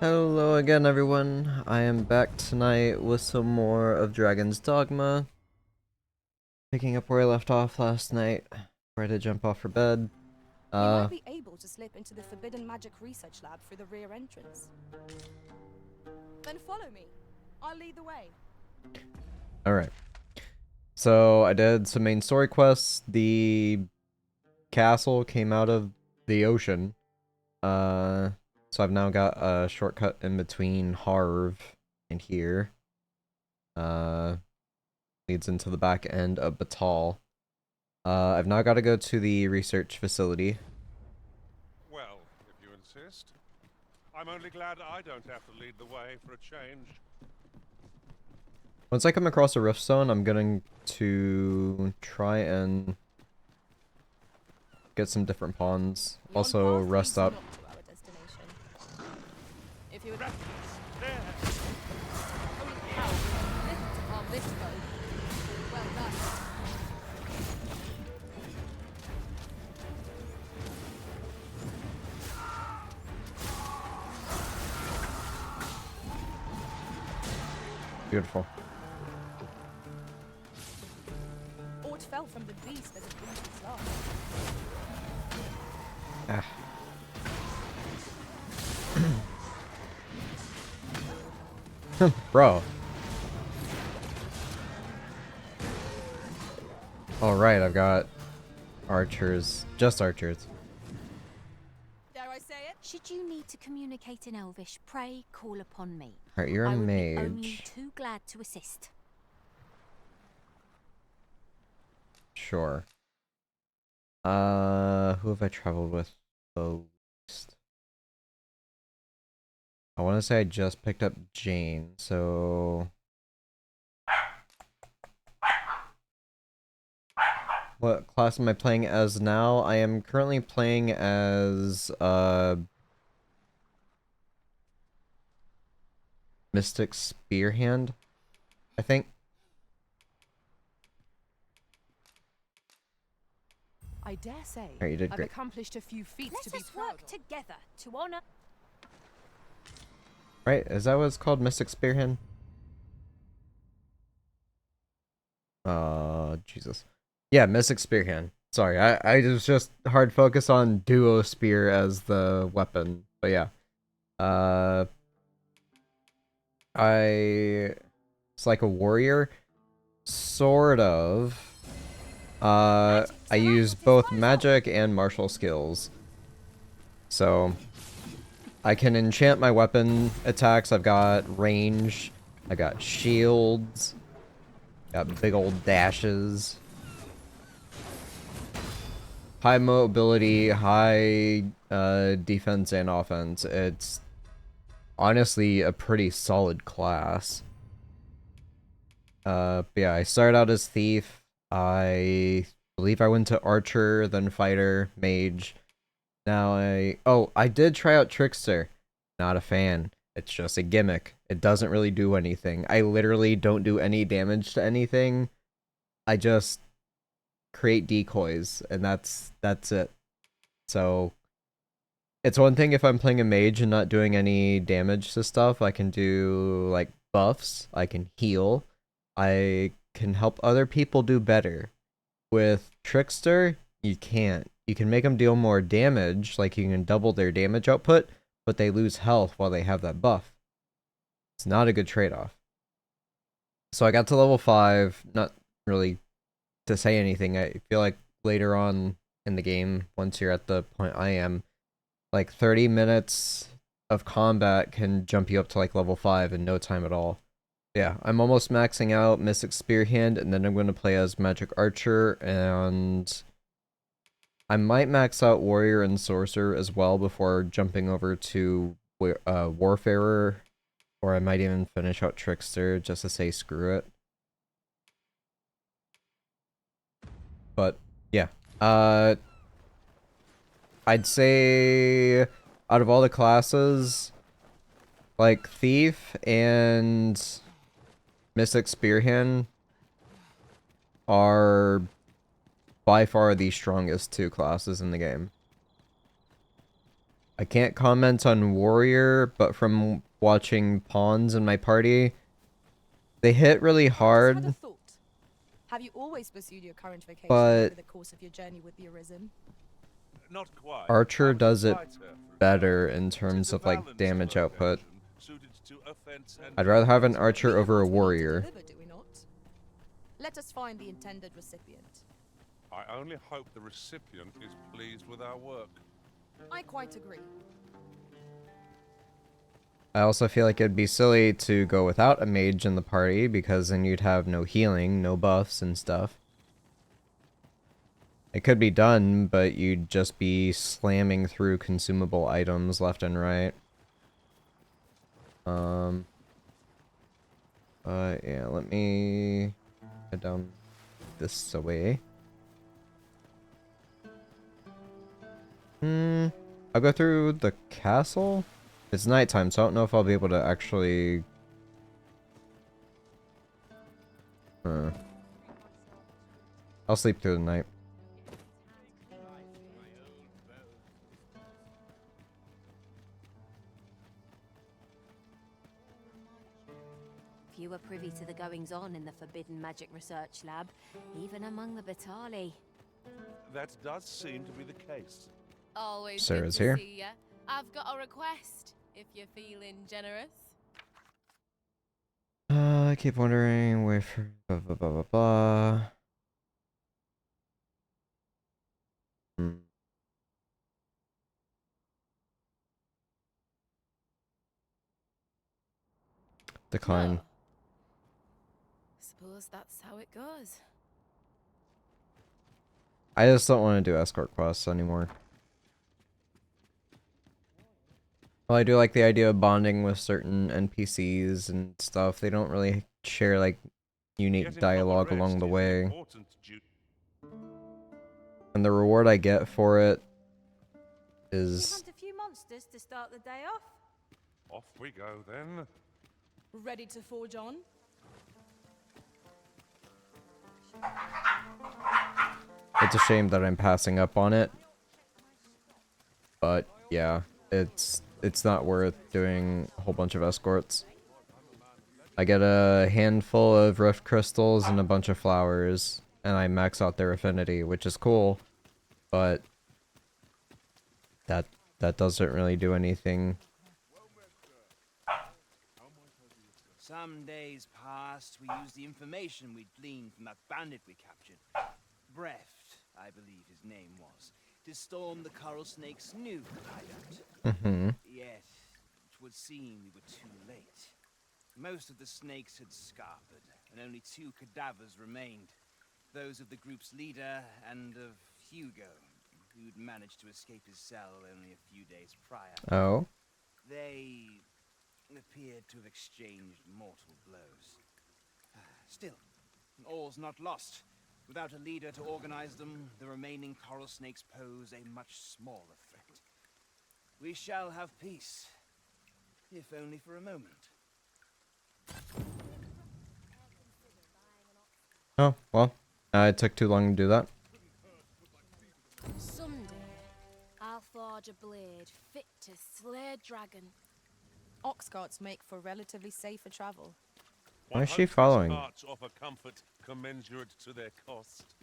Hello again, everyone. I am back tonight with some more of Dragon's Dogma, picking up where I left off last night. Ready to jump off for bed. We might be able to slip into the forbidden magic research lab through the rear entrance. Then follow me. I'll lead the way. Alright. So, I did some main story quests. The castle came out of the ocean. So I've now got a shortcut in between Harv and here. Leads into the back end of Batal. I've now got to go to the research facility. Well, if you insist. I'm only glad I don't have to lead the way for a change. Once I come across a rift zone, I'm going to try and get some different pawns. Also, rest up. If you would holy cow, lift on this boat. Well done. Beautiful. Aught fell from the beast as it reached its last. Ah. Bro. Alright, I've got archers. Just archers. Dare I say it? Should you need to communicate in Elvish, pray call upon me. Alright, you're a I would be mage. only too glad to assist. Sure. Who have I traveled with the least? I want to say I just picked up Jane, so... What class am I playing as now? I am currently playing as, Mystic Spearhand, I think. I dare say Alright, you did I've great. accomplished a few feats Let to be us proud work of. together to honor. Right, is that what it's called? Mystic Spearhand? Jesus. Yeah, Mystic Spearhand. Sorry, I was just hard focus on Duo Spear as the weapon. But yeah. It's like a warrior. Sort of. I use both magic and martial skills. So, I can enchant my weapon attacks. I've got range. I got shields. Got big old dashes. High mobility, high defense and offense. It's honestly a pretty solid class. But yeah, I started out as thief. I believe I went to archer, then fighter, mage. Now I did try out trickster. Not a fan. It's just a gimmick. It doesn't really do anything. I literally don't do any damage to anything. I just create decoys, and that's it. So it's one thing if I'm playing a mage and not doing any damage to stuff. I can do like buffs. I can heal. I can help other people do better. With trickster, you can't. You can make them deal more damage, like you can double their damage output, but they lose health while they have that buff. It's not a good trade-off. So I got to level 5, not really to say anything. I feel like later on in the game, once you're at the point I am, like 30 minutes of combat can jump you up to like level 5 in no time at all. Yeah, I'm almost maxing out Mystic Spearhand, and then I'm going to play as Magic Archer, and I might max out Warrior and Sorcerer as well before jumping over to Warfarer, or I might even finish out Trickster just to say screw it. But, yeah. I'd say out of all the classes, like Thief and Mystic Spearhand are by far the strongest two classes in the game. I can't comment on warrior, but from watching pawns in my party, they hit really Just had a hard, thought. Have you always pursued your current vocation but over the course of your journey with the Arisen? Not quite. archer I was a does it fighter for a better time. in It terms is a of like balanced damage output. vocation, suited to offense and I'd rather have an defense. archer We have over a what we need to warrior. deliver, do we not? Let us find the intended recipient. I only hope the recipient is pleased with our work. I quite agree. I also feel like it'd be silly to go without a mage in the party because then you'd have no healing, no buffs and stuff. It could be done, but you'd just be slamming through consumable items left and right. Yeah, let me head down this way. I'll go through the castle. It's nighttime, so I don't know if I'll be able to actually... I'll sleep through the night. If you were privy to the goings-on in the Forbidden Magic Research Lab, even among the Batali. That does seem to be the case. Always Sarah's good to here. see ya. I've got a request, if you're feeling generous. I keep wondering where for blah blah blah blah blah. Decline. Oh. Suppose that's how it goes. I just don't want to do escort quests anymore. Well, I do like the idea of bonding with certain NPCs and stuff. They don't really share like unique Getting dialogue proper along rest the is an way. important And the reward I get for it You is... hunt a few monsters to start the day off? Off we go then. Ready to forge on? It's a shame that I'm passing up on it. But yeah, it's not worth doing a whole bunch of escorts. I get a handful of rift crystals and a bunch of flowers, and I max out their affinity, which is cool, but that doesn't really do anything. Some days past, we used the information we'd gleaned from that bandit we captured. Breft, I believe his name was, to storm the coral snake's new hideout. Yet, it would seem we were too late. Most of the snakes had scarpered, and only 2 cadavers remained. Those of the group's leader and of Hugo, who'd managed to escape his cell only a few days prior. Oh? They appeared to have exchanged mortal blows. Still, all's not lost. Without a leader to organize them, the remaining coral snakes pose a much smaller threat. We shall have peace, if only for a moment. Oh, well, it took too long to do that. Someday, I'll forge a blade fit to slay a dragon. Ox carts make for relatively safer travel. Why One is she hopes these following? carts offer comfort commensurate to their cost.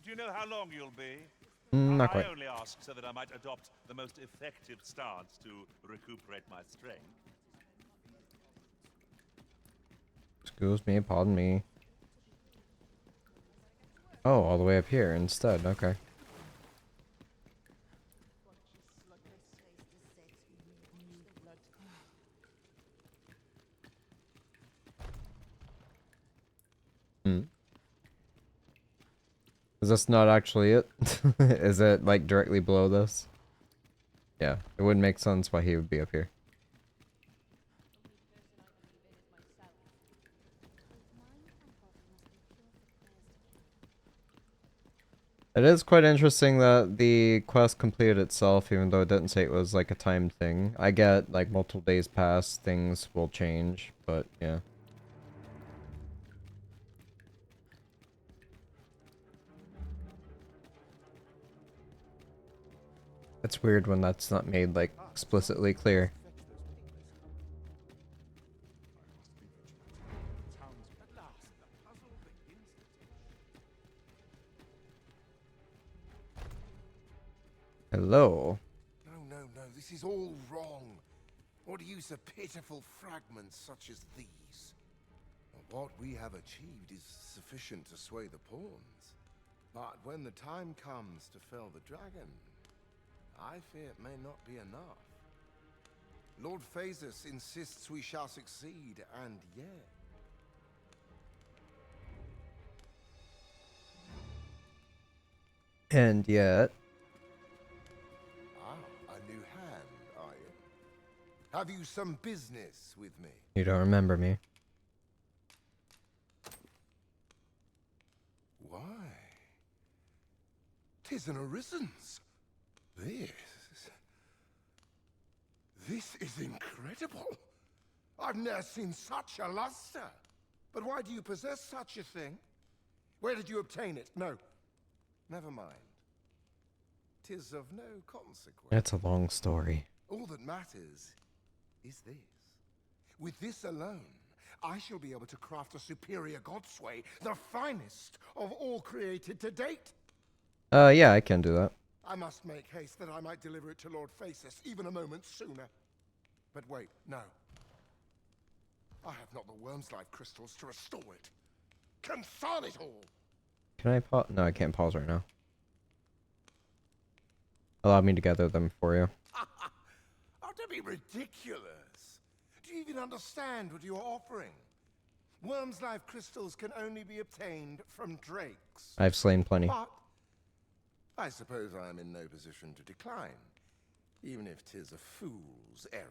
Do you know how long you'll be? Not I quite. only ask so that I might adopt the most effective stance to recuperate my strength. Excuse me, pardon me. Oh, all the way up here instead, okay. Is this not actually it? Is it like directly below this? Yeah, it would make sense why he would be up here. It is quite interesting that the quest completed itself, even though it didn't say it was like a timed thing. I get like multiple days pass, things will change, but yeah. It's weird when that's not made like explicitly clear. Hello. No, this is all wrong. What use of pitiful fragments such as these? What we have achieved is sufficient to sway the pawns. But when the time comes to fell the dragon, I fear it may not be enough. Lord Phasus insists we shall succeed, and yet... And yet... Ah, a new hand, are you? Have you some business with me? You don't remember me. Why? 'Tis an orisons. This is incredible. I've never seen such a luster. But why do you possess such a thing? Where did you obtain it? No, never mind. 'Tis of no consequence. That's a long story. All that matters is this. With this alone, I shall be able to craft a superior godsway, the finest of all created to date. Yeah, I can do that. I must make haste that I might deliver it to Lord Phasus even a moment sooner. But wait, no. I have not the worm's life crystals to restore it. Confound it all! Can I pause? No, I can't pause right now. Allow me to gather them for you. Oh, don't be ridiculous. Do you even understand what you're offering? Worm's life crystals can only be obtained from drakes. I've slain plenty. But I suppose I am in no position to decline, even if 'tis a fool's errand.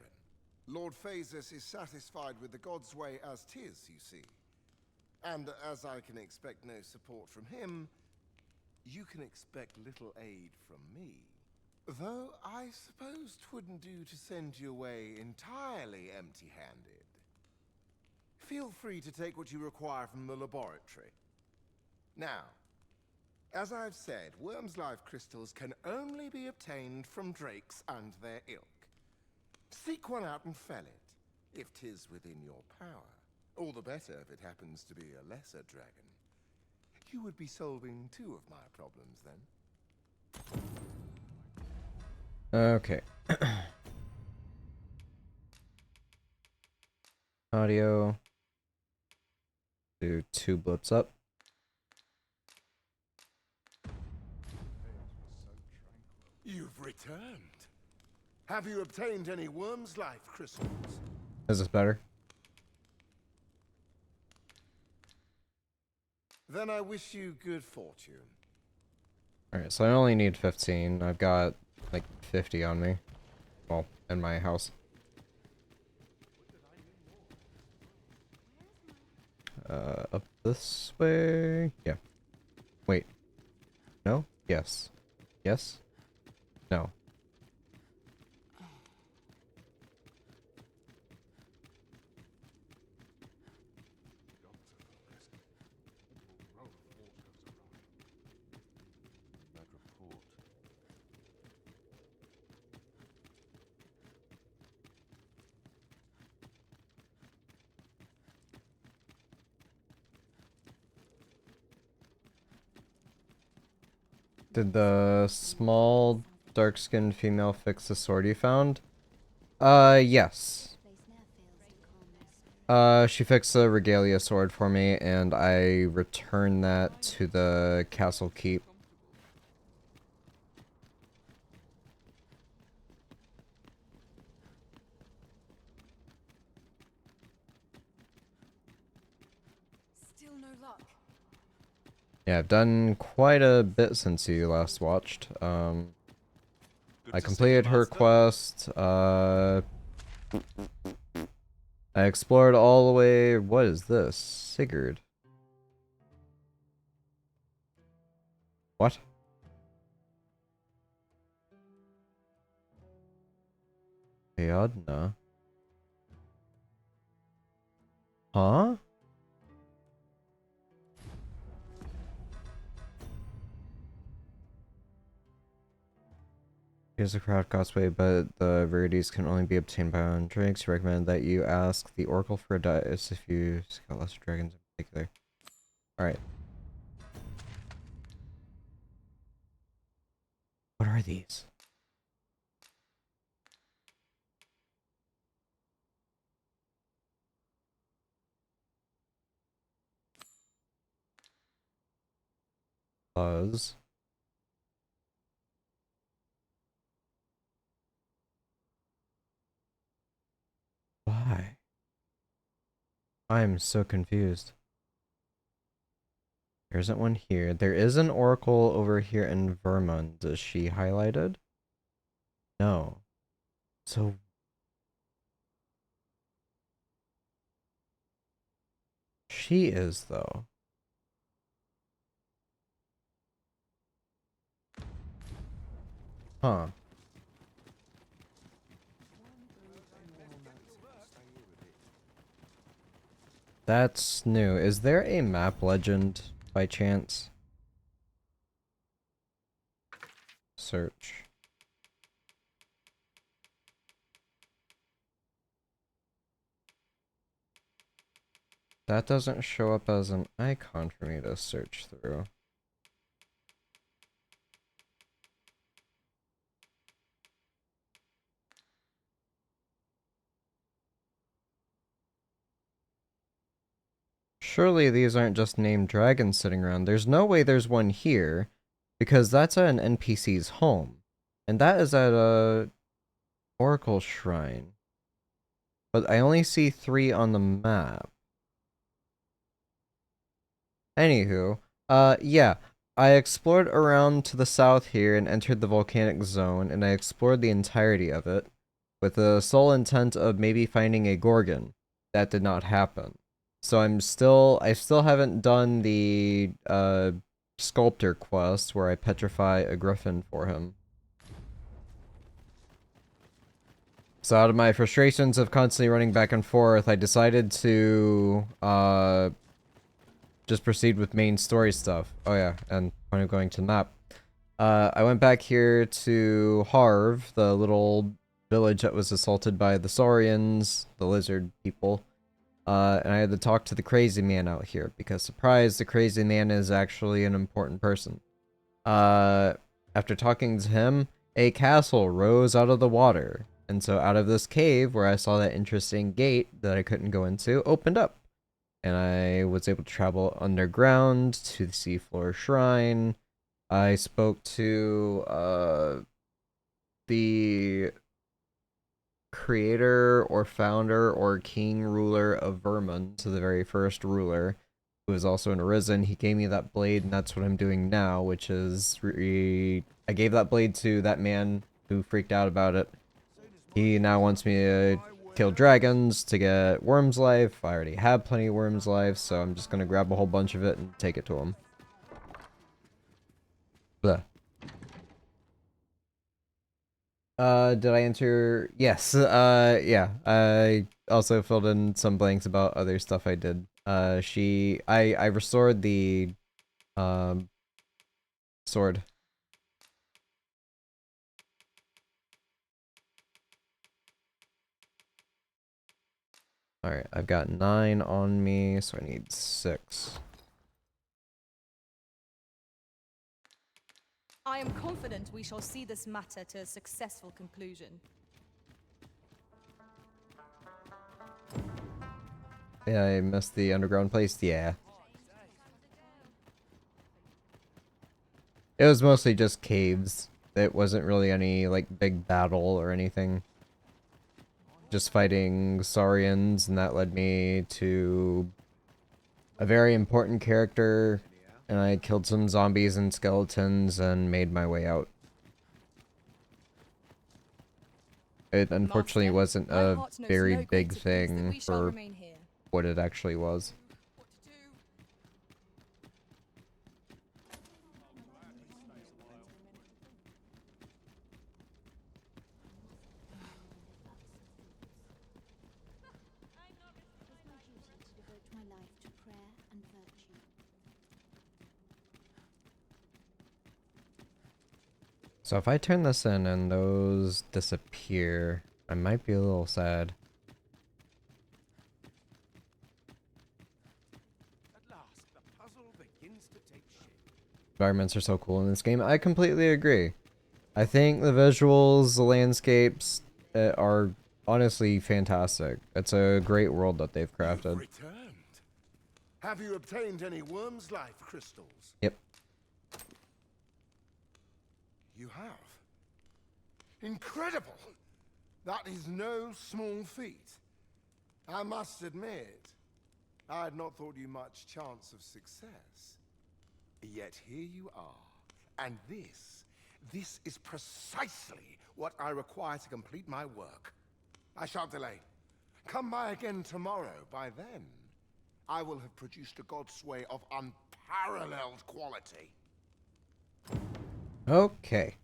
Lord Phasus is satisfied with the god's way as 'tis, you see. And as I can expect no support from him, you can expect little aid from me. Though I suppose 'twouldn't do to send you away entirely empty-handed. Feel free to take what you require from the laboratory. Now, as I've said, worm's life crystals can only be obtained from drakes and their ilk. Seek one out and fell it, if 'tis within your power. All the better if it happens to be a lesser dragon. You would be solving two of my problems then. Okay. Audio. Do 2 blips up. You've returned. Have you obtained any worm's life crystals? Is this better? Then I wish you good fortune. Alright, so I only need 15. I've got like 50 on me. Well, in my house. Up this way? Yeah. Wait. No? Yes. Yes? No. Did the small dark-skinned female fix the sword you found? Yes. She fixed the regalia sword for me, and I returned that to the castle keep. Still no luck. Yeah, I've done quite a bit since you last watched. I completed her quest. I explored all the way. What is this? Sigurd. What? Ayadna. Huh? Here's a crowd cosplay, but the rarities can only be obtained by on drinks. Recommend that you ask the Oracle for a dice if you seek out lesser dragons in particular. Alright. What are these? Buzz. Why? I'm so confused. There isn't one here. There is an oracle over here in Vermont. Is she highlighted? No. So she is, though. Huh. That's new. Is there a map legend by chance? Search. That doesn't show up as an icon for me to search through. Surely these aren't just named dragons sitting around. There's no way there's one here, because that's at an NPC's home. And that is at a Oracle Shrine. But I only see 3 on the map. Anywho, yeah. I explored around to the south here and entered the volcanic zone, and I explored the entirety of it, with the sole intent of maybe finding a Gorgon. That did not happen. So I still haven't done the, sculptor quest where I petrify a griffin for him. So out of my frustrations of constantly running back and forth, I decided to, just proceed with main story stuff. Oh yeah, and point of going to the map. I went back here to Harv, the little village that was assaulted by the Saurians, the lizard people. And I had to talk to the crazy man out here, because surprise, the crazy man is actually an important person. After talking to him, a castle rose out of the water. And so out of this cave, where I saw that interesting gate that I couldn't go into, opened up. And I was able to travel underground to the seafloor shrine. I spoke to the creator or founder or king ruler of Vermont, so the very first ruler, who was also an Arisen. He gave me that blade, and that's what I'm doing now, which is I gave that blade to that man who freaked out about it. He now wants me to kill dragons to get Worm's life. I already have plenty of Worm's life, so I'm just gonna grab a whole bunch of it and take it to him. Blah. Did I answer? Yes. Yeah. I also filled in some blanks about other stuff I did. I restored the, sword. Alright, I've got 9 on me, so I need 6. I am confident we shall see this matter to a successful conclusion. Yeah, I missed the underground place? Yeah. It was mostly just caves. It wasn't really any, like, big battle or anything. Just fighting Saurians, and that led me to a very important character, and I killed some zombies and skeletons and made my way out. It unfortunately Master, wasn't my a heart knows very no big greater peace that thing we shall for remain here. what it actually was. What to do? So if I turn this in and those disappear, I might be a little sad. At last, the puzzle begins to take shape. Environments are so cool in this game. I completely agree. I think the visuals, the landscapes are honestly fantastic. It's a great world that they've You've crafted. returned. Have you obtained any worm's life crystals? Yep. You have. Incredible! That is no small feat. I must admit, I had not thought you much chance of success. Yet here you are. And this is precisely what I require to complete my work. I shan't delay. Come by again tomorrow. By then, I will have produced a godsway of unparalleled quality. Okay.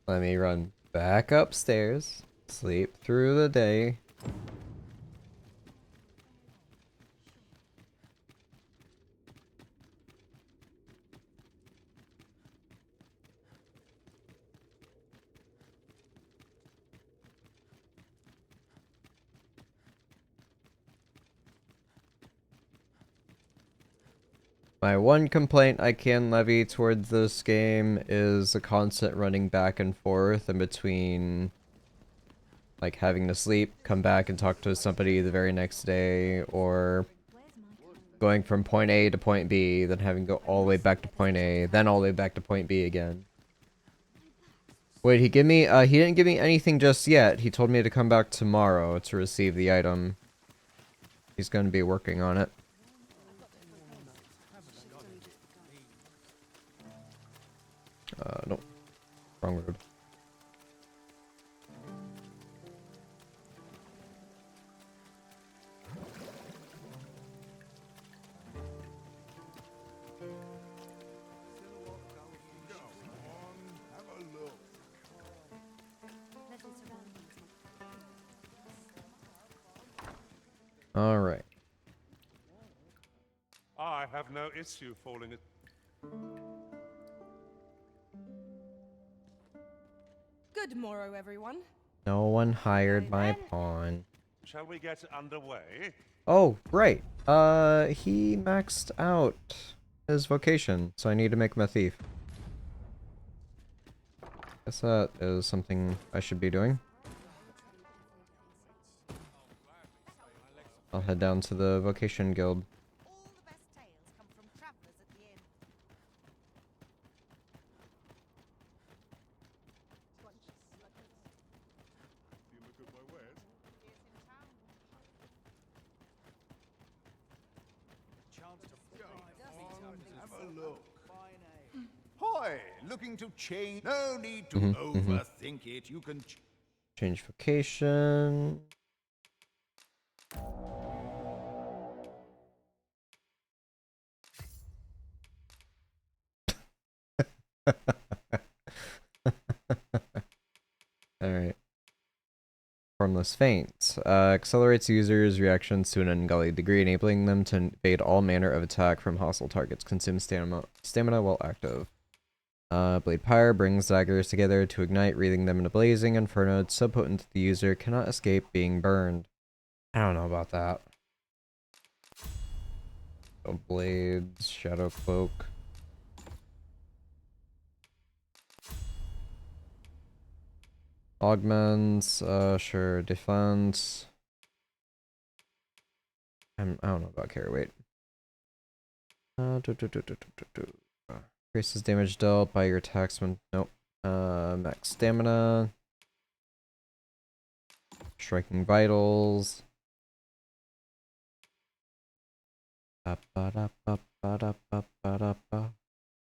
Let me run back upstairs, sleep through the day. My one complaint I can levy towards this game is the constant running back and forth in between, like, having to sleep, come back and talk to somebody the very next day, or going from point A to point B, then having to go all the way back to point A, then all the way back to point B again. Wait, he didn't give me anything just yet. He told me to come back tomorrow to receive the item. He's going to be working on it. Nope. Wrong road. Alright. I have no issue falling at... Good morrow, everyone. No one hired my pawn. Shall we get underway? Oh, right. He maxed out his vocation, so I need to make him a thief. Guess that is something I should be doing. I'll head down to the vocation guild. All the best tales come from travelers at the inn. Hoy, looking to change? No need to overthink it. You can Change vocation. Alright. Formless Feint. Accelerates users' reactions to an ungodly degree, enabling them to evade all manner of attack from hostile targets. Consumes stamina while active. Blade Pyre brings daggers together to ignite, wreathing them in a blazing inferno. It's so potent that the user cannot escape being burned. I don't know about that. Oh, blades, shadow cloak. Augments, sure, defense. I don't know about carry weight. Increases damage dealt by your attacks when nope. Max stamina. Striking vitals.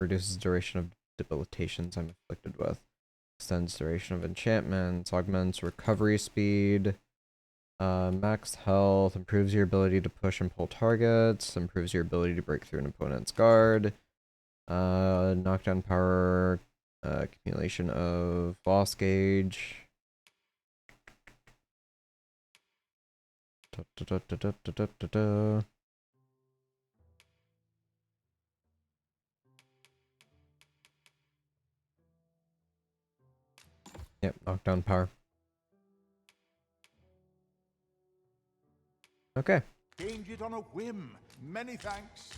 Reduces duration of debilitations I'm afflicted with. Extends duration of enchantments. Augments recovery speed. Max health. Improves your ability to push and pull targets. Improves your ability to break through an opponent's guard. Knockdown power. Accumulation of boss gauge. Yep, knockdown power. Okay. Change it on a whim. Many thanks.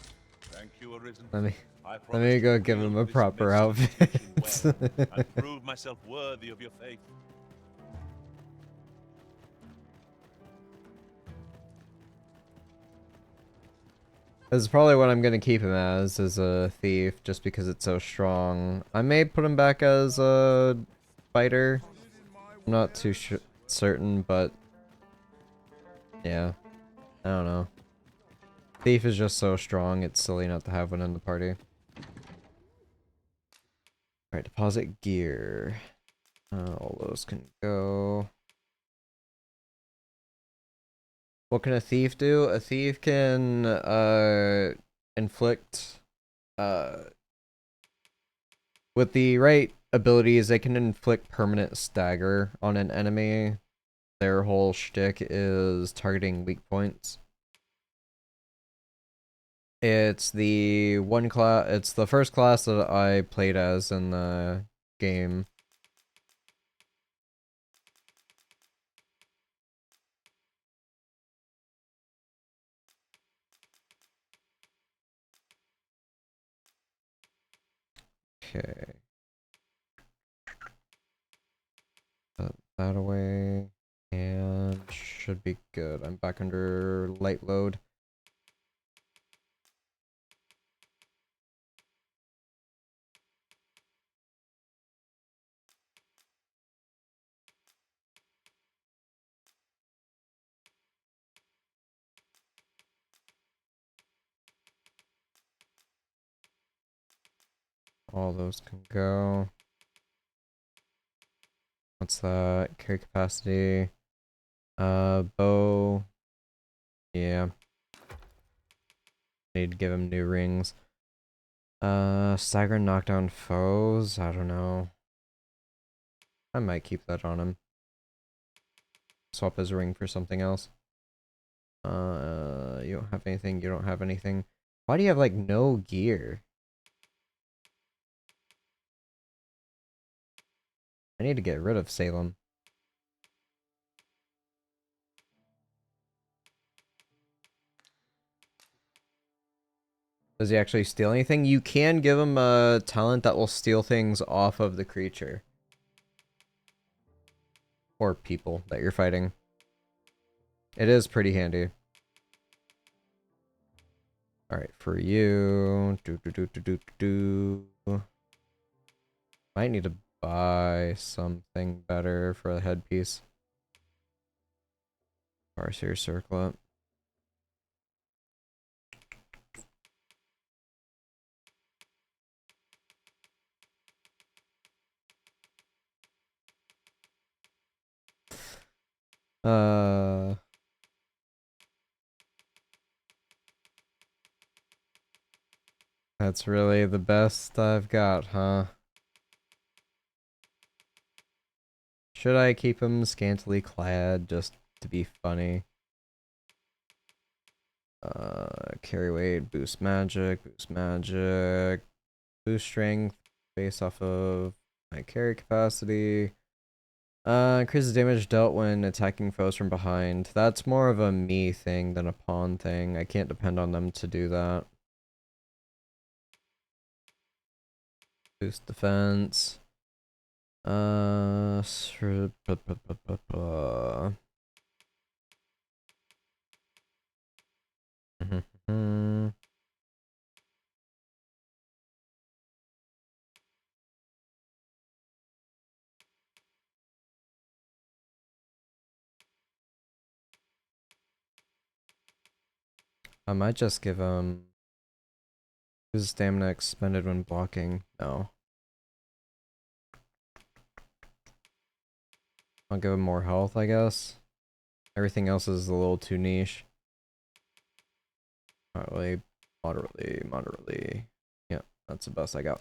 Thank you, Arisen. Let me I let me promise go to give him a wield this proper mess of outfit. institution well and prove myself worthy of your faith. This is probably what I'm gonna keep him as a thief, just because it's so strong. I may put him back as a fighter. I'm not too certain, but yeah, I don't know. Thief is just so strong, it's silly not to have one in the party. Alright, deposit gear. All those can go. What can a thief do? A thief can inflict with the right abilities, they can inflict permanent stagger on an enemy. Their whole shtick is targeting weak points. It's the one class. It's the first class that I played as in the game. Okay. Put that away. And should be good. I'm back under light load. All those can go. What's that? Carry capacity. Bow. Yeah. Need to give him new rings. Stagger and knock down foes. I don't know. I might keep that on him. Swap his ring for something else. You don't have anything. You don't have anything. Why do you have like no gear? I need to get rid of Salem. Does he actually steal anything? You can give him a talent that will steal things off of the creature. Or people that you're fighting. It is pretty handy. Alright, for you. Might need to buy something better for the headpiece. Farseer circlet. That's really the best I've got, huh? Should I keep him scantily clad just to be funny? Carry weight, boost magic, boost strength based off of my carry capacity. Increases damage dealt when attacking foes from behind. That's more of a me thing than a pawn thing. I can't depend on them to do that. Boost defense. I might just give him his stamina expended when blocking. No. I'll give him more health, I guess. Everything else is a little too niche. Moderately. Yeah, that's the best I got.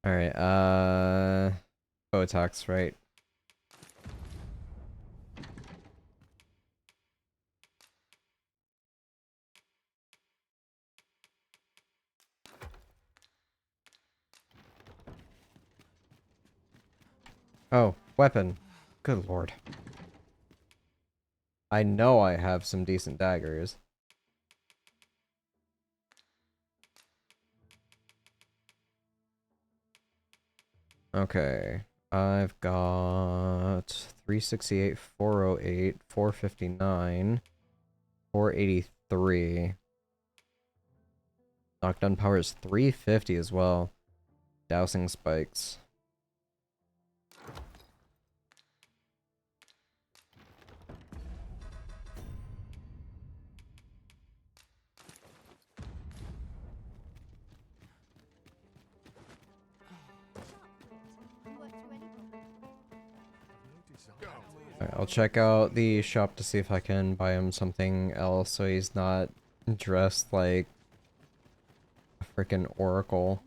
Alright, Botox, right? Oh, weapon. Good lord. I know I have some decent daggers. Okay. I've got 368, 408, 459, 483. Knockdown power is 350 as well. Dousing spikes. Alright, I'll check out the shop to see if I can buy him something else so he's not dressed like a freaking oracle.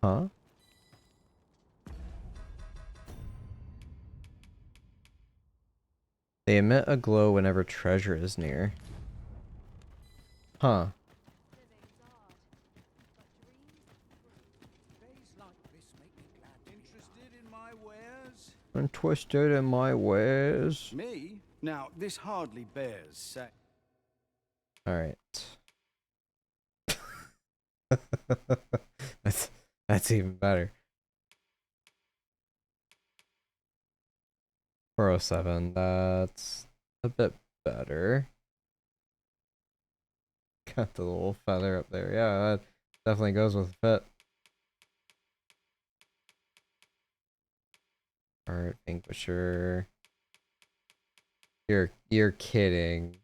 Huh? They emit a glow whenever treasure is near. Huh. Interested in my wares? I'm twisted in my ways. Me? Now, this hardly bears say. Alright. That's even better. 407, that's a bit better. Got the little feather up there. Yeah, that definitely goes with the fit. Art Vanquisher. You're kidding.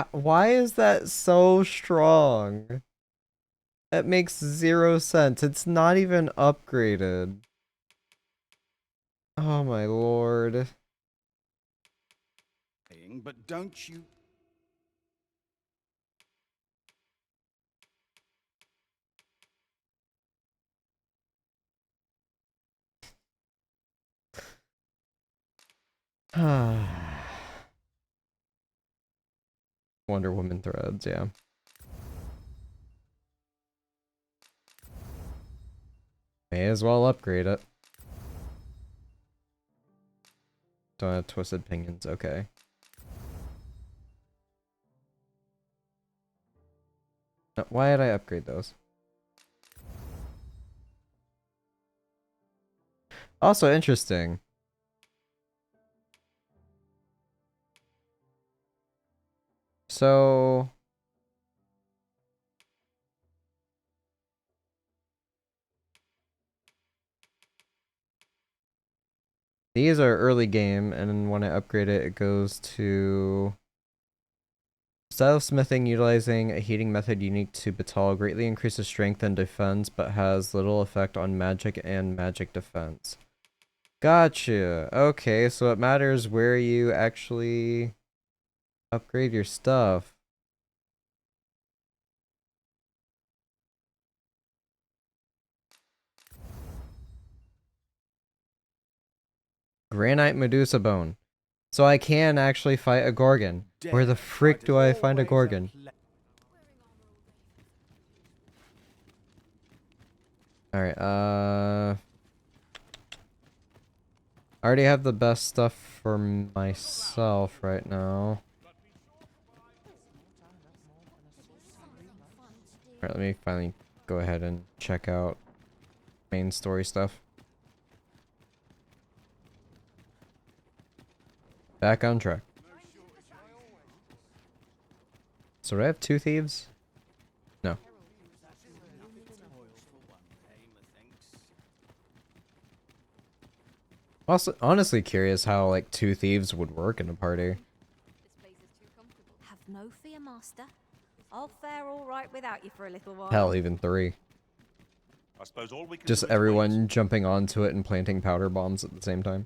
Why is that so strong? That makes 0 sense. It's not even upgraded. Oh my lord. But don't you? Wonder Woman threads, yeah. May as well upgrade it. Don't have twisted pinions, okay. Why did I upgrade those? Also interesting. So these are early game, and then when I upgrade it, it goes to style of smithing utilizing a heating method unique to Batal greatly increases strength and defense, but has little effect on magic and magic defense. Gotcha. Okay, so it matters where you actually upgrade your stuff. Granite Medusa Bone. So I can actually fight a Gorgon. Where the frick do I find a Gorgon? Alright, I already have the best stuff for myself right now. Alright, let me finally go ahead and check out main story stuff. Back on track. So do I have 2 thieves? No. Also, honestly curious how like 2 thieves would work in a party. Have no fear, master. I'll fare all right without you for a little while. Hell, even 3. I suppose all we can Just do is everyone wait. jumping onto it and planting powder bombs at the same time.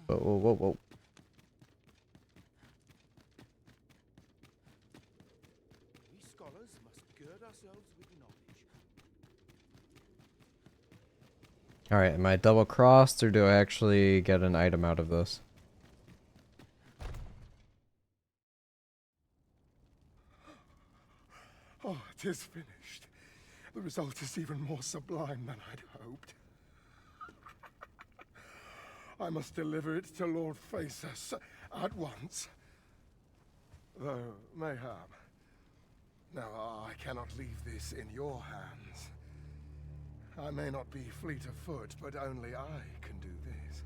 Whoa, whoa, whoa, whoa. We scholars must gird ourselves with knowledge. Alright, am I double crossed or do I actually get an item out of this? Oh, it is finished. The result is even more sublime than I'd hoped. I must deliver it to Lord Phaesus at once. Though, mayhap. Now, I cannot leave this in your hands. I may not be fleet of foot, but only I can do this.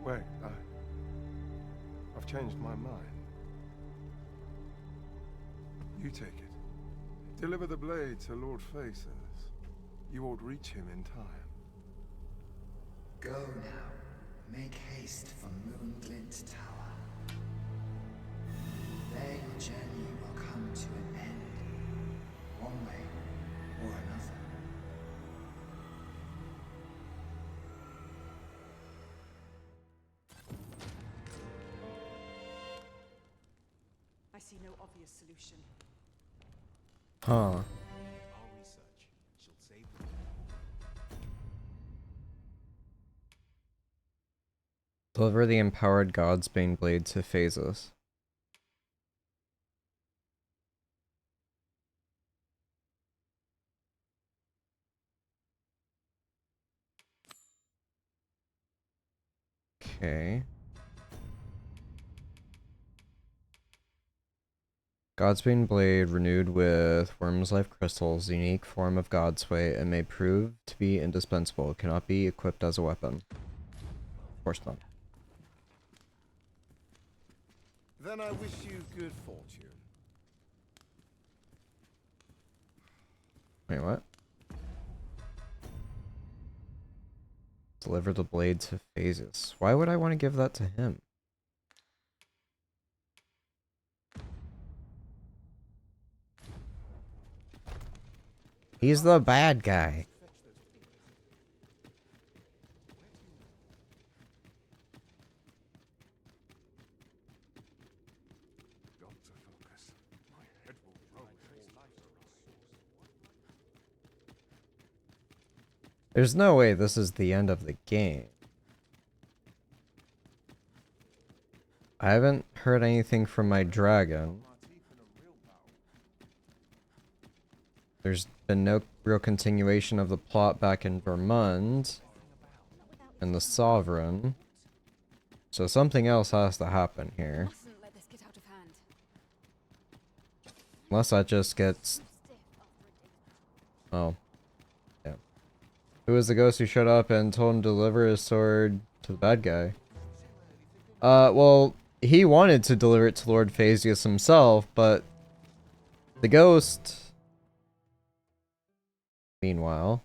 Wait, I've changed my mind. You take it. Deliver the blade to Lord Phaesus. You ought reach him in time. Go now. Make haste for Moonglint Tower. There your journey will come to an end. One way or another. I see no obvious solution. Huh. Our research shall save the Deliver the empowered Godsbane blade to Phaesus. Okay. Godsbane blade renewed with Worm's Life crystals, unique form of Godsway, and may prove to be indispensable. Cannot be equipped as a weapon. Of course not. Then I wish you good fortune. Wait, what? Deliver the blade to Phaesus. Why would I want to give that to him? He's the bad guy. Got to focus. My head will roll. There's no way this is the end of the game. I haven't heard anything from my dragon. There's been no real continuation of the plot back in Vermund and the Sovereign. So something else has to happen here. Mustn't let this get out of hand. Unless that just gets... Oh. Yeah. Who was the ghost who showed up and told him to deliver his sword to the bad guy? Well, he wanted to deliver it to Lord Phaesus himself, but the ghost... Meanwhile...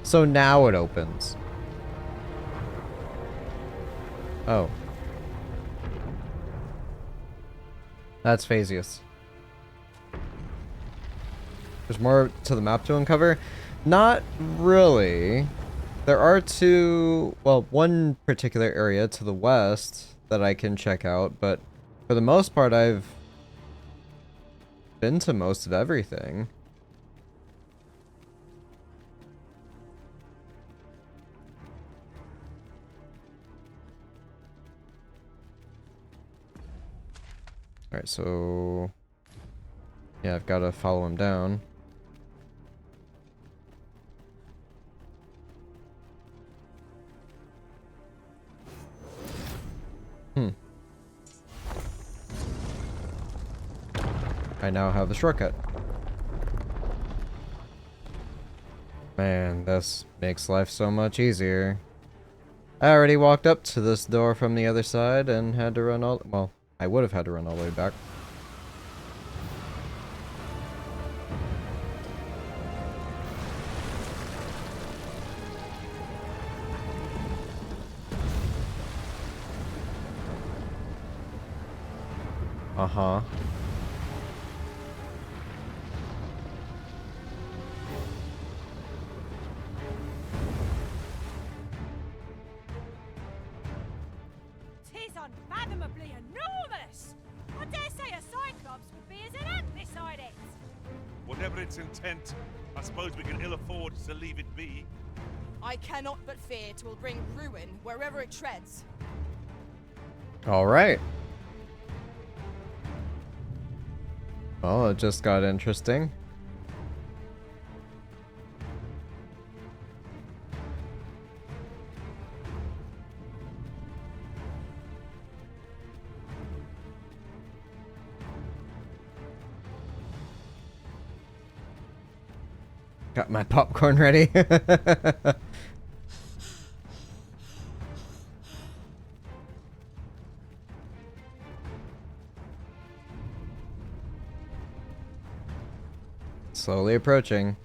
So now it opens. Oh. That's Phaesus. There's more to the map to uncover? Not really. There are one particular area to the west that I can check out, but for the most part I've been to most of everything. Alright, so... yeah, I've got to follow him down. I now have the shortcut. Man, this makes life so much easier. I already walked up to this door from the other side and had to run all... well, I would have had to run all the way back. Uh-huh. Tis unfathomably enormous! I dare say a Cyclops would be as an ant beside it! Whatever its intent, I suppose we can ill afford to leave it be. I cannot but fear 'twill bring ruin wherever it treads. All right. Well, it just got interesting. Got my popcorn ready. Slowly approaching.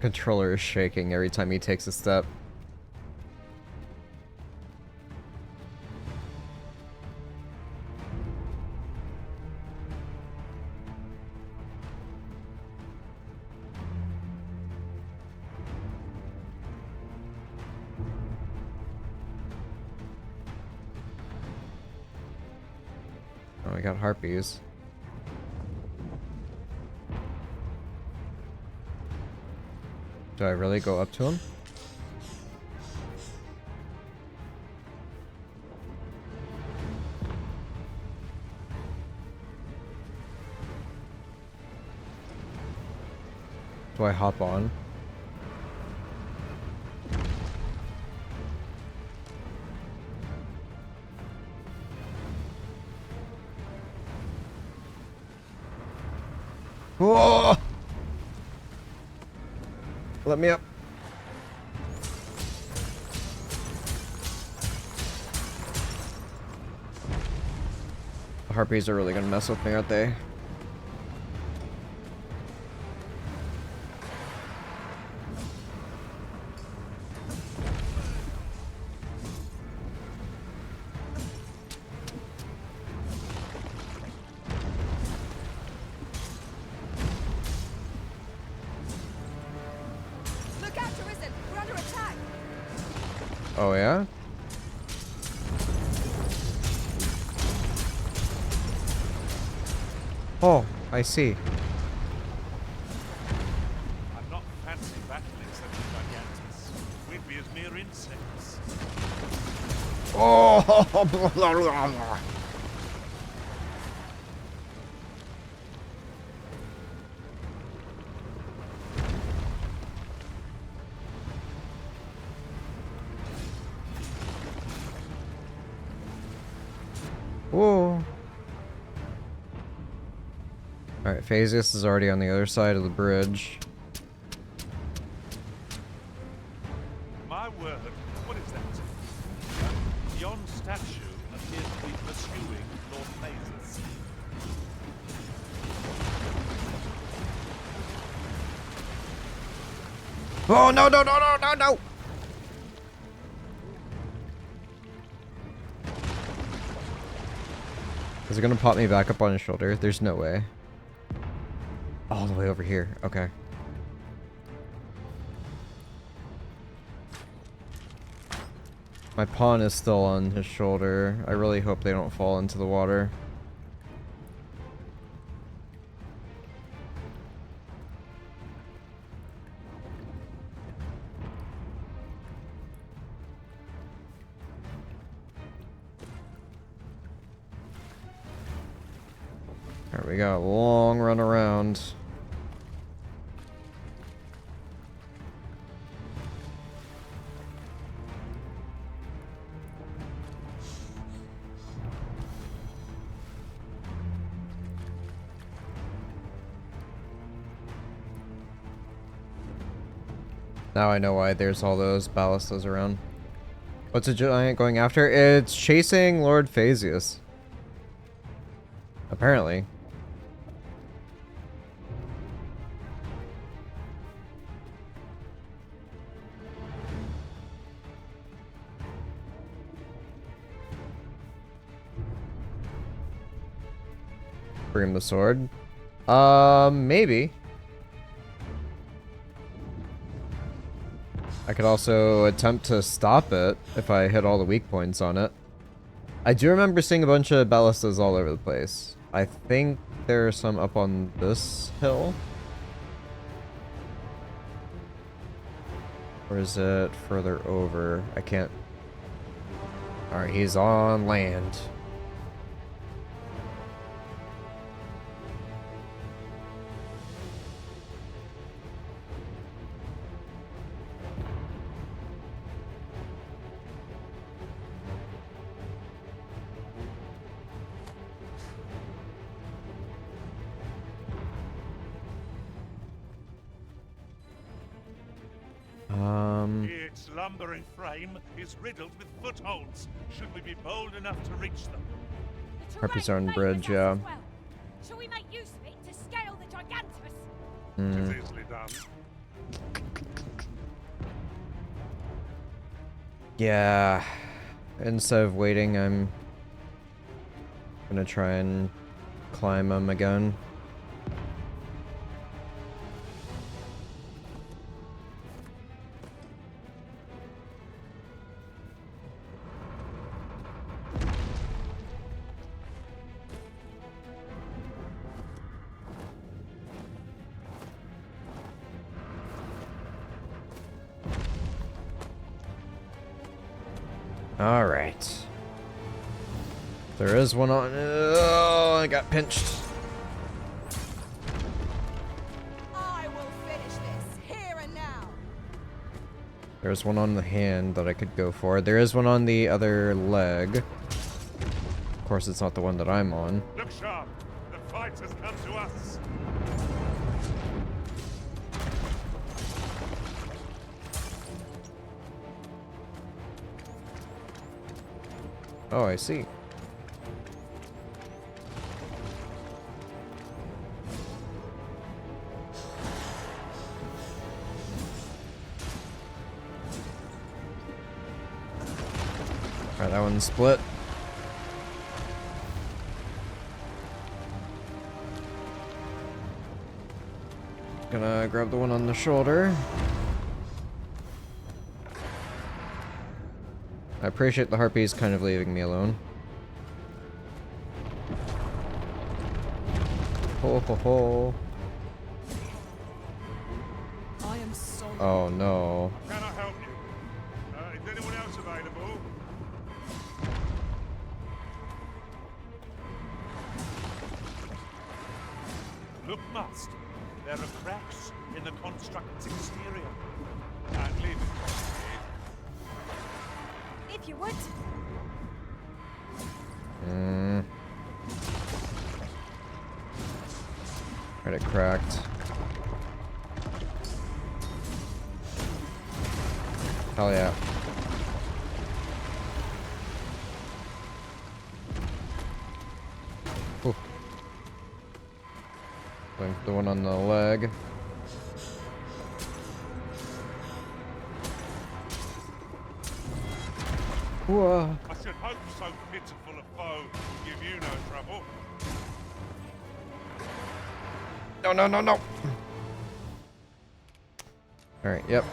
Controller is shaking every time he takes a step. Oh, we got harpies. Do I really go up to him? Do I hop on? Whoa! Let me up. The harpies are really gonna mess with me, aren't they? Look out, Arisen! We're under attack! Oh yeah? Oh, I see. I'm not fancy battling such gigantus. We'd be as mere insects. Oh, blah, blah, blah, blah. Whoa. Alright, Phasius is already on the other side of the bridge. My word, what is that? Yon statue appears to be pursuing Lord Phases. Oh, no, no, no, no, no, no! Is it gonna pop me back up on his shoulder? There's no way. All the way over here. Okay. My pawn is still on his shoulder. I really hope they don't fall into the water. Alright, we got a long run around. Now I know why there's all those ballistas around. What's a giant going after? It's chasing Lord Phasius. Apparently. Bring him the sword. Maybe. I could also attempt to stop it if I hit all the weak points on it. I do remember seeing a bunch of ballistas all over the place. I think there are some up on this hill. Or is it further over? I can't... Alright, he's on land. Its lumbering frame is riddled with footholds. Should we be bold enough to reach them? The Harpy's terrain Own favours Bridge, us yeah. as well. Shall we make use of it to scale the Gigantus? It's easily done. Yeah. Instead of waiting, I'm gonna try and climb him again. Alright. There is one on... Oh, I got pinched. I will finish this here and now. There's one on the hand that I could go for. There is one on the other leg. Of course, it's not the one that I'm on. Look sharp. The fight has come to us. Oh, I see. Alright, that one's split. Gonna grab the one on the shoulder. I appreciate the harpies kind of leaving me alone. Ho ho ho. I am sorry. Oh no. Can I help you? Is anyone else available? Look must. There are cracks in the construct's exterior. Can't leave it. If you would. Right, it cracked. Hell yeah. Ooh. Going for the one on the leg. Whoa. I should hope so pitiful a foe will give you no trouble. No, no, no, no. Alright, yep.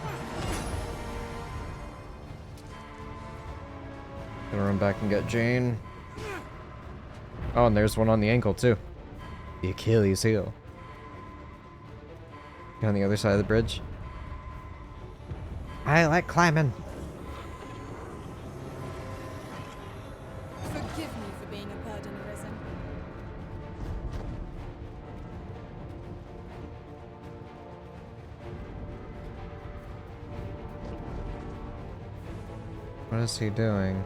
Gonna run back and get Jane. Oh, and there's one on the ankle, too. The Achilles heel. On the other side of the bridge. I like climbing. Forgive me for being a burden arisen. What is he doing?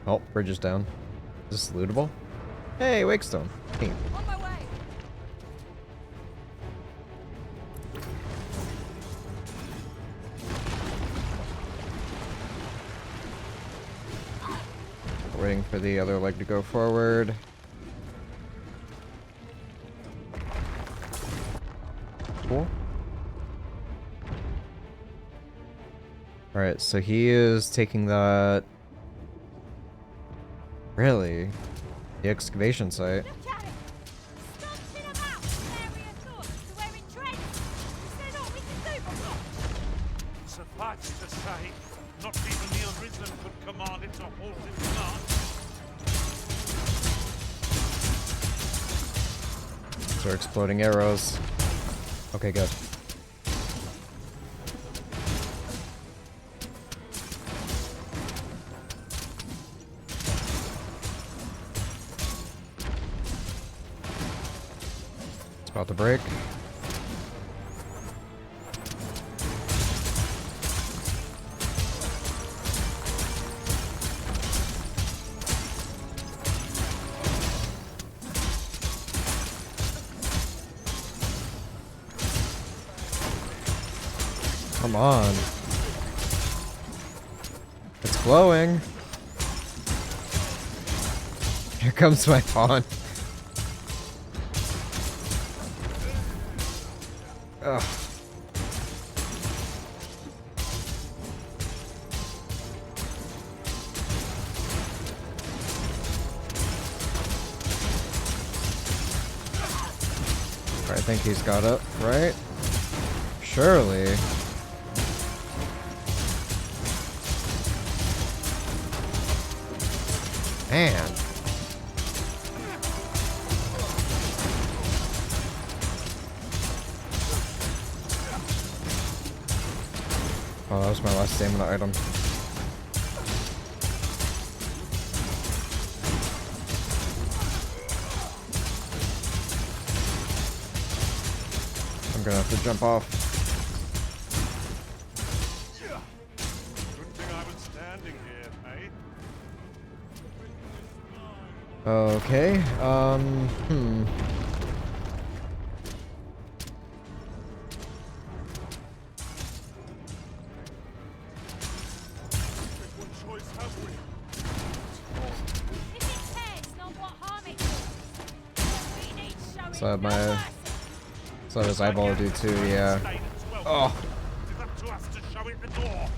Oh, bridge is down. Is this lootable? Hey, Wakestone. Neat. On my way. waiting for the other leg to go forward. Cool. Alright, so he is taking that... Really? The excavation site. Look at it! Stunting about! Area thoughts to we're entrenched! Is there not we can do but watch? Suffice to say, not even the Arisen could command it to halt its march. They're exploding arrows. Okay, good. It's about to break. Come on. It's glowing. Here comes my pawn. Ugh. I think he's got it, right? Surely. Man. Oh, that was my last stamina item. I'm gonna have to jump off. Good thing I was standing here, eh? Okay, What choice have we? If it cares not what harm it does, we need showing So my- no mercy. so does eyeball do too, yeah. Stayed its welcome. Oh, It's up to us to show it the door.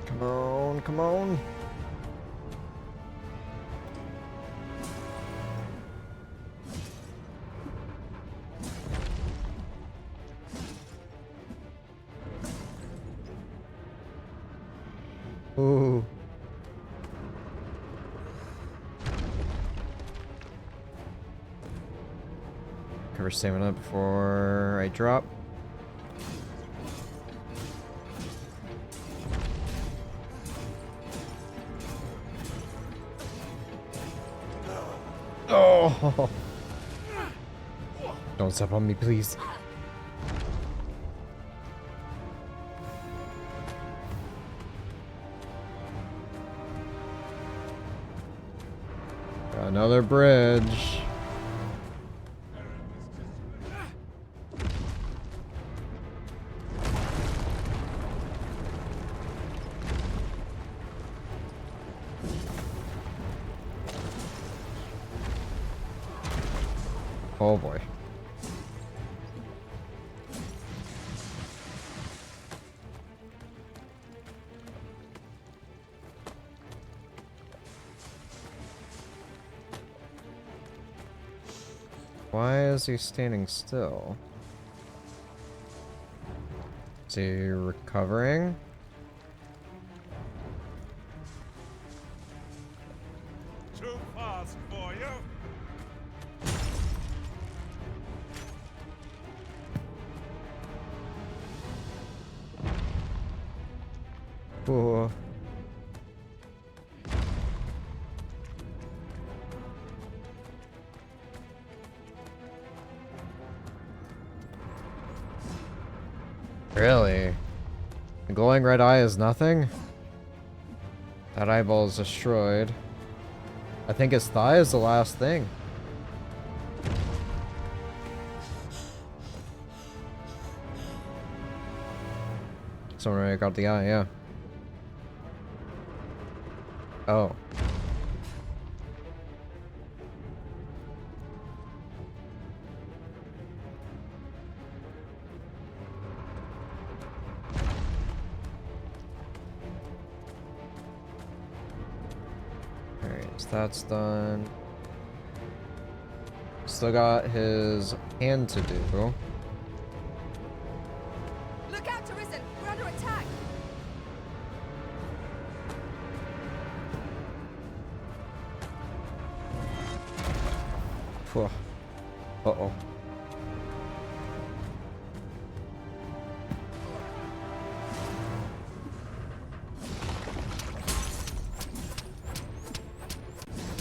Come on, come on. Ooh. Cover stamina before I drop. Oh! Don't step on me, please. Got another bridge. Oh boy. Why is he standing still? Is he recovering? Too fast for you. Ooh. Really? The glowing red eye is nothing? That eyeball is destroyed. I think his thigh is the last thing. Someone already got the eye, yeah. Oh. Alright, so that's done. Still got his hand to do. Look out, Arisen! We're under attack! Phew. Uh-oh.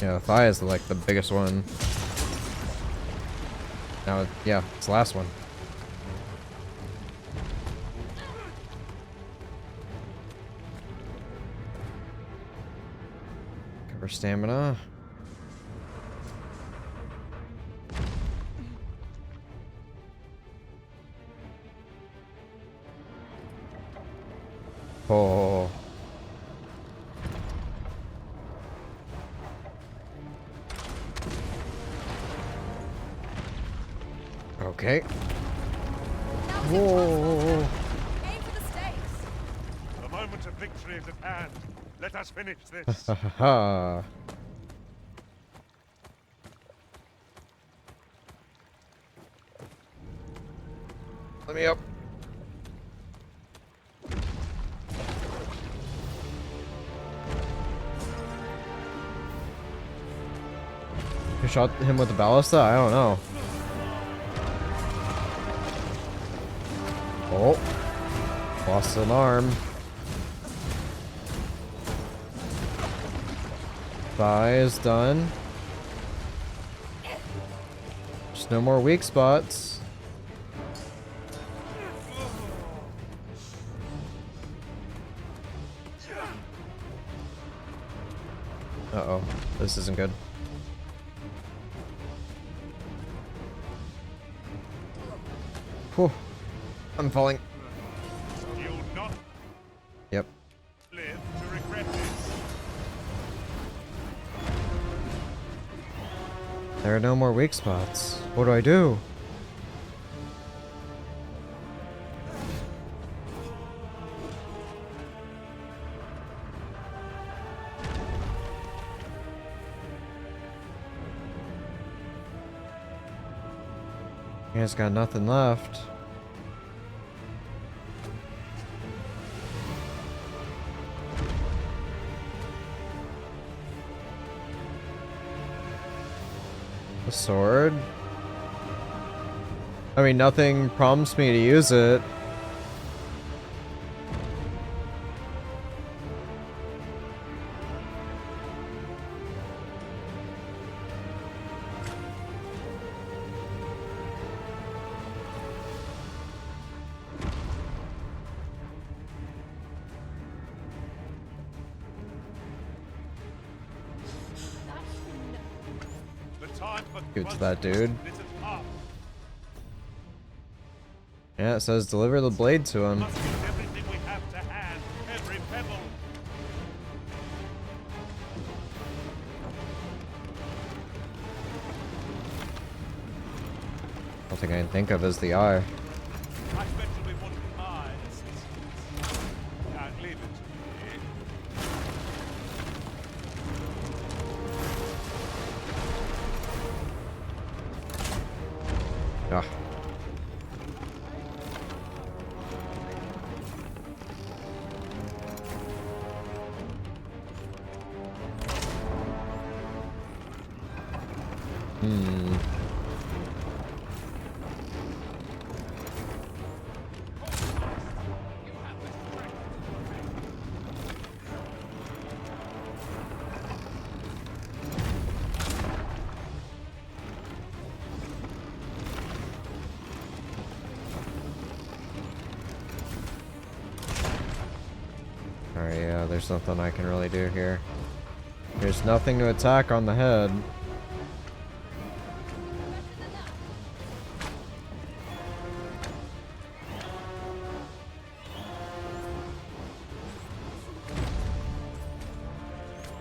Yeah, thigh is like the biggest one. Now, yeah, it's the last one. Cover stamina. Oh. Okay. Whoa. Aim for the stakes! The moment of victory is at hand. Let us finish this. Ha ha ha. Let me up. You shot him with the ballista? I don't know. Oh. Lost an arm. Thigh is done. There's no more weak spots. Uh-oh. This isn't good. Whew. I'm falling. You'll not Yep. live to regret this. There are no more weak spots. What do I do? He has got nothing left. A sword? I mean, nothing prompts me to use it. The time for Give it to that dude. is at hand. Yeah, it says deliver the blade to him. Must use everything we have to hand, every pebble. I don't think I can think of is the eye. I bet you'll be wanting my assistance. Can't leave it to me. Ah. Hmm. Alright, yeah, there's nothing I can really do here. There's nothing to attack on the head.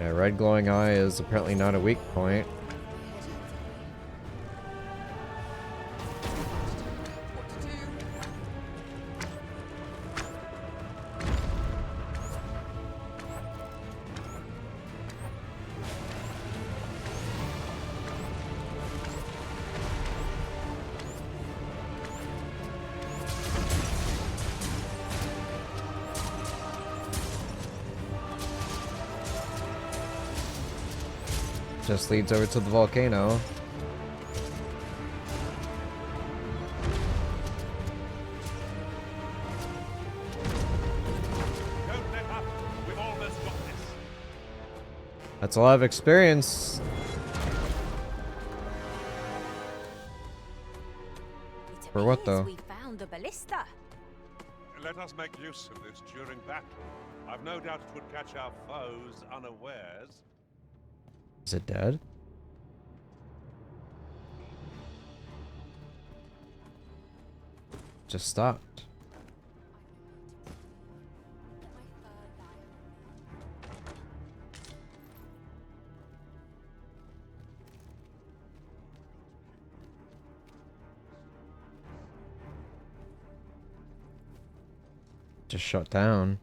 Yeah, red glowing eye is apparently not a weak point. Just leads over to the volcano. Don't let up. We've almost got this. That's a lot of experience. It For what, appears though? we found a ballista. Let us make use of this during battle. I've no doubt it would catch our foes unawares. Is it dead? Just stopped. Just shut down.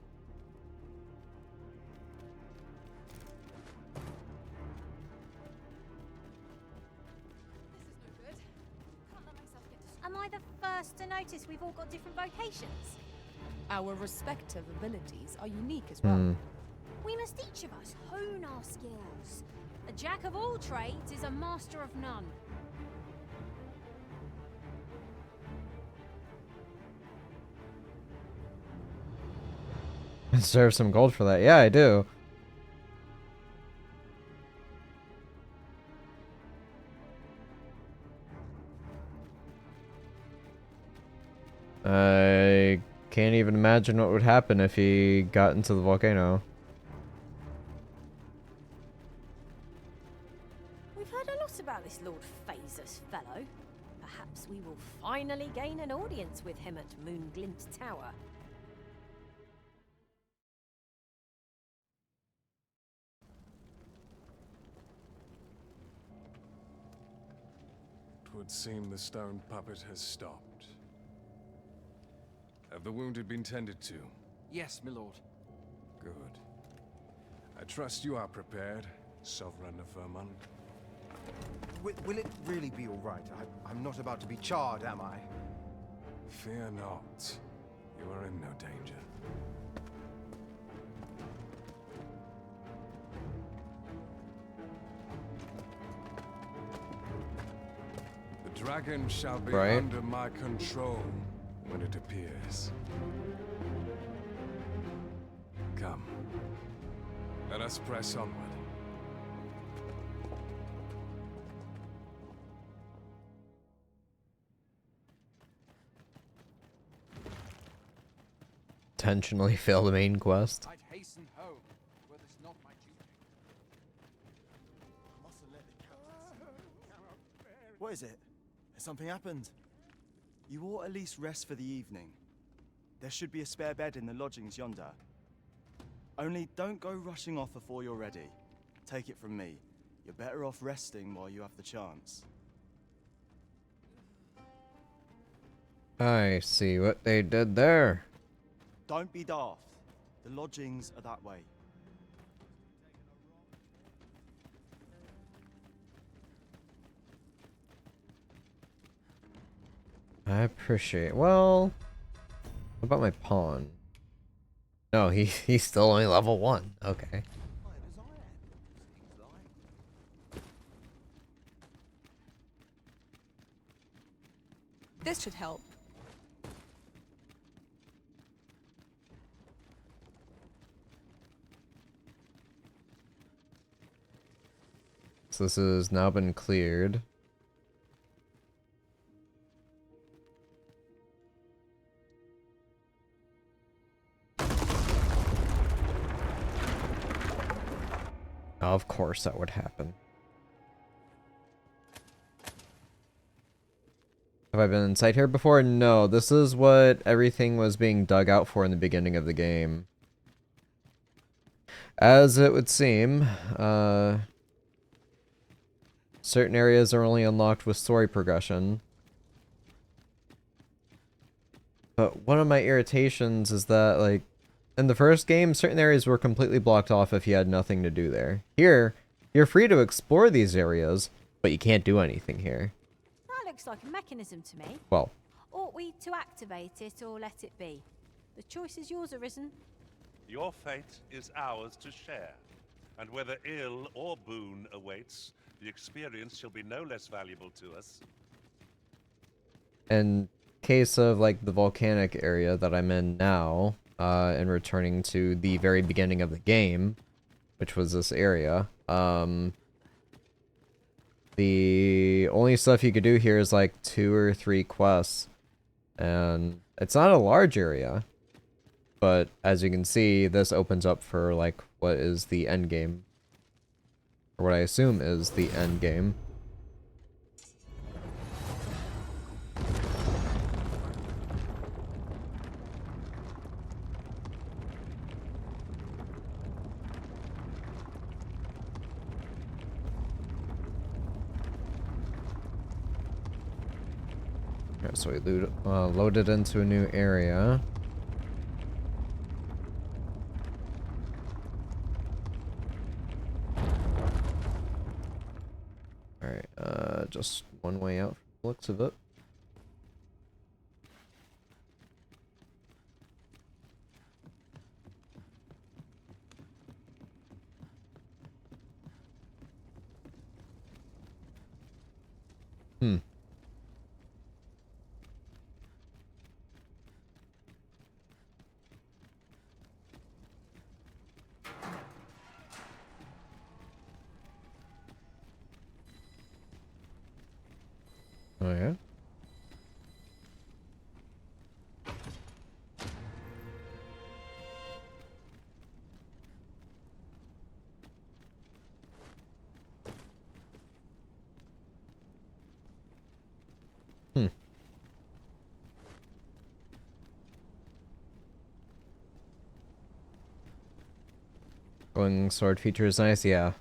Am I the first to notice we've all got different vocations? Our respective abilities are unique as well. We must each of us hone our skills. A jack of all trades is a master of none. Deserve some gold for that. Yeah, I do. I can't even imagine what would happen if he got into the volcano. We've heard a lot about this Lord Phasus fellow. Perhaps we will finally gain an audience with him at Moonglint Tower. Twould seem the stone puppet has stopped. Have the wounded been tended to? Yes, my lord. Good. I trust you are prepared, Sovereign of Vermont. Will it really be all right? I'm not about to be charred, am I? Fear not. You are in no danger. The dragon shall be under my control when it appears. Come. Let us press onward. Intentionally fail the main quest. I'd hasten home, were this not my duty. I mustn't let the captains. What is it? Has something happened? You ought at least rest for the evening. There should be a spare bed in the lodgings yonder. Only don't go rushing off before you're ready. Take it from me. You're better off resting while you have the chance. I see what they did there. Don't be daft. The lodgings are that way. I appreciate. Well, what about my pawn? No, he's still only level 1. Okay. This should help. So this has now been cleared. Of course that would happen. Have I been inside here before? No, this is what everything was being dug out for in the beginning of the game. As it would seem, certain areas are only unlocked with story progression. But one of my irritations is that, like, in the first game, certain areas were completely blocked off if you had nothing to do there. Here, you're free to explore these areas, but you can't do anything here. That looks like a mechanism to me. Well, Ought we to activate it or let it be? The choice is yours, Arisen. Your fate is ours to share, and whether ill or boon awaits, the experience shall be no less valuable to us. in case of, like, the volcanic area that I'm in now, and returning to the very beginning of the game, which was this area, the only stuff you could do here is, like, 2 or 3 quests, and it's not a large area, but as you can see, this opens up for, like, what is the end game, or what I assume is the end game. Alright, so we loaded into a new area. Alright, just one way out from the looks of it. Hmm. Oh yeah? Hmm. Glowing sword feature is nice, yeah.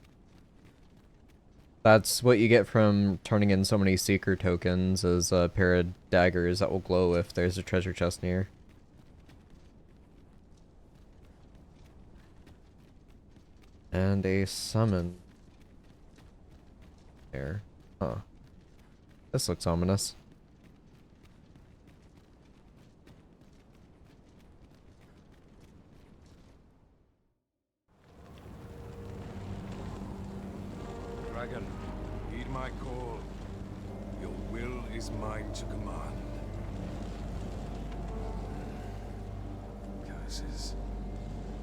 That's what you get from turning in so many seeker tokens, is a pair of daggers that will glow if there's a treasure chest near. And a summon. There. Huh. This looks ominous. Dragon, heed my call. Your will is mine to command. Curses.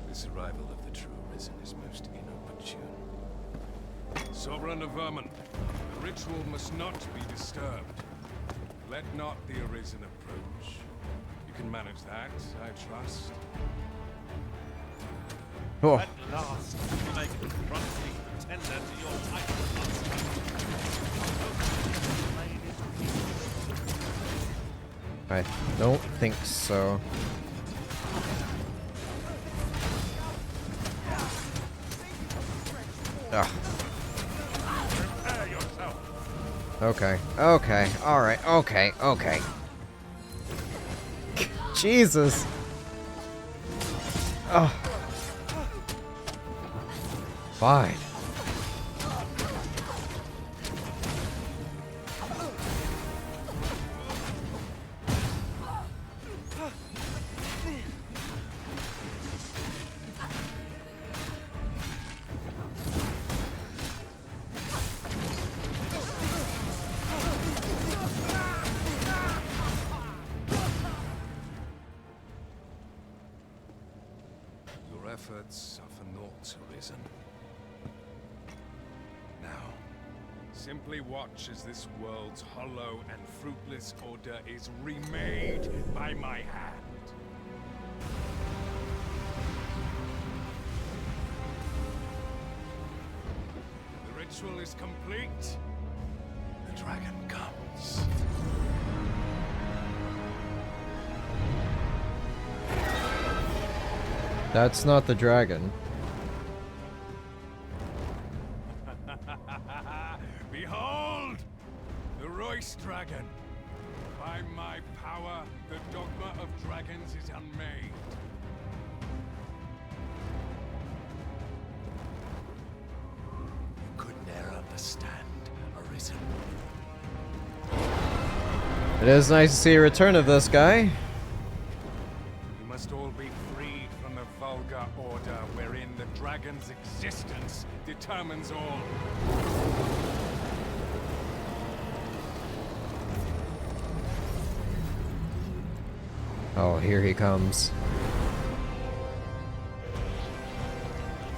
This arrival of the true Risen is most inopportune. Sovereign of Vermin, the ritual must not be disturbed. Let not the Arisen approach. You can manage that, I trust. Oh. At last, you make the front seat tender to your title. I don't think so. Ugh. Okay, okay, alright, okay, okay. Jesus! Oh. Fine. Your efforts are for naught, Arisen. Now, simply watch as this world's hollow and fruitless order is remade by my hand. ritual is complete, the dragon comes. That's not the dragon. Behold! The Royce dragon! By my power, the dogma of dragons is unmade. You could ne'er understand, Arisen. It is nice to see a return of this guy. We must all be freed from the vulgar order wherein the dragon's existence determines all. Oh, here he comes.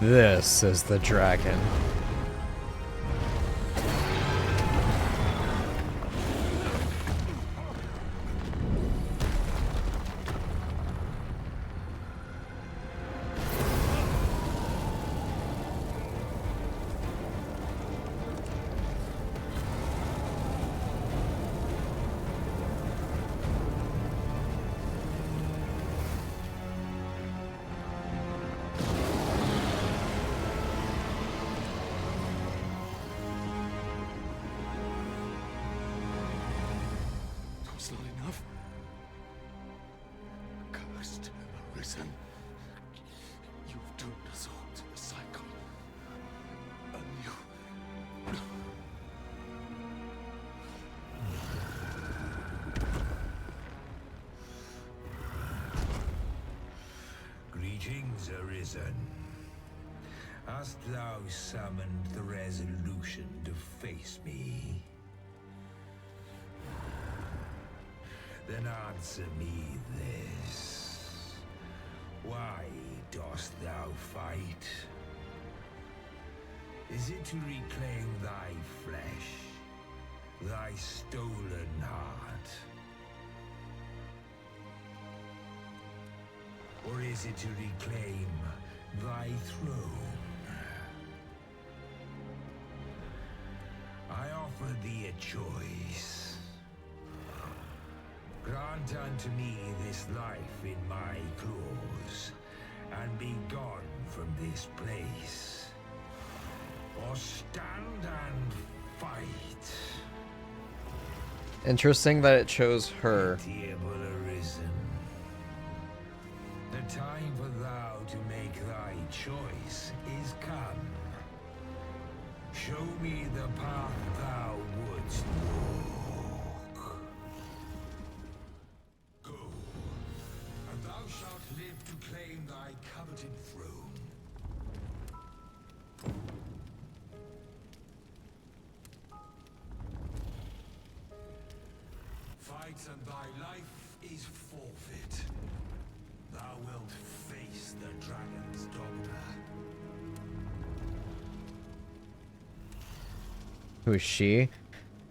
This is the dragon. That's not enough. Cursed, Arisen. You've doomed us all to the cycle. And you... Greetings, Arisen. Hast thou summoned the resolution to face me? Then answer me this. Why dost thou fight? Is it to reclaim thy flesh, thy stolen heart? Or is it to reclaim thy throne? I offer thee a choice. Grant unto me this life in my claws, and be gone from this place. Or stand and fight. Interesting that it chose her. Pitiable Arisen. The time for thou to make thy choice is come. Show me the path thou wouldst walk. Go, and thou shalt live to claim thy coveted throne. Fight and thy life is forfeit. Thou wilt face the dragon's dogma. Who is she?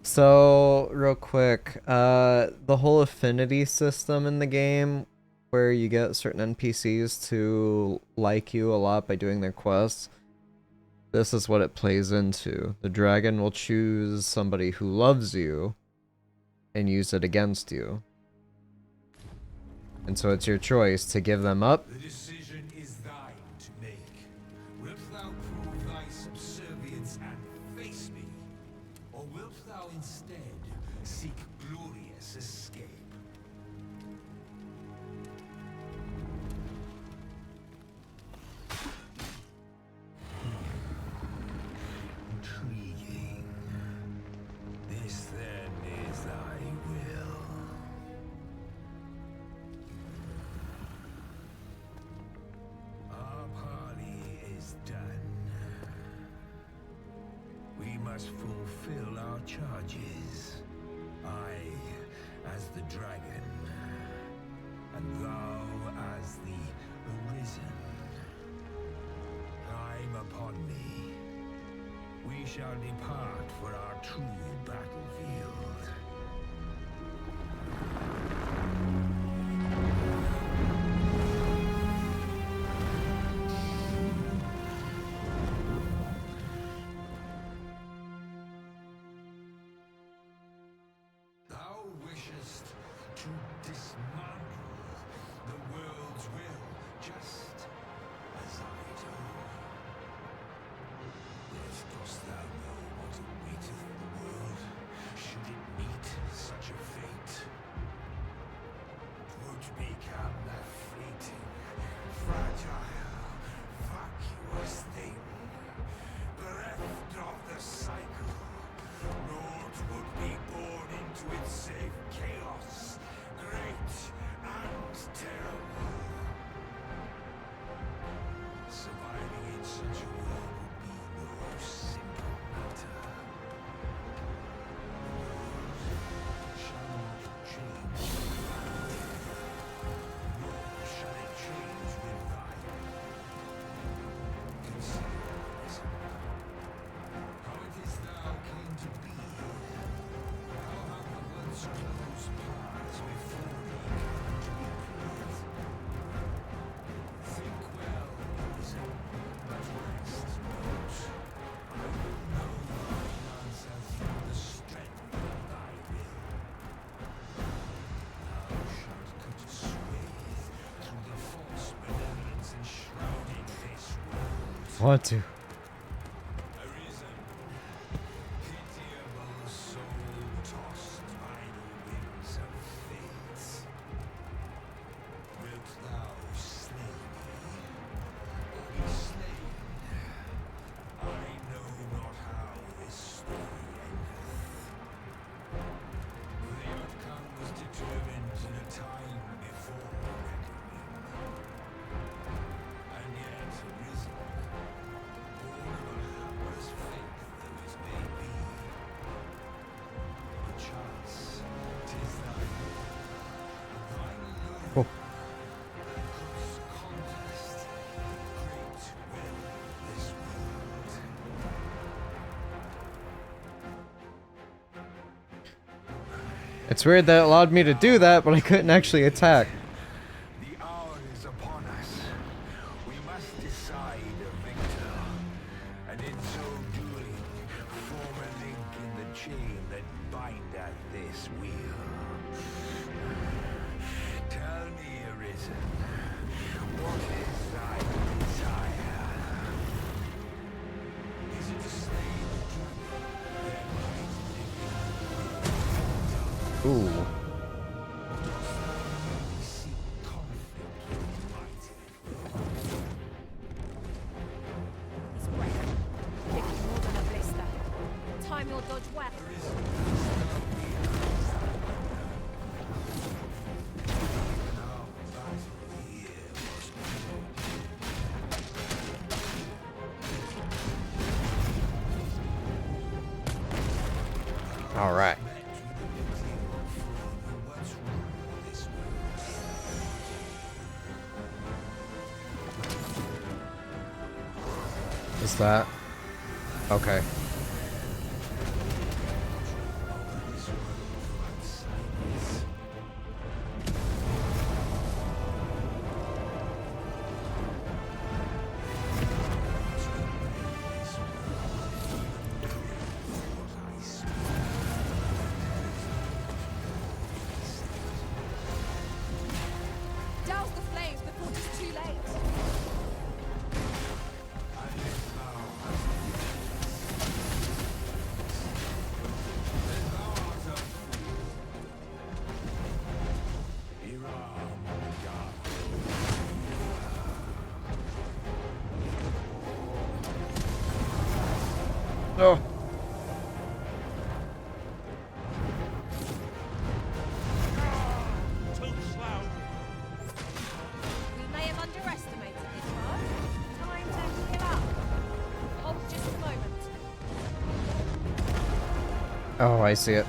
So, real quick, the whole affinity system in the game, where you get certain NPCs to like you a lot by doing their quests, this is what it plays into. The dragon will choose somebody who loves you and use it against you. And so it's your choice to give them up. The decision is thine to make. Wilt thou prove thy subservience and face me? Or wilt thou instead seek glorious escape? Intriguing. This then is thy will. Our parley is done. We must fulfill our charges. I, as the dragon, and thou as the Arisen. Time upon me. We shall depart for our true battlefield. want to. Oh. It's weird that it allowed me to do that, but I couldn't actually attack. The hour is upon us. We must decide a victor, and in so doing, form a link in the chain that bindeth this wheel. Tell me, Arisen, what is thy desire? Is it to slay the dragon? Ooh. He's brave. It was more than a blister. Time your dodge well. All right. Is that? Okay. Douse the flames before it's too late. Oh. We may have underestimated this foe. Time to heal up. Hold just a moment. Oh, I see it.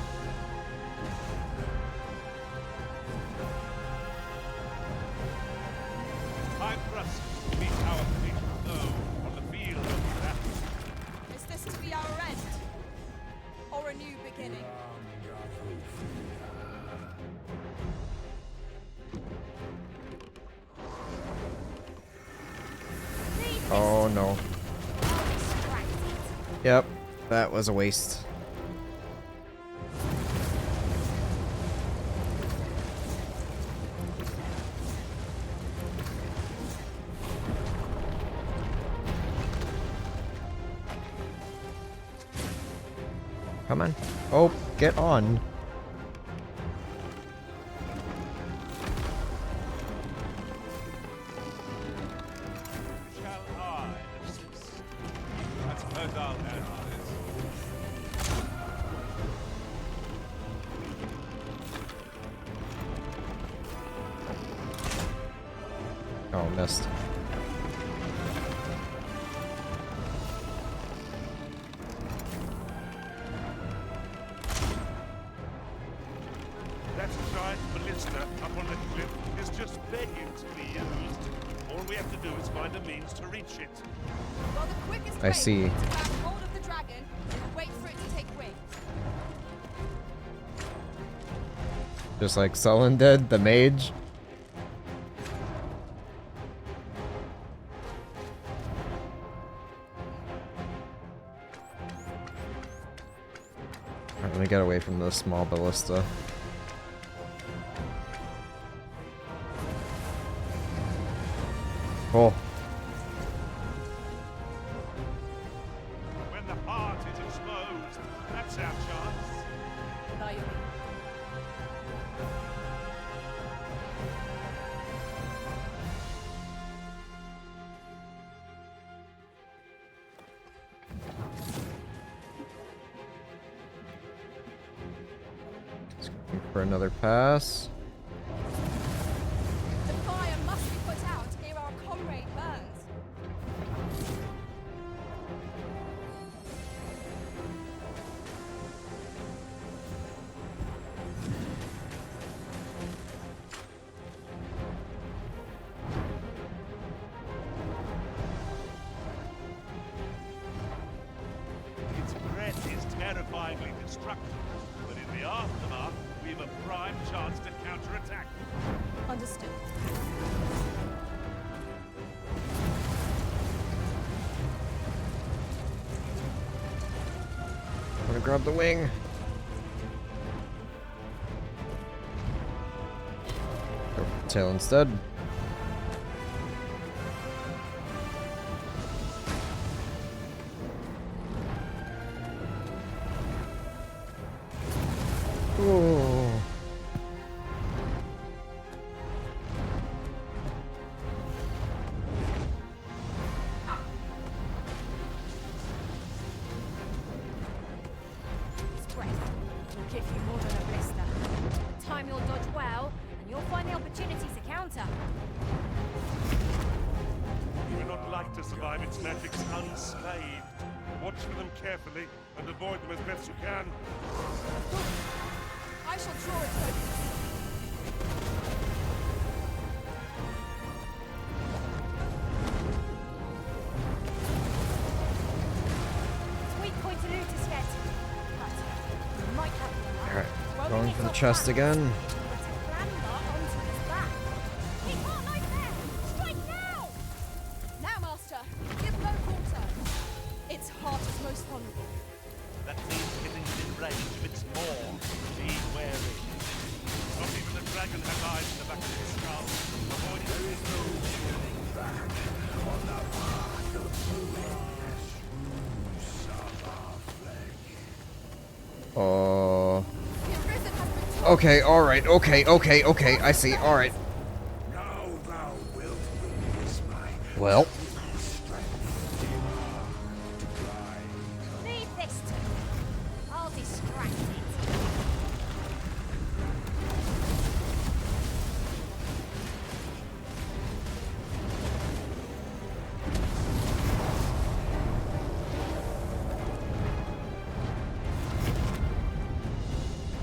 Time for us to meet our fate on the field of battle. Is this to be our end? Or a new beginning? Oh no. Yep, that was a waste. Come on. Oh, get on. Shall I assist? I suppose I'll handle this. Oh, missed. That giant ballista up on the cliff is just begging to be used. All we have to do is find a means to reach it. Well, the quickest I way see. is to grab hold of the dragon and wait for it to take wing. Just like Sullen did, the mage. Alright, let me get away from the small ballista. Cool. for another pass. The fire must be put out ere our comrade burns. Its breath is terrifyingly destructive, but in the aftermath, we've a prime chance to counterattack. Understood. I'm gonna grab the wing. Go for the tail instead. Oh. Its breath will give you more than a blister. Time your dodge well, and you'll find the opportunities to counter. You are not like to survive its magics unscathed. Watch for them carefully and avoid them as best you can. I shall draw its focus. Its weak point eludes yet. But you might have to Alright, going for the chest again. clamber onto his back. He can't lie there! Strike now! Now, Master, give no quarter. Its heart is most vulnerable. That means getting within range of its maw. Be wary. Not even the dragon has eyes in the back of its skull. Avoid there is no turning back on the path of ruin. Oh. Okay, alright, okay, I see, alright. Now thou wilt witness my Well. Leave this to me. I'll distract it.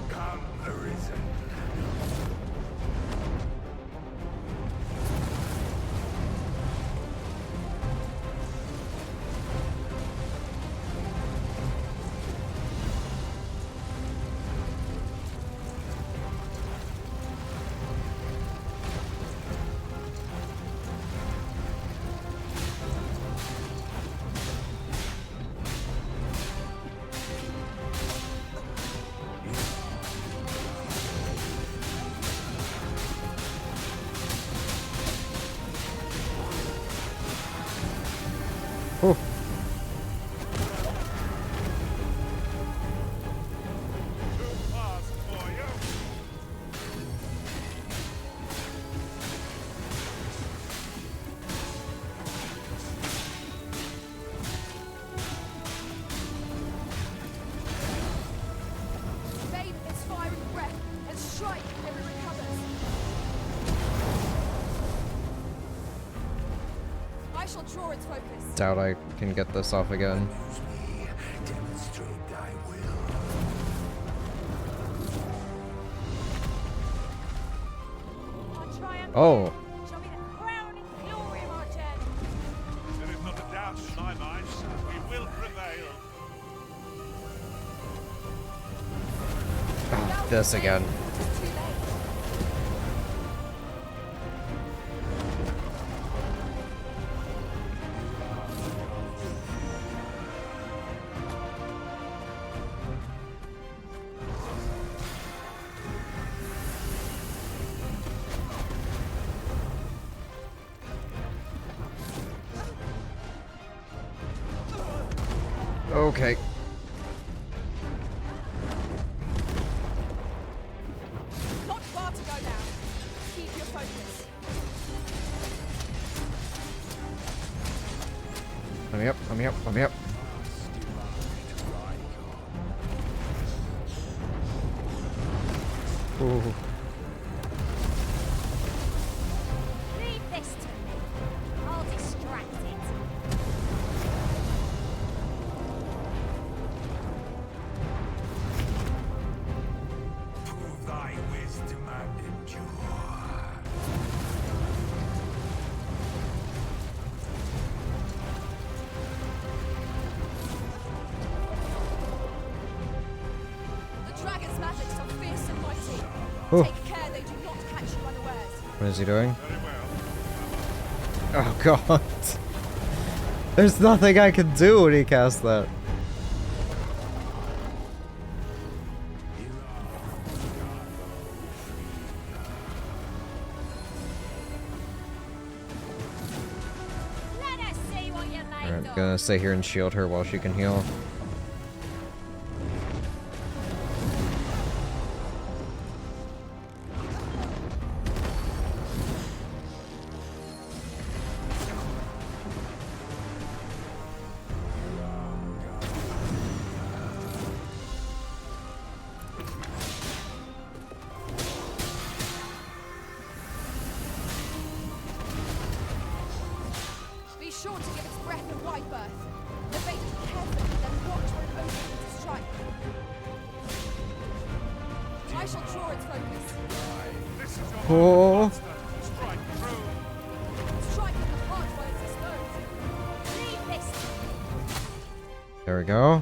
come arisen. Oh. Too fast for you. Bathe its fiery breath and strike if it recovers. I shall draw its focus. Doubt I can get this off again. Use me, demonstrate thy will. Our triumph Oh. shall be the crowning glory of our journey. There is not a doubt in my mind. We will prevail. Oh, this again. It's too late. Okay. Not far to go now. Keep your focus. Let me up, let me up, let me up. Ooh. Leave this to me. I'll distract it. Prove thy wisdom and endure. The dragon's magics are fierce and mighty. Ooh. Take care they do not catch you unawares. What is he doing? Oh god. There's nothing I can do when he casts that. Let us see what you're made Alright, of. gonna stay here and shield her while she can heal. Be sure to give its breath a wide berth. Evade it carefully, then watch where it opens to strike. I shall draw its focus. Oh. Strike through. Strike in the heart while it's exposed. Leave this. There we go.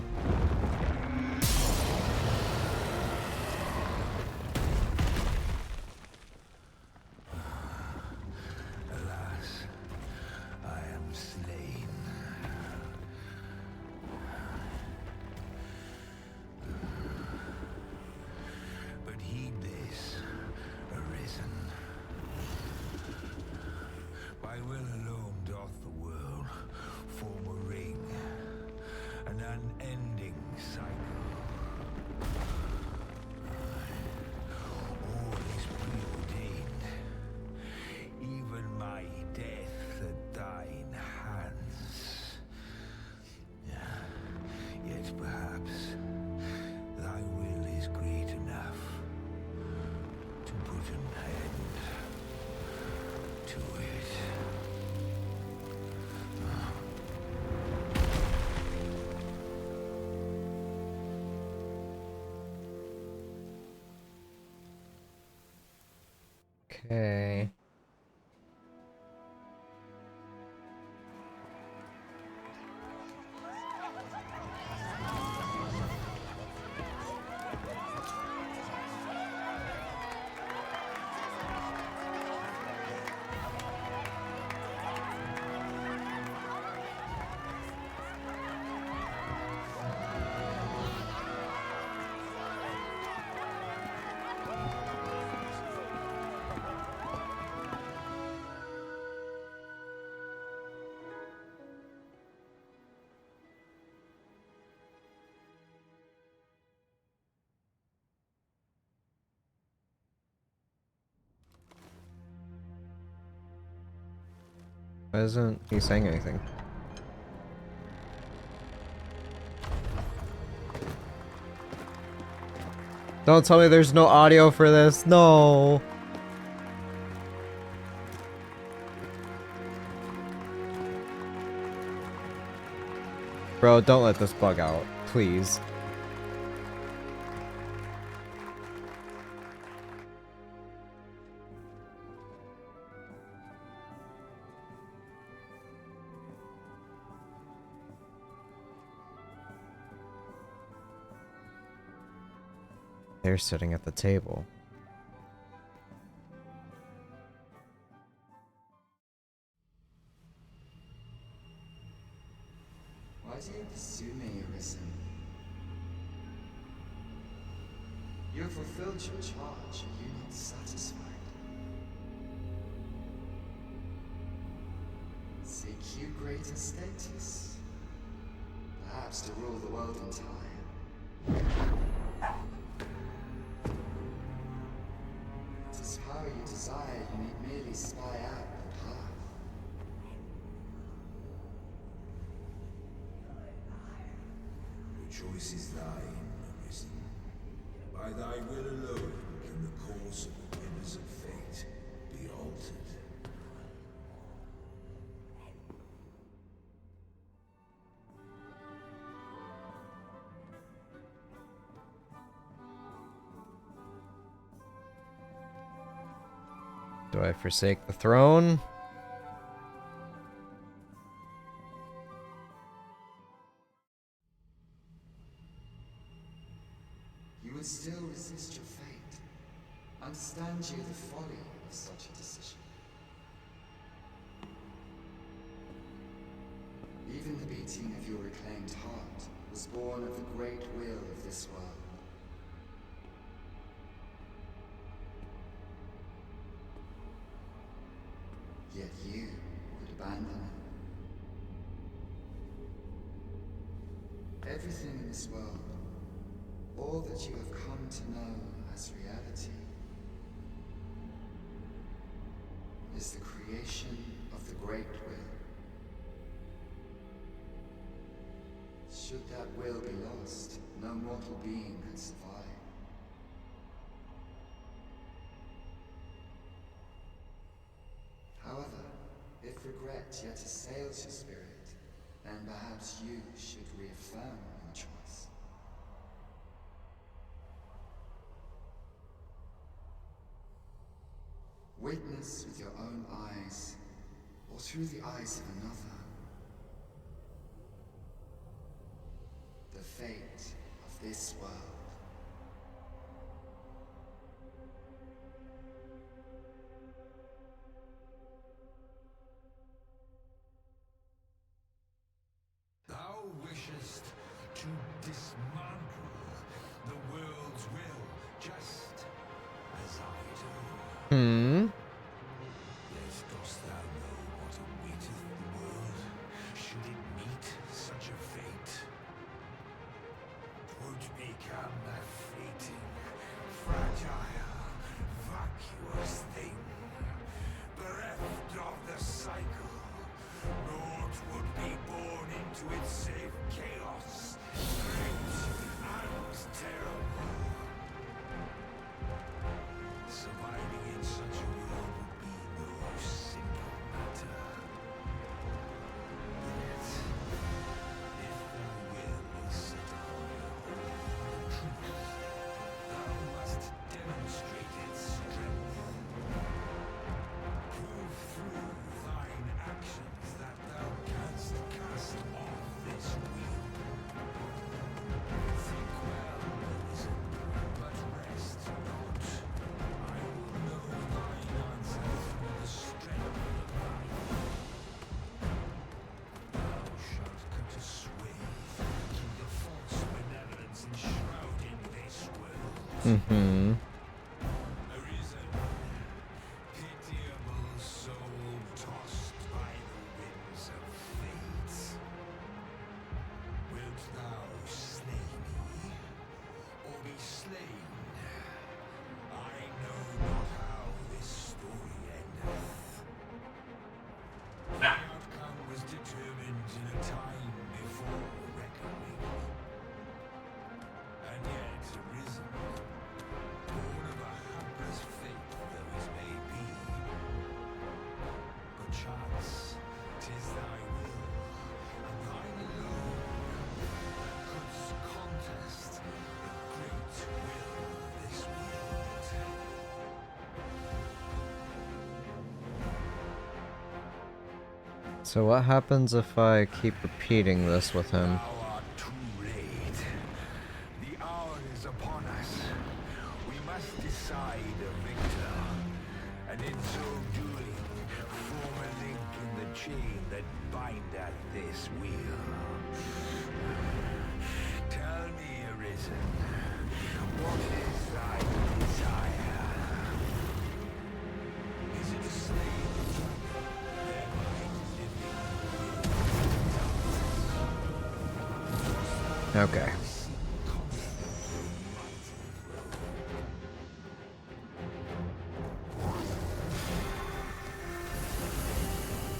Alas, I am slain. But heed this, Arisen. By will alone doth the world form a ring, an unending cycle. All is preordained, even my death at thine hands. Yet perhaps thy will is great enough to put an end to it. Okay. Why isn't he saying anything? Don't tell me there's no audio for this. No. Bro, don't let this bug out, please. They're sitting at the table. Why do you pursue me, Arisen? You have fulfilled your charge. Are you not satisfied? Seek you greater status? Perhaps to rule the world entire? It is power you desire, you need merely spy out the path. The choice is thine, Arisen. By thy will alone can can the course of the rivers of fate be altered? Do I forsake the throne? You would still resist your fate. Understand you the folly of such a decision. Even the beating of your reclaimed heart was born of the great will of this world. Yet you would abandon it. Everything in this world, all that you have come to know as reality, is the creation of the great will. Should that will be lost, no mortal being could survive. However, if regret yet assails your spirit, then perhaps you should reaffirm your choice. Witness with your own eyes, or through the eyes of another, the fate of this world. Thou wishest to dismantle the world's will, just as I do. Yet dost thou know what awaiteth the world, should it meet such a fate? 'Twould become a fleeting, fragile, vacuous thing, bereft of the cycle. Naught would be born into its safe chaos, great and terrible. Surviving in such a world would be no simple matter. Yet, if thy will is set upon the truth, thou must demonstrate its strength. Prove through thine actions that thou canst cast off this wheel. Think well, Arisen, but rest not. I will know thine answer through the strength of life. Thou shalt cut a swathe through the false benevolence enshrouding this world. Arisen, pitiable soul tossed by the winds of fate. Wilt thou slay me, or be slain? I know not how this story endeth. The outcome was determined in a time before reckoning. And yet Arisen, born of a hapless fate though it may be, perchance 'tis thy will, and thine alone, that couldst contest the great will of this world. So what happens if I keep repeating this with him? Thou art too late. The hour is upon us. We must decide a victor, and in so doing, form a link in the chain that bindeth this wheel. Tell me, Arisen, what is thy desire? Is it to slay the dragon, thereby living Okay.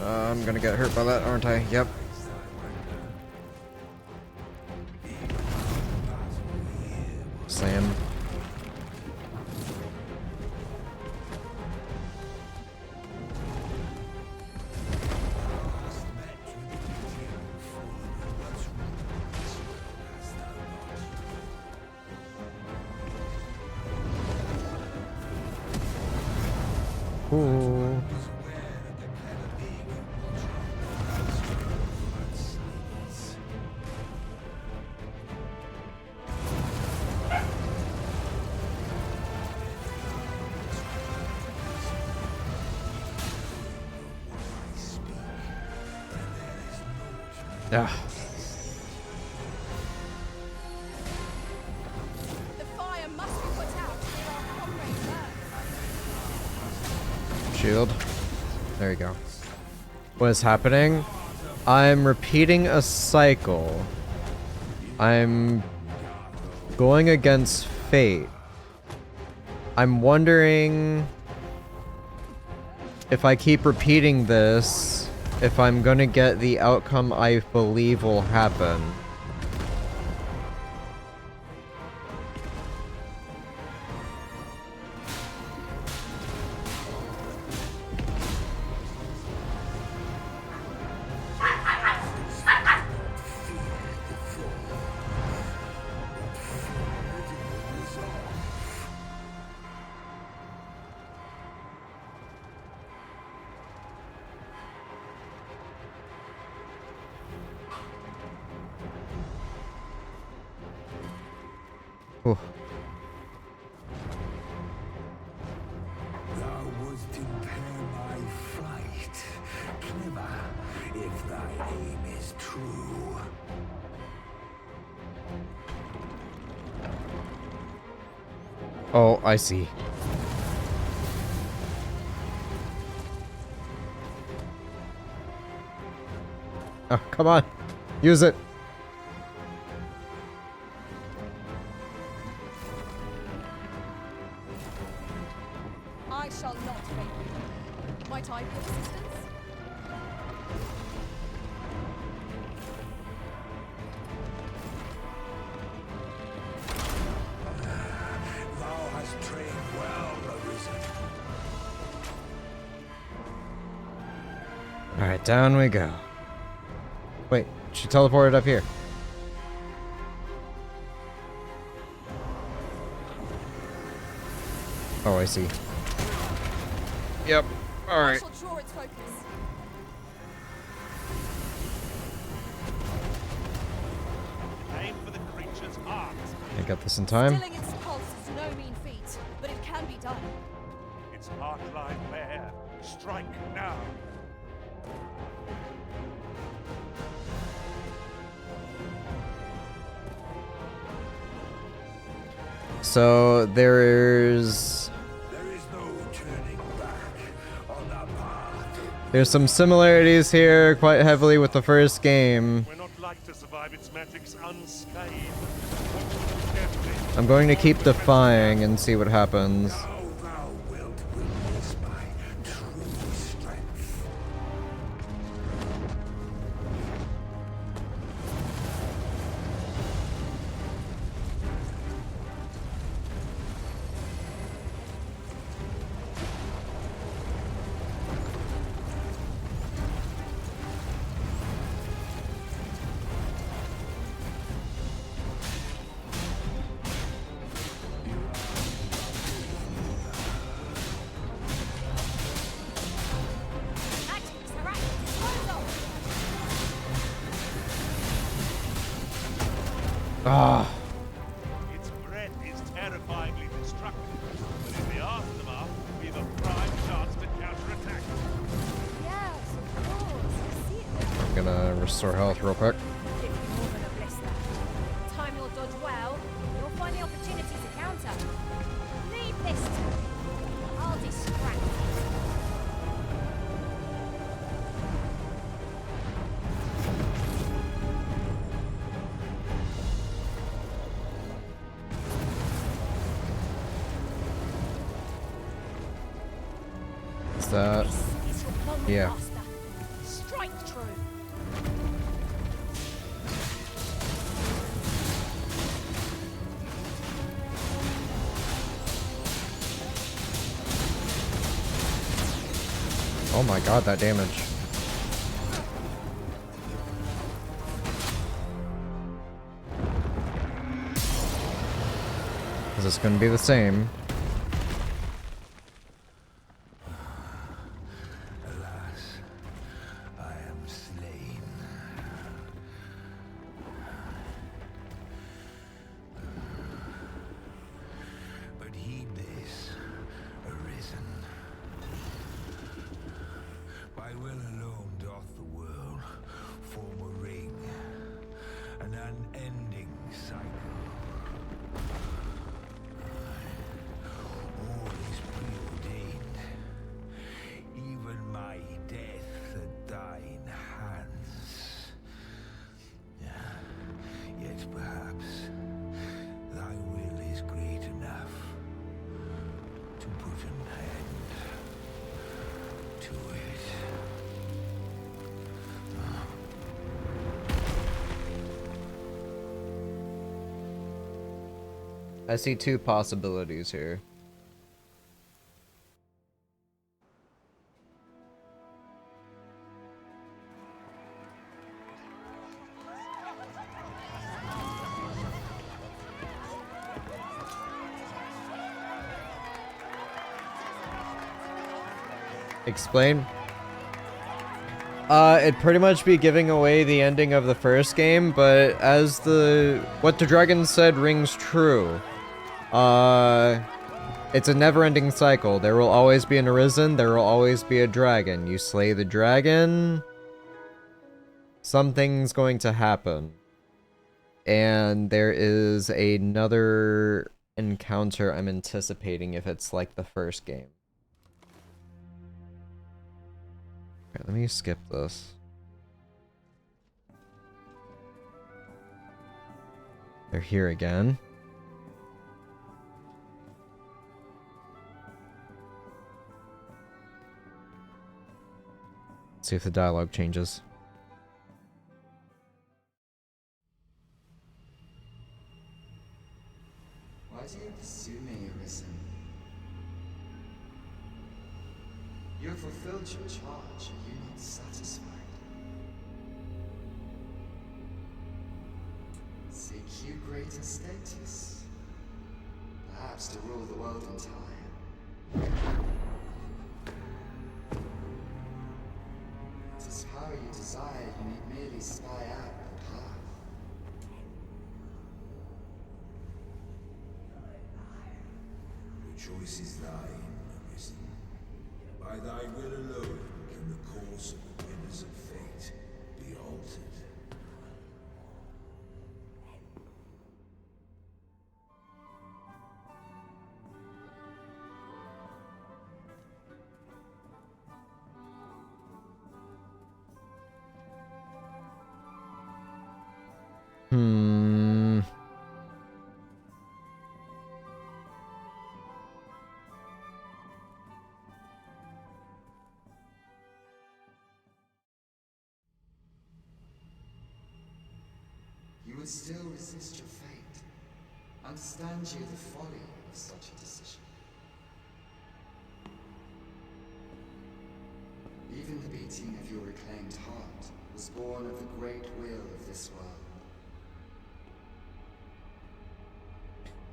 I'm gonna get hurt by that, aren't I? Yep. Slam. Ooh. Yeah. The fire must be put out for our comrades burn. Shield. There you go. What is happening? I'm repeating a cycle. I'm going against fate. I'm wondering if I keep repeating this, if I'm gonna get the outcome I believe will happen. Ooh. Thou wouldst impair my flight. Clever, if thy aim is true. Oh, I see. Oh, come on. Use it. I shall not fail you. Might I be of assistance? Thou hast trained well, Arisen. Alright, down we go. Wait, she teleported up here. Oh, I see. Yep. Alright. I shall draw its focus. Aim for the creature's heart. I got this in time. Stilling its pulse is no mean feat, but it can be done. Its heart lie bare. Strike now. So there's no turning back on the path. there's some similarities here quite heavily with the first game. We're not like to survive its magics unscathed. Watch carefully. I'm going to keep defying and see what happens. Now thou wilt witness my true strength. Tactics are at your disposal. Ah. Its breath is terrifyingly destructive, but in the aftermath, we've a prime chance to counterattack. Yes, of course. I see it. I'm gonna restore health real quick. Give you more than a blister. Time your dodge well, you'll find the opportunity to counter. Leave this to me. I'll distract you. Is that? This is your moment, Yeah. master. Strike true. Oh my god, that damage. Is this gonna be the same? to it. I see two possibilities here. Explain? It'd pretty much be giving away the ending of the first game, but as what the dragon said rings true. It's a never-ending cycle. There will always be an arisen, there will always be a dragon. You slay the dragon, something's going to happen. And there is another encounter I'm anticipating if it's like the first game. Okay, let me skip this. They're here again. See if the dialogue changes. Why do you pursue me, Arisen? You have fulfilled your charge. Are you not satisfied? Seek you greater status? Perhaps to rule the world in time. It is power you desire, you need merely spy out the path. The choice is thine, Arisen. By thy will alone can the course of the winners of fate be altered. You would still resist your fate. Understand you the folly of such a decision. Even the beating of your reclaimed heart was born of the great will of this world.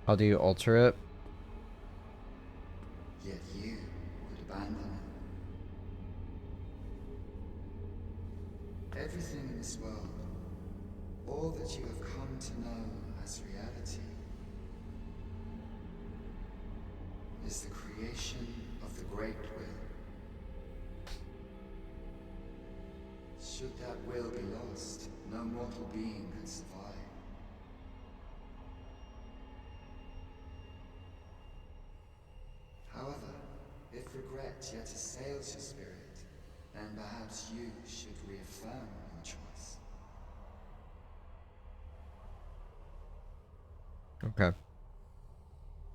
How do you alter it? Yet you would abandon it. Everything in this world, all that you have come to know as reality, is the creation of the great will. Should that will be lost, no mortal being can survive. However, if regret yet assails your spirit, then perhaps you should reaffirm your choice. Okay.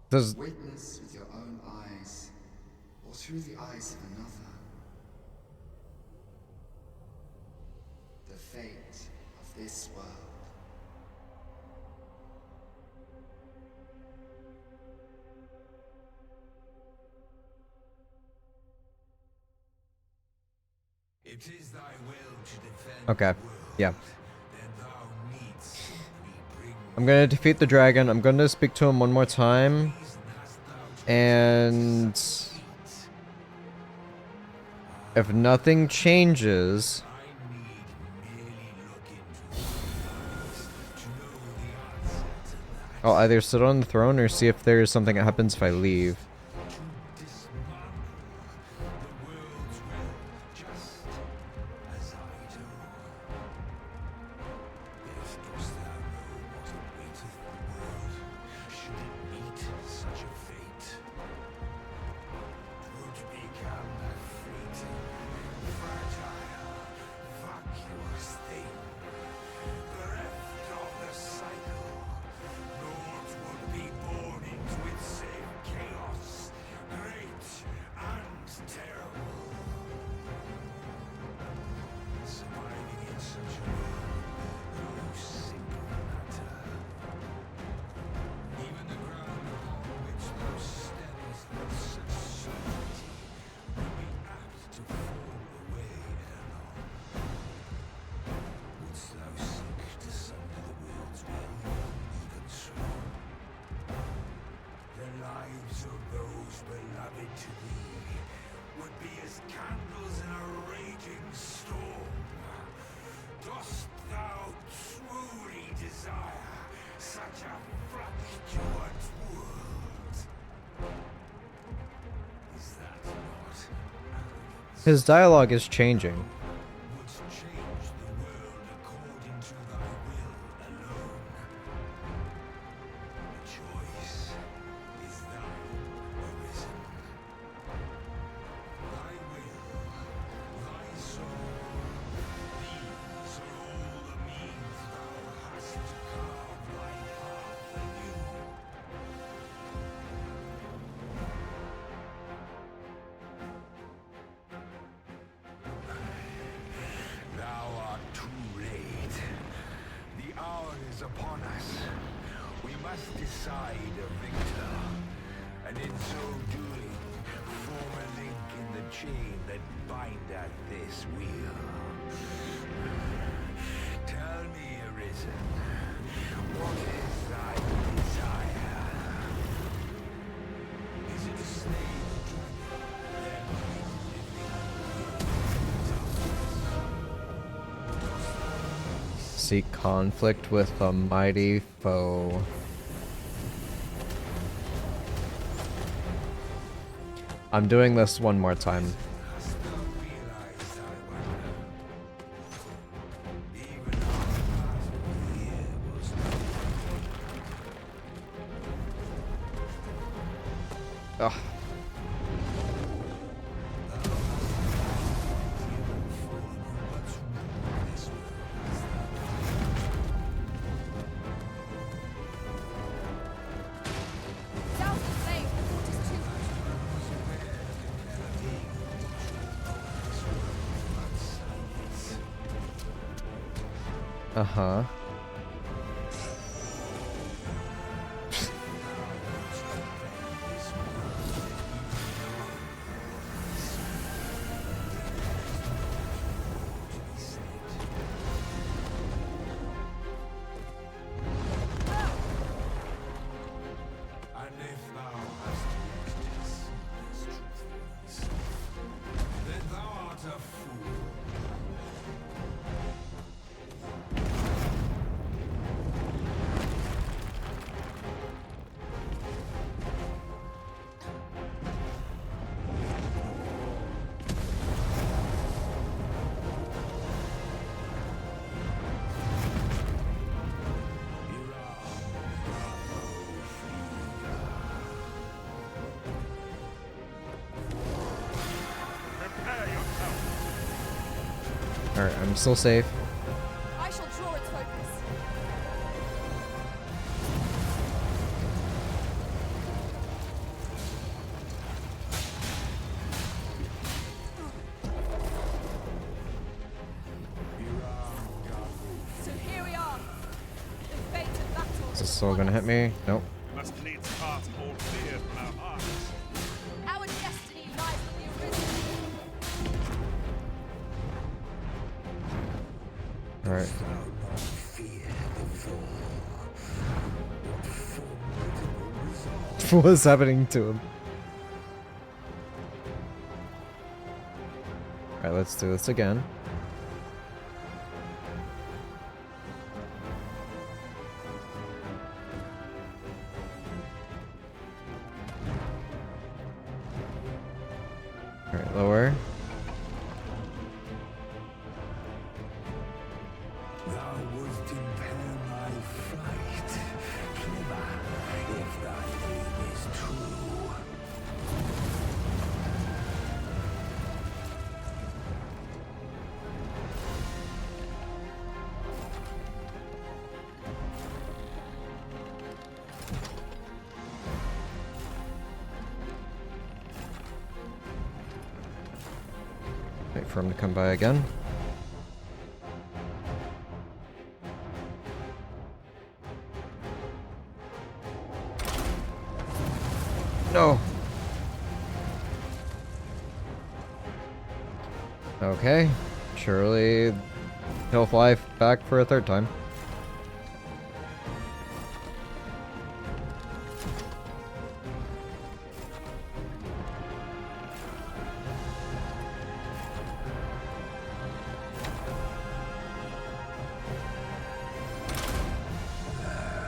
Does Witness with your own eyes, or through the eyes of another, the fate of this world. It is thy will to defend okay. Yeah. then thou needs simply bring I'm gonna defeat the dragon. I'm gonna speak to him one more time. And if nothing changes, I'll either sit on the throne or see if there's something that happens if I leave. His dialogue is changing. Upon us. We must decide a victor, and in so doing, form a link in the chain that bindeth this wheel. Tell me, Arisen, what is thy desire? Is it a slave dragon? Seek conflict with a mighty foe. I'm doing this one more time. Ugh. Uh-huh. Alright, I'm still safe. I shall draw its focus. So here we are. The fate of battle. Is this still gonna hit me? Nope. Must needs cast all fear from our hearts. Our destiny lies with the Arisen. Alright. What is happening to him? Alright, let's do this again. Alright, lower. Thou wouldst impair my flight. Clever, if thy aim is true. Wait for him to come by again. No. Okay. Surely he'll fly back for a third time.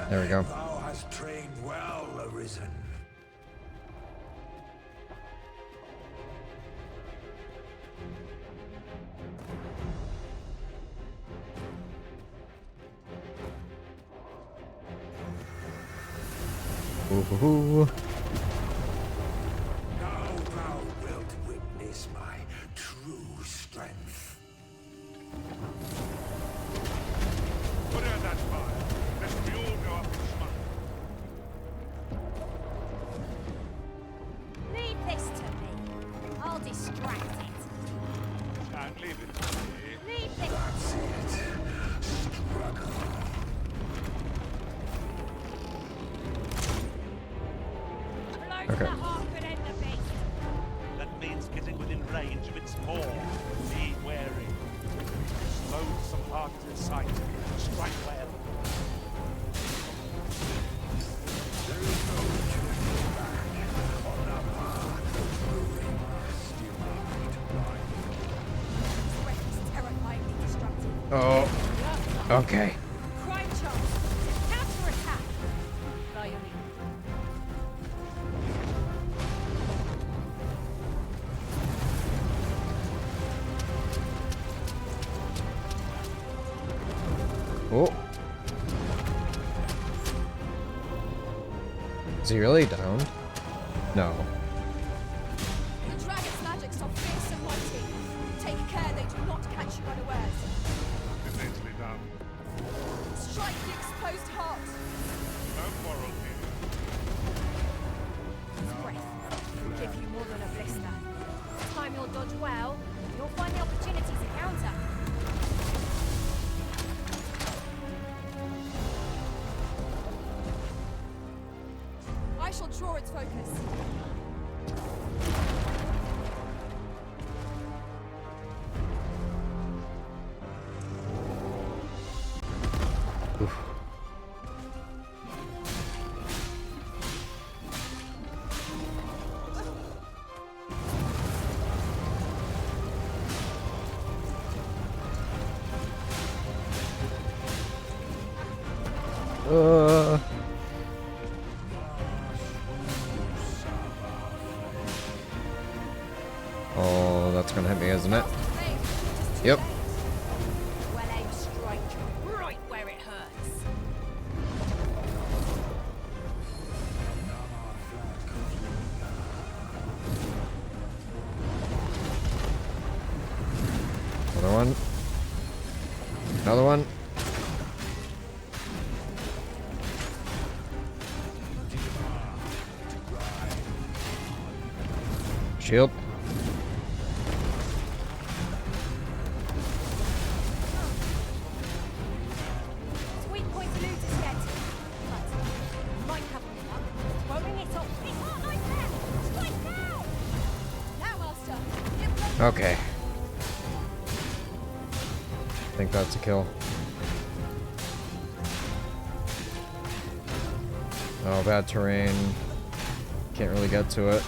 There we go. Thou hast trained well, Arisen. Ooh. Now thou wilt witness my true strength. Put out that fire, lest we all go up in smoke. Leave this to me. I'll distract it. Can't leave it to me. Leave this. That's it. Struggle. Blow to Okay. the heart could end the beast. That means getting within range of its maw. Be wary. Slow some heart to sight. Strike well. There is no turning back on the path of ruin. Still Threat is terrifyingly destructive. Oh. Okay. Crime charge. Counter-attack. Violin. Oh. Is he really down? No. The dragon's magics are fierce and mighty. Take care they do not catch you unawares. Eventually done. Strike the exposed heart. No quarrel here. This breath will give you more than a blister. Time you'll dodge well, you'll find the opportunity to counter. I shall draw its focus. Oof. Oh, that's gonna hit me, isn't it? Yep. Well aimed strike. Right where it hurts. Another one. Another one. Shield. Sweet point eludes yet. But might have one up. Rolling it off. It's not like that. Strike now. Now, Master. Give them Okay. I think that's a kill. Oh, bad terrain. Can't really get to it.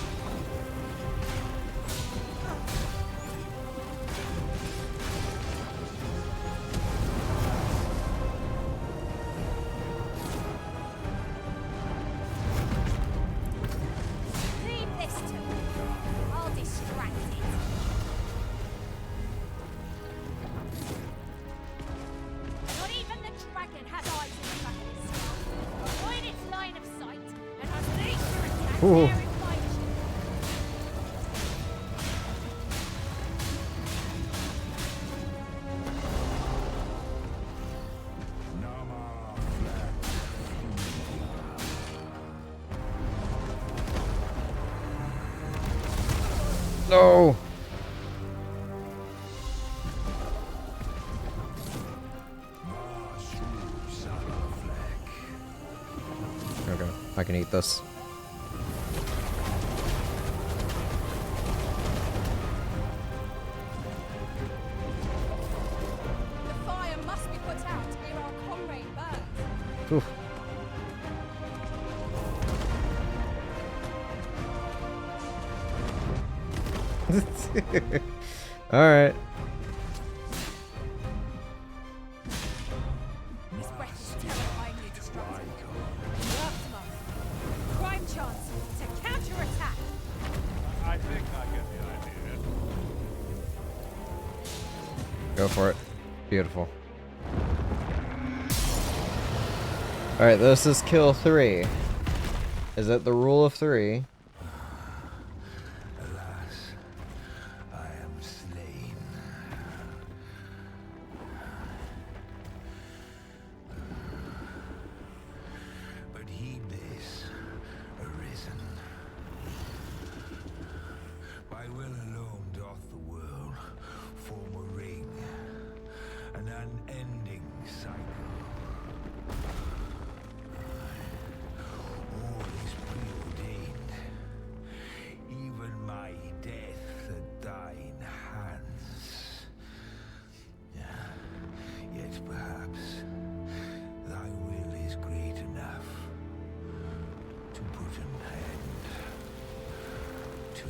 Leave this to me. I'll distract it. Not even the dragon has eyes in the back of his skull. Avoid its line of sight and unleash your attack Ooh. there it finds you. No. Okay, I can eat this. the fire must be put out ere our comrade burns. Oof. All right. This breath is terrifyingly destructive. Dogma. Crime chance to counter-attack. I think I get the idea. Go for it. Beautiful. All right, this is kill 3. Is it the rule of 3? Alas, I am slain. But heed this, arisen. By will alone doth the world form a ring, an unending cycle. All is preordained, even my death at thine hands. Yet perhaps thy will is great enough to put an end to it.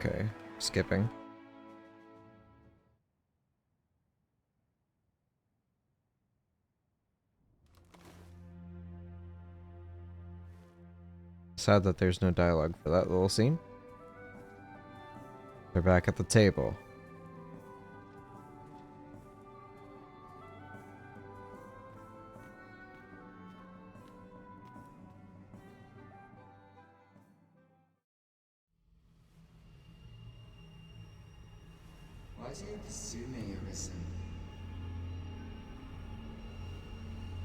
Okay, skipping. Sad that there's no dialogue for that little scene. They're back at the table. Why do you pursue me, Arisen?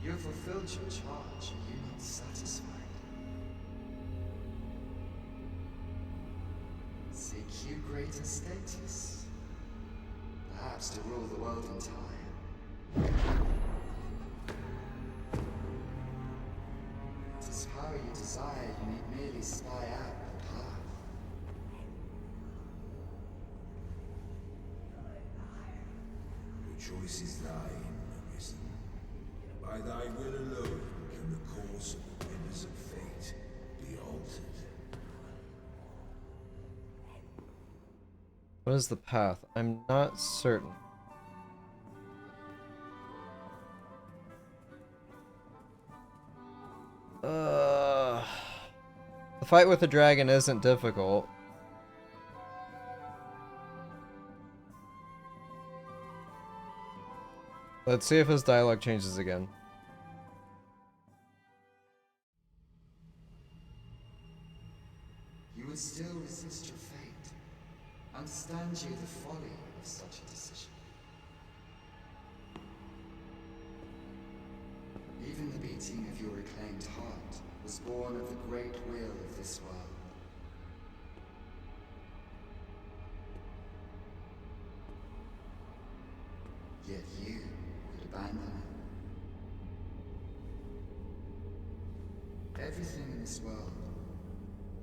You have fulfilled your charge, are you not satisfied? Seek you greater status? Perhaps to rule the world entire? It is power you desire, you need merely spy out the path. The choice is thine, Arisen. By thy will alone can the course of the winners of fate be altered. What is the path? I'm not certain. The fight with the dragon isn't difficult. Let's see if his dialogue changes again. You would still resist your fate. Understand you the folly of such a decision. Even the beating of your reclaimed heart was born of the great will of this world. Yet you would abandon it. Everything in this world,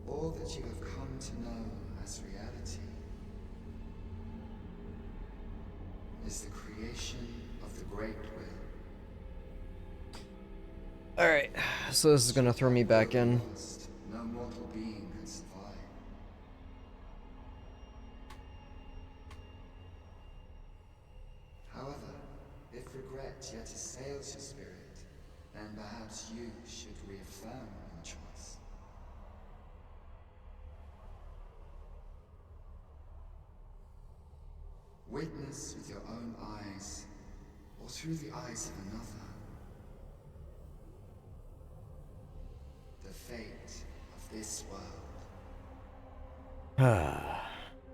all that you have come to know as reality, is the creation of the great will. Alright, so this is gonna throw me back in. No mortal being can survive. However, if regret yet assails your spirit, then perhaps you should reaffirm your choice. Witness with your own eyes, or through the eyes of another, the fate of this world.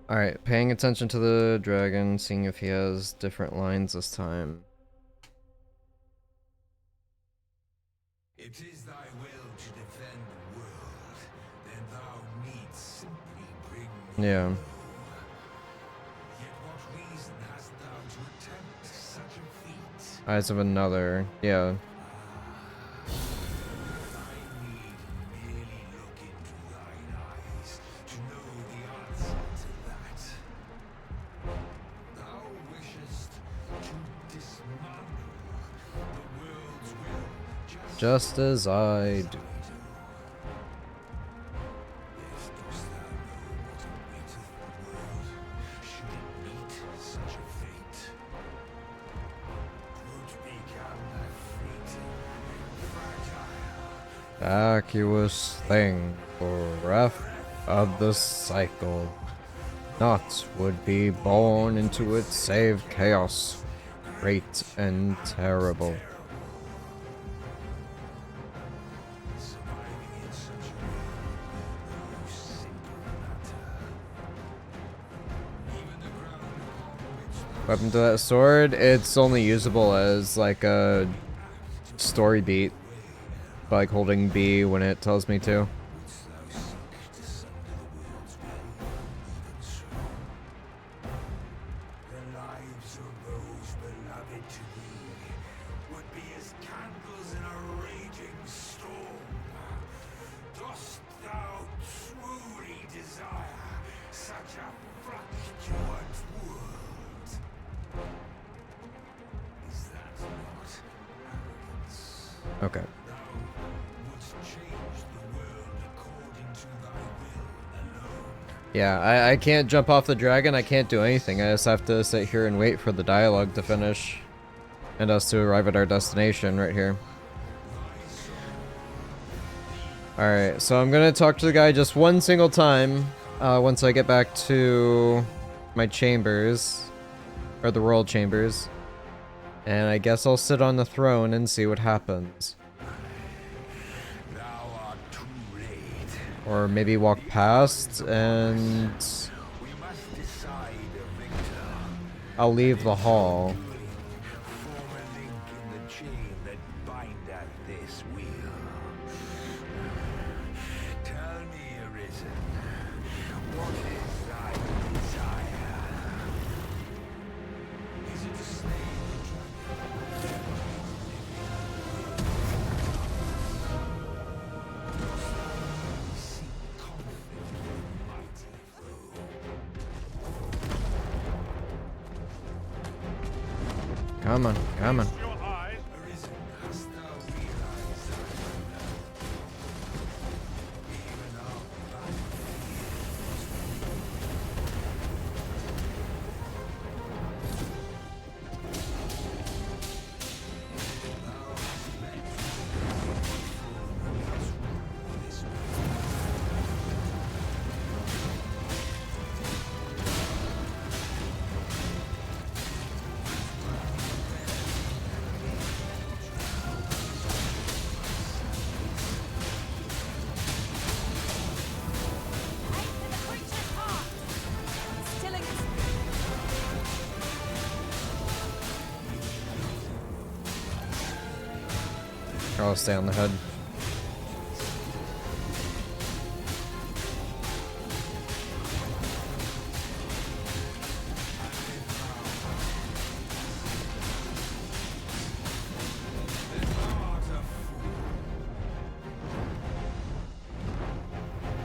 Alright, paying attention to the dragon, seeing if he has different lines this time. It is thy will to defend the world, then thou needst simply bring Yeah. Yet what reason hast thou to attempt such a feat? Eyes of another, yeah. I need merely look into thine eyes to know the answer to that. Thou wishest to dismantle the world's will Just as I do. Yes, dost thou know what awaiteth the world should it meet such a fate? 'Twould become a fleeting, fragile vacuous thing, bereft of the cycle. Naught would be born into it save chaos, great and terrible. Weapon to that sword, it's only usable as like a story beat, like holding B when it tells me to. Okay. Yeah, I can't jump off the dragon, I can't do anything, I just have to sit here and wait for the dialogue to finish. And us to arrive at our destination right here. Alright, so I'm gonna talk to the guy just one single time, once I get back to my chambers, or the royal chambers. And I guess I'll sit on the throne and see what happens. Or maybe walk past and I'll leave the hall. Come on, come on. I'll stay on the head.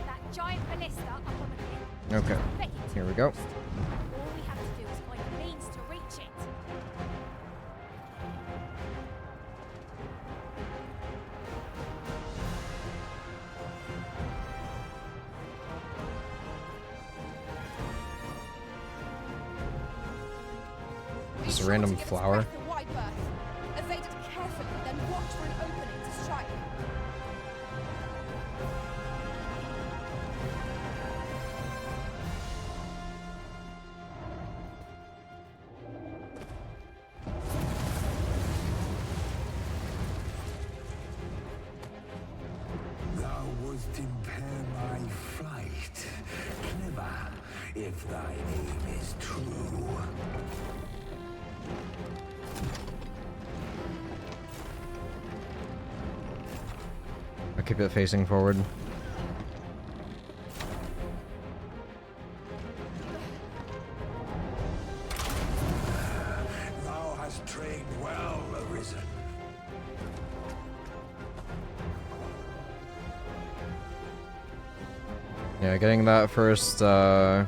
That giant ballista up on the Okay, here we go. all we have to do is find a means to reach it. Just a random flower. The wide berth. Evade it carefully, then watch for an opening to strike. Thou wouldst impair my flight. Clever, if thy aim is true. I'll keep it facing forward. Thou hast trained well, Arisen. Yeah, getting that first heart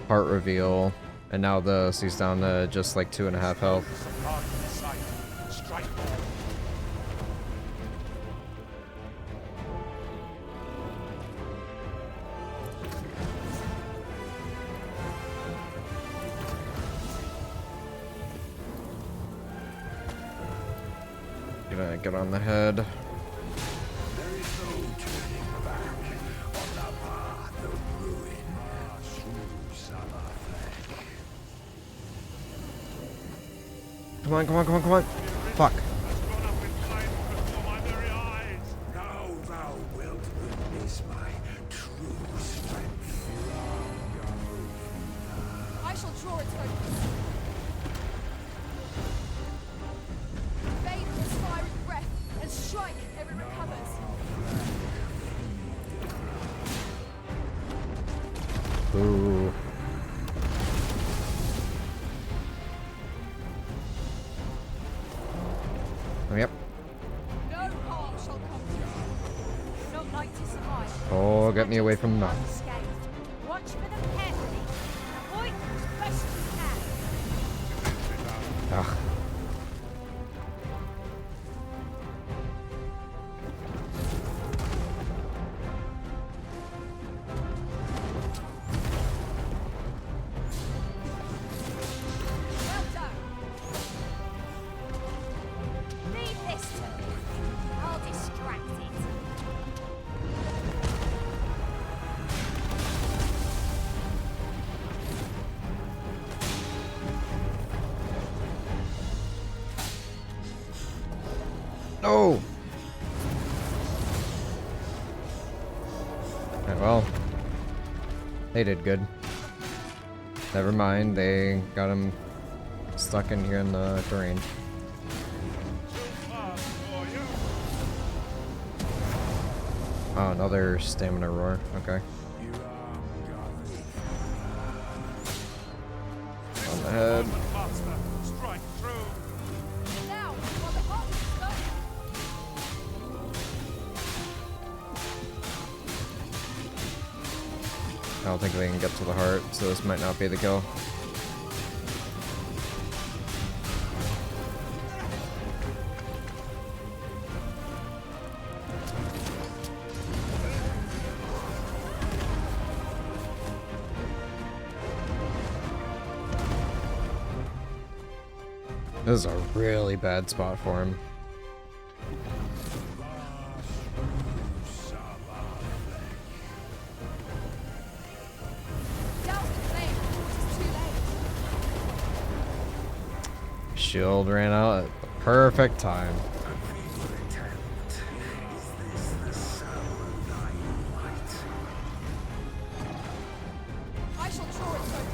reveal, and now he's down to just like 2.5 health. There Gonna get on the head. is Come on, come on, come on, come on. Fuck. Now thou wilt witness my true strength. I shall draw its focus. Bathe its fiery breath and strike ere it recovers. Ooh. Oh, yep. No harm shall come to you. Not like to survive. Oh, get me away from that. Unscathed. Watch for them carefully. Avoid them as best you can. Ugh. Well done. Leave this to me. I'll distract it. No! Alright, well. They did good. Never mind, they got him stuck in here in the range. Oh, another stamina roar. Okay. On the head. Strike through. Now, while the heart is slowing. I don't think they can get to the heart, so this might not be the kill. This is a really bad spot for him. Douse the flame before it is too late. Shield ran out at the perfect time. I shall draw its focus.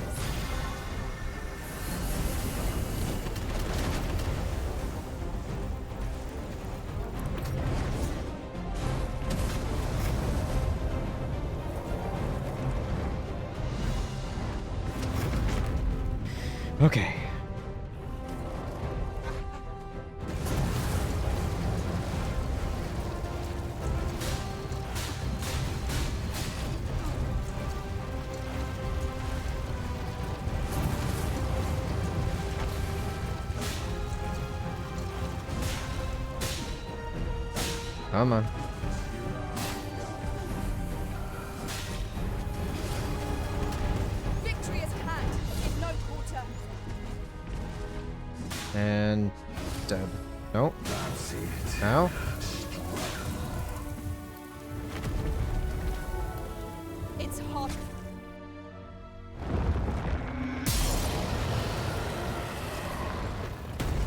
Okay. Come on. Victory is at hand. Give no quarter. And dead. Nope. Now? It's hard.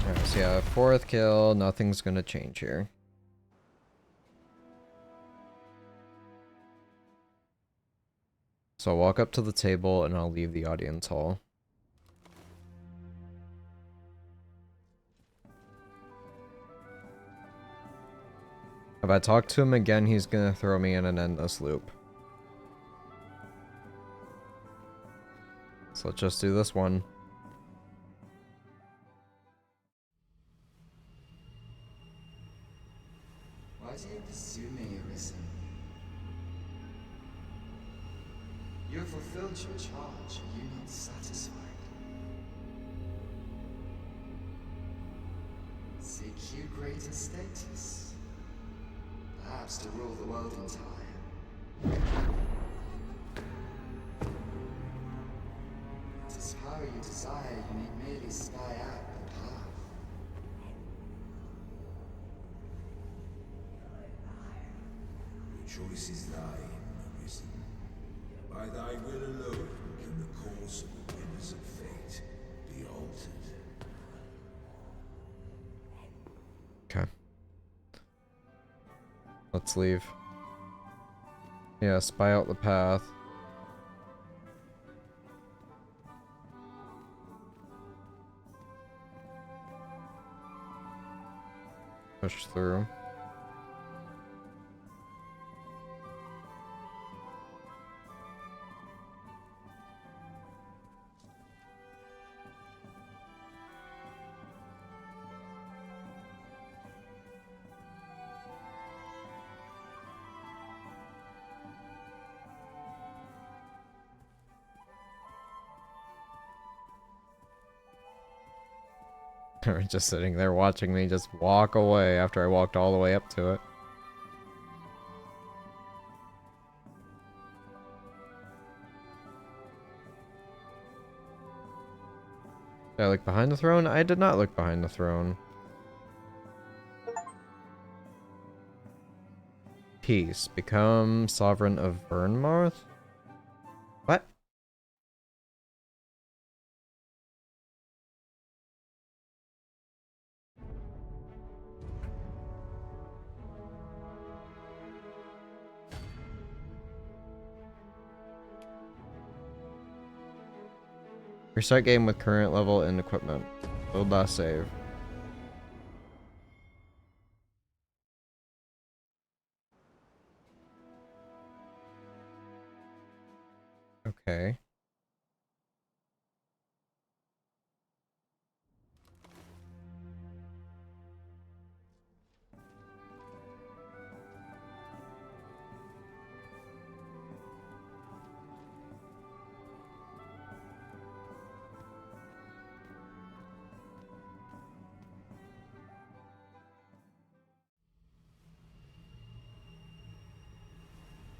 Alright, so yeah, fourth kill, nothing's gonna change here. So I'll walk up to the table and I'll leave the audience hall. If I talk to him again, he's gonna throw me in an endless loop. So let's just do this one. Why do you pursue me, Arisen? You have fulfilled your charge. Are you not satisfied? Seek you greater status? Perhaps to rule the world entire? It is power you desire, you need merely spy out the path. The choice is thine, Arisen. By thy will alone can the course of the rivers of fate be altered. Let's leave. Yeah, spy out the path. Push through. They're just sitting there watching me just walk away after I walked all the way up to it. Did I look behind the throne? I did not look behind the throne. Peace. Become sovereign of Vernmarth? What? Restart game with current level and equipment. Load last save. Okay.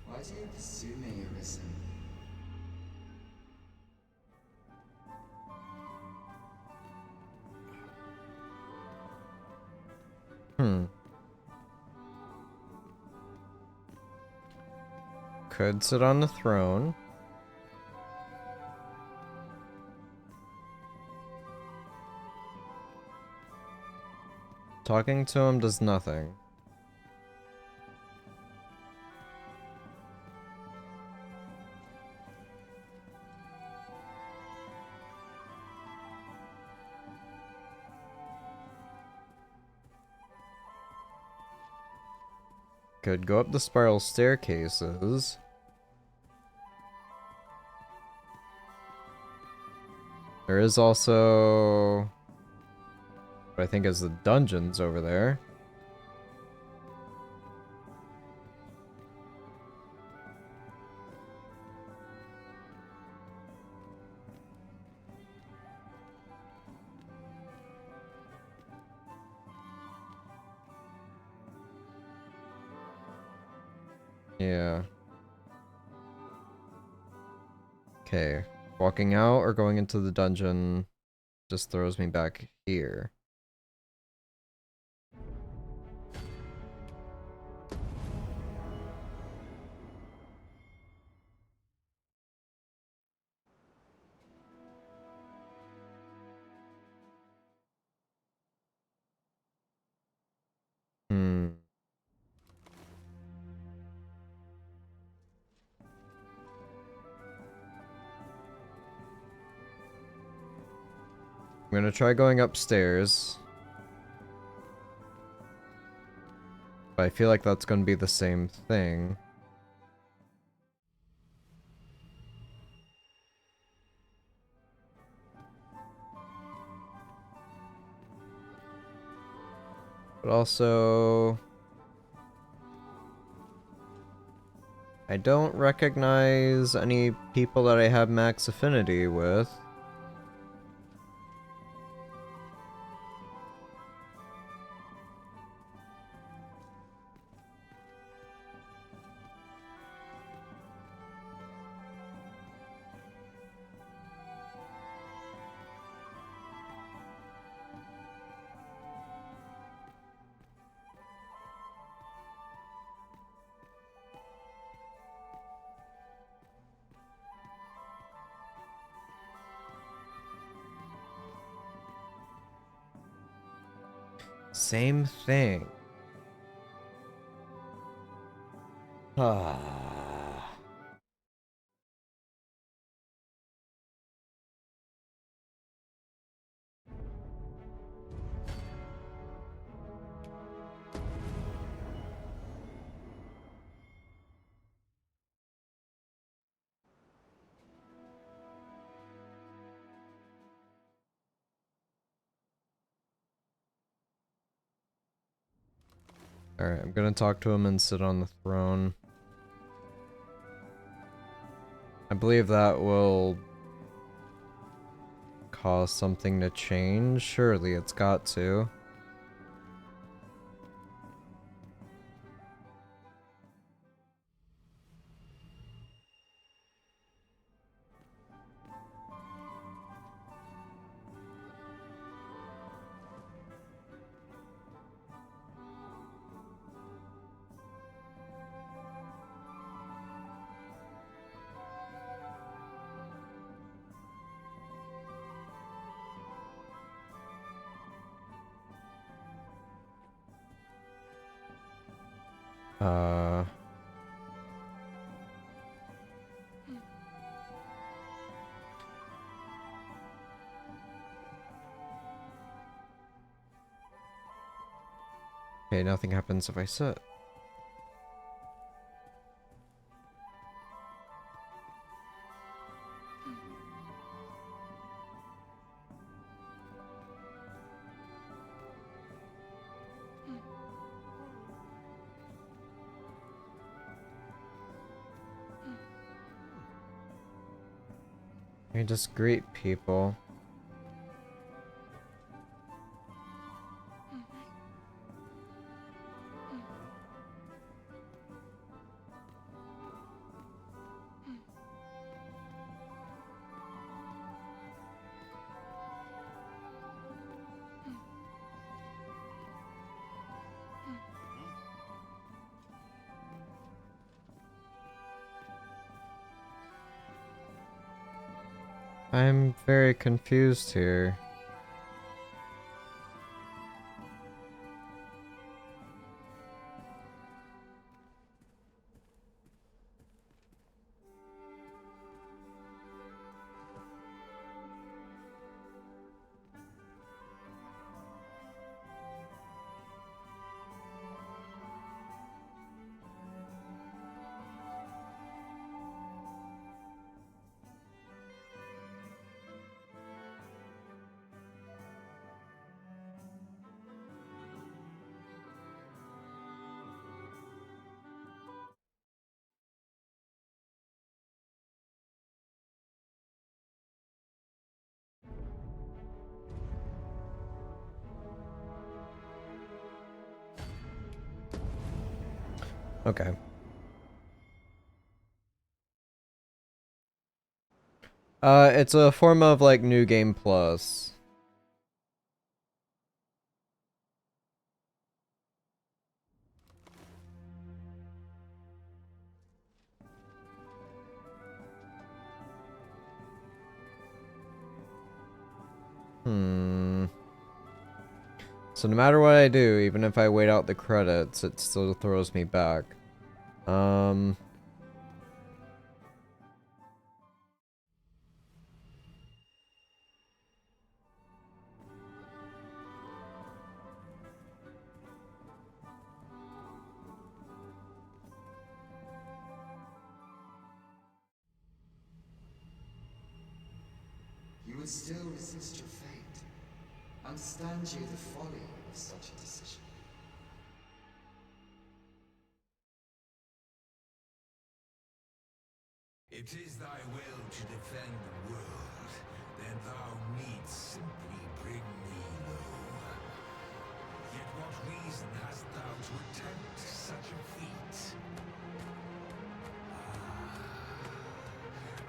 Why do you pursue me, Arisen? Could sit on the throne. Talking to him does nothing. Could go up the spiral staircases. There is also what I think is the dungeons over there. Yeah. Okay. Walking out or going into the dungeon just throws me back here. Hmm. I'm gonna try going upstairs. But I feel like that's gonna be the same thing. But also, I don't recognize any people that I have max affinity with. Same thing. Ah. Alright, I'm gonna talk to him and sit on the throne. I believe that will cause something to change. Surely it's got to. Okay, nothing happens if I sit. You just greet people. I'm very confused here. Okay. It's a form of like New Game Plus. So no matter what I do, even if I wait out the credits, it still throws me back. You would still resist your fate. Understand you the folly of such a decision. It is thy will to defend the world, then thou needst simply bring me low. Yet what reason hast thou to attempt such a feat?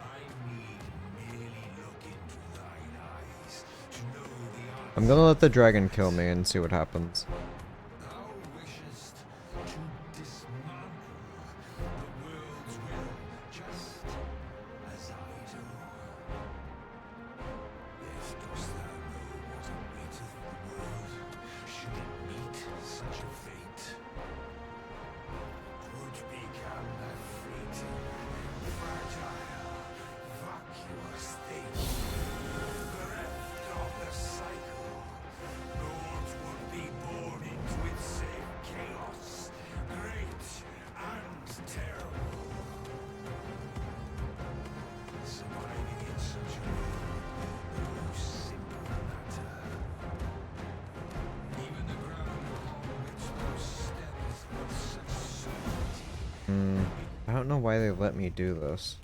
I need merely look into thine eyes to know the answer. I'm gonna let the dragon kill me and see what happens. Thou wishest to dismantle the world's will just as I do. Yet dost thou know what awaiteth the world, should it meet such a fate? Could become I don't know why they let me do this.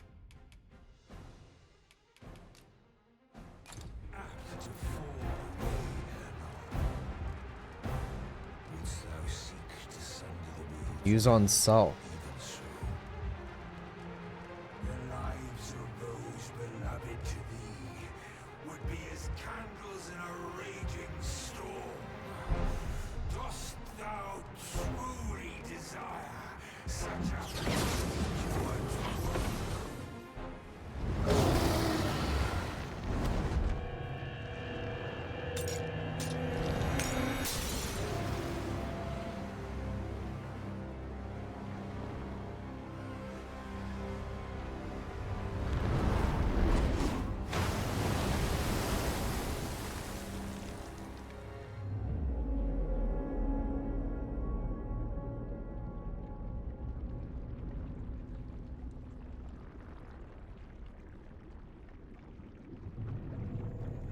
Use on self. The lives of those beloved to thee would be as candles in a raging storm. Dost thou truly desire such a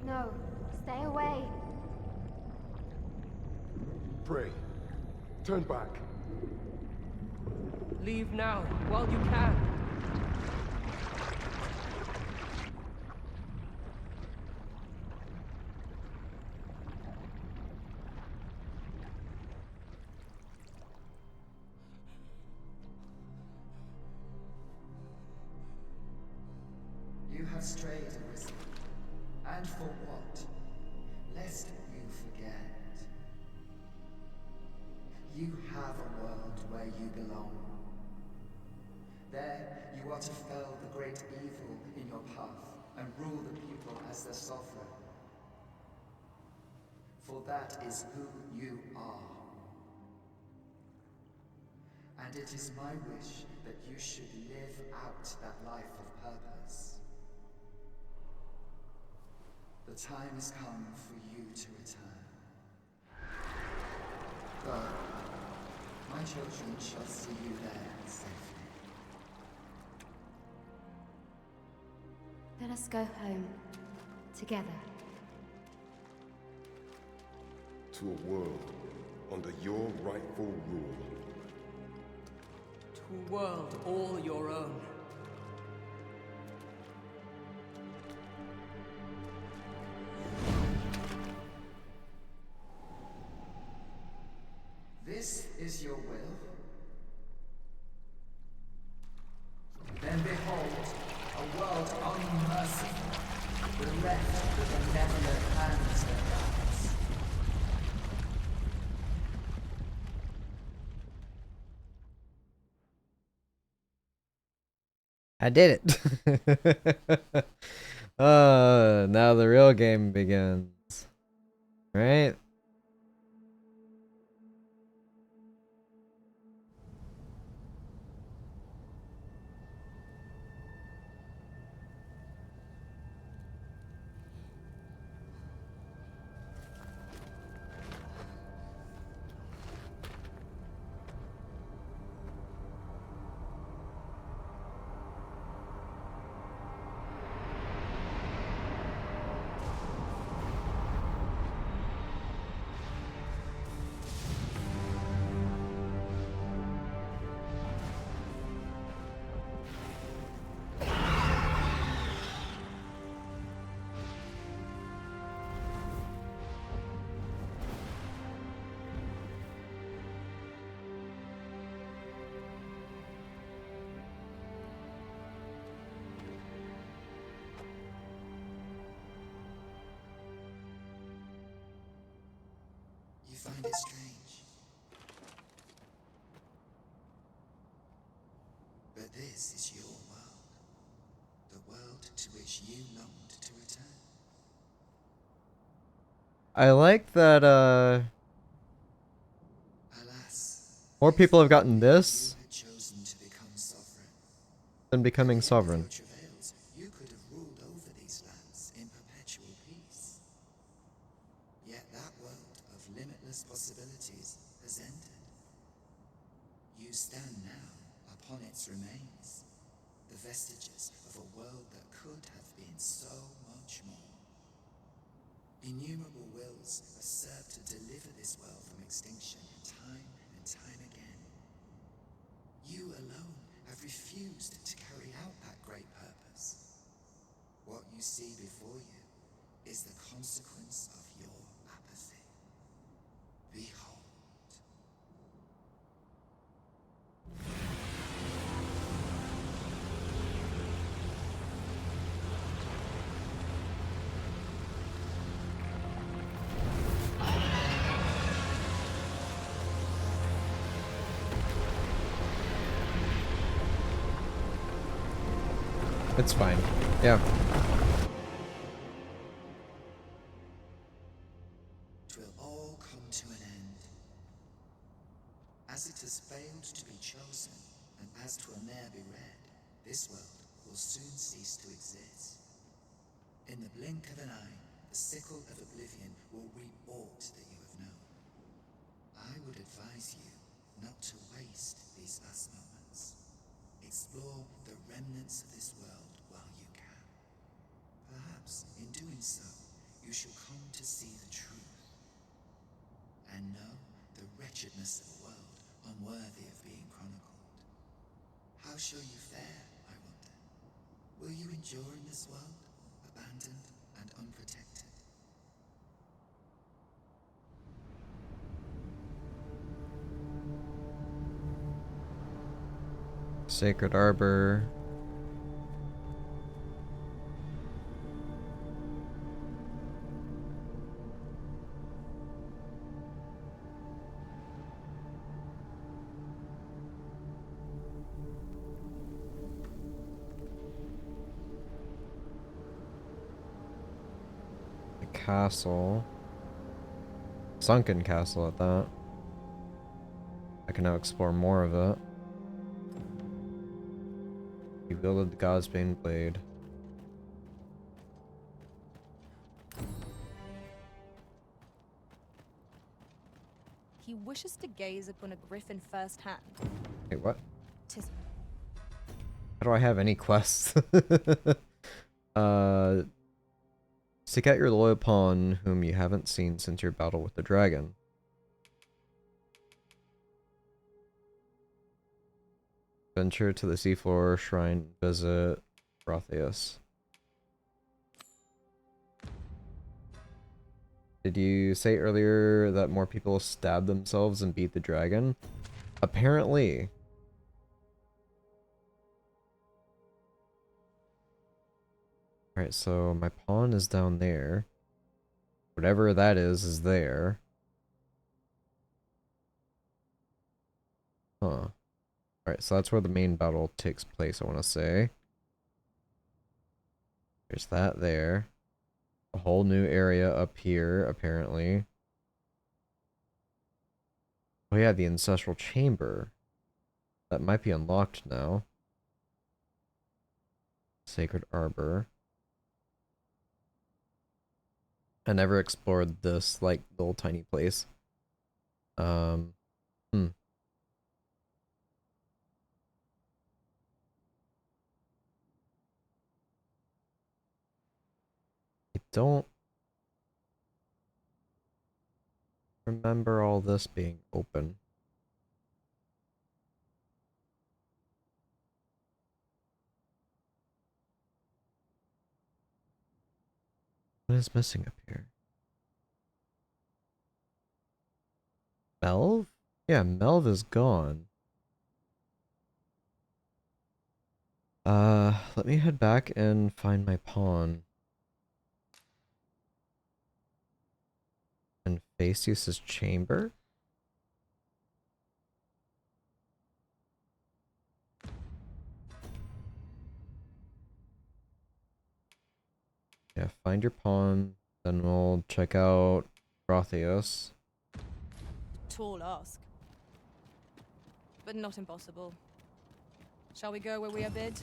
No, stay away. Pray. Turn back. Leave now, while you can. You have strayed, Arisen. And for what? Lest you forget. You have a world where you belong. There, you are to fell the great evil in your path and rule the people as their sovereign. For that is who you are. And it is my wish that you should live out that life of purpose. The time has come for you to return. Go. My children shall see you there safely. Let us go home. Together. To a world under your rightful rule. To a world all your own. This is your will? Then behold, a world unmerciful, bereft with a benevolent hands that guides. I did it. Now the real game begins. Right? You find it strange. But this is your world. The world to which you longed to return. I like that more people have gotten this than becoming sovereign. You could have ruled over these lands in perpetual peace. Yet that world of limitless possibilities has ended. You stand now upon its remains, the vestiges of a world that could have been so much more. Innumerable wills have served to deliver this world from extinction time and time again. You alone have refused to carry out that great purpose. What you see before you is the consequence of your apathy. Behold. It's fine. Yeah. It will all come to an end. As it has failed to be chosen, and as 'twill ne'er be read, this world will soon cease to exist. In the blink of an eye, the sickle of oblivion will reap aught that you have known. I would advise you not to waste these last moments. Explore the remnants of this world while you can. Perhaps, in doing so, you shall come to see the truth, and know the wretchedness of a world unworthy of being chronicled. How shall you fare, I wonder? Will you endure in this world, abandoned and unprotected? Sacred Arbor. The castle. Sunken castle at that. I can now explore more of it. He wielded the God'sbane blade. He wishes to gaze upon a griffin firsthand. Wait, what? 'Tis How do I have any quests? Seek out your loyal pawn, whom you haven't seen since your battle with the dragon. Venture to the seafloor shrine, visit Rotheus. Did you say earlier that more people stab themselves and beat the dragon? Apparently. Alright, so my pawn is down there. Whatever that is there. Huh. Alright, so that's where the main battle takes place, I want to say. There's that there. A whole new area up here, apparently. Oh yeah, the Ancestral Chamber. That might be unlocked now. Sacred Arbor. I never explored this, like, little tiny place. I don't remember all this being open. What is missing up here? Melv? Yeah, Melv is gone. Let me head back and find my pawn. And Facius's chamber? Yeah, find your pawn, then we'll check out Rotheus. tall ask. But not impossible. Shall we go where we are bid?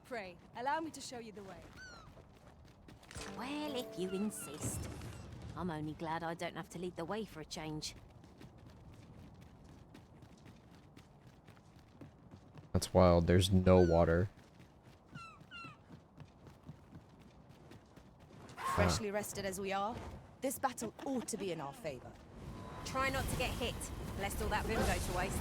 Pray, allow me to show you the way. Well, if you insist. I'm only glad I don't have to lead the way for a change. That's wild, there's no water. Freshly rested as we are, this battle ought to be in our favor. Try not to get hit, lest all that vim go to waste.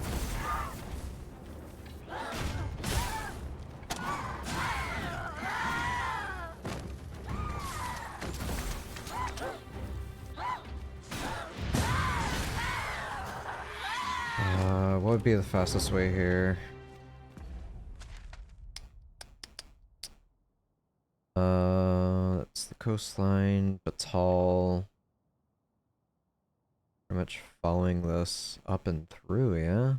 What would be the fastest way here? That's the coastline, Batal. Pretty much following this up and through, yeah?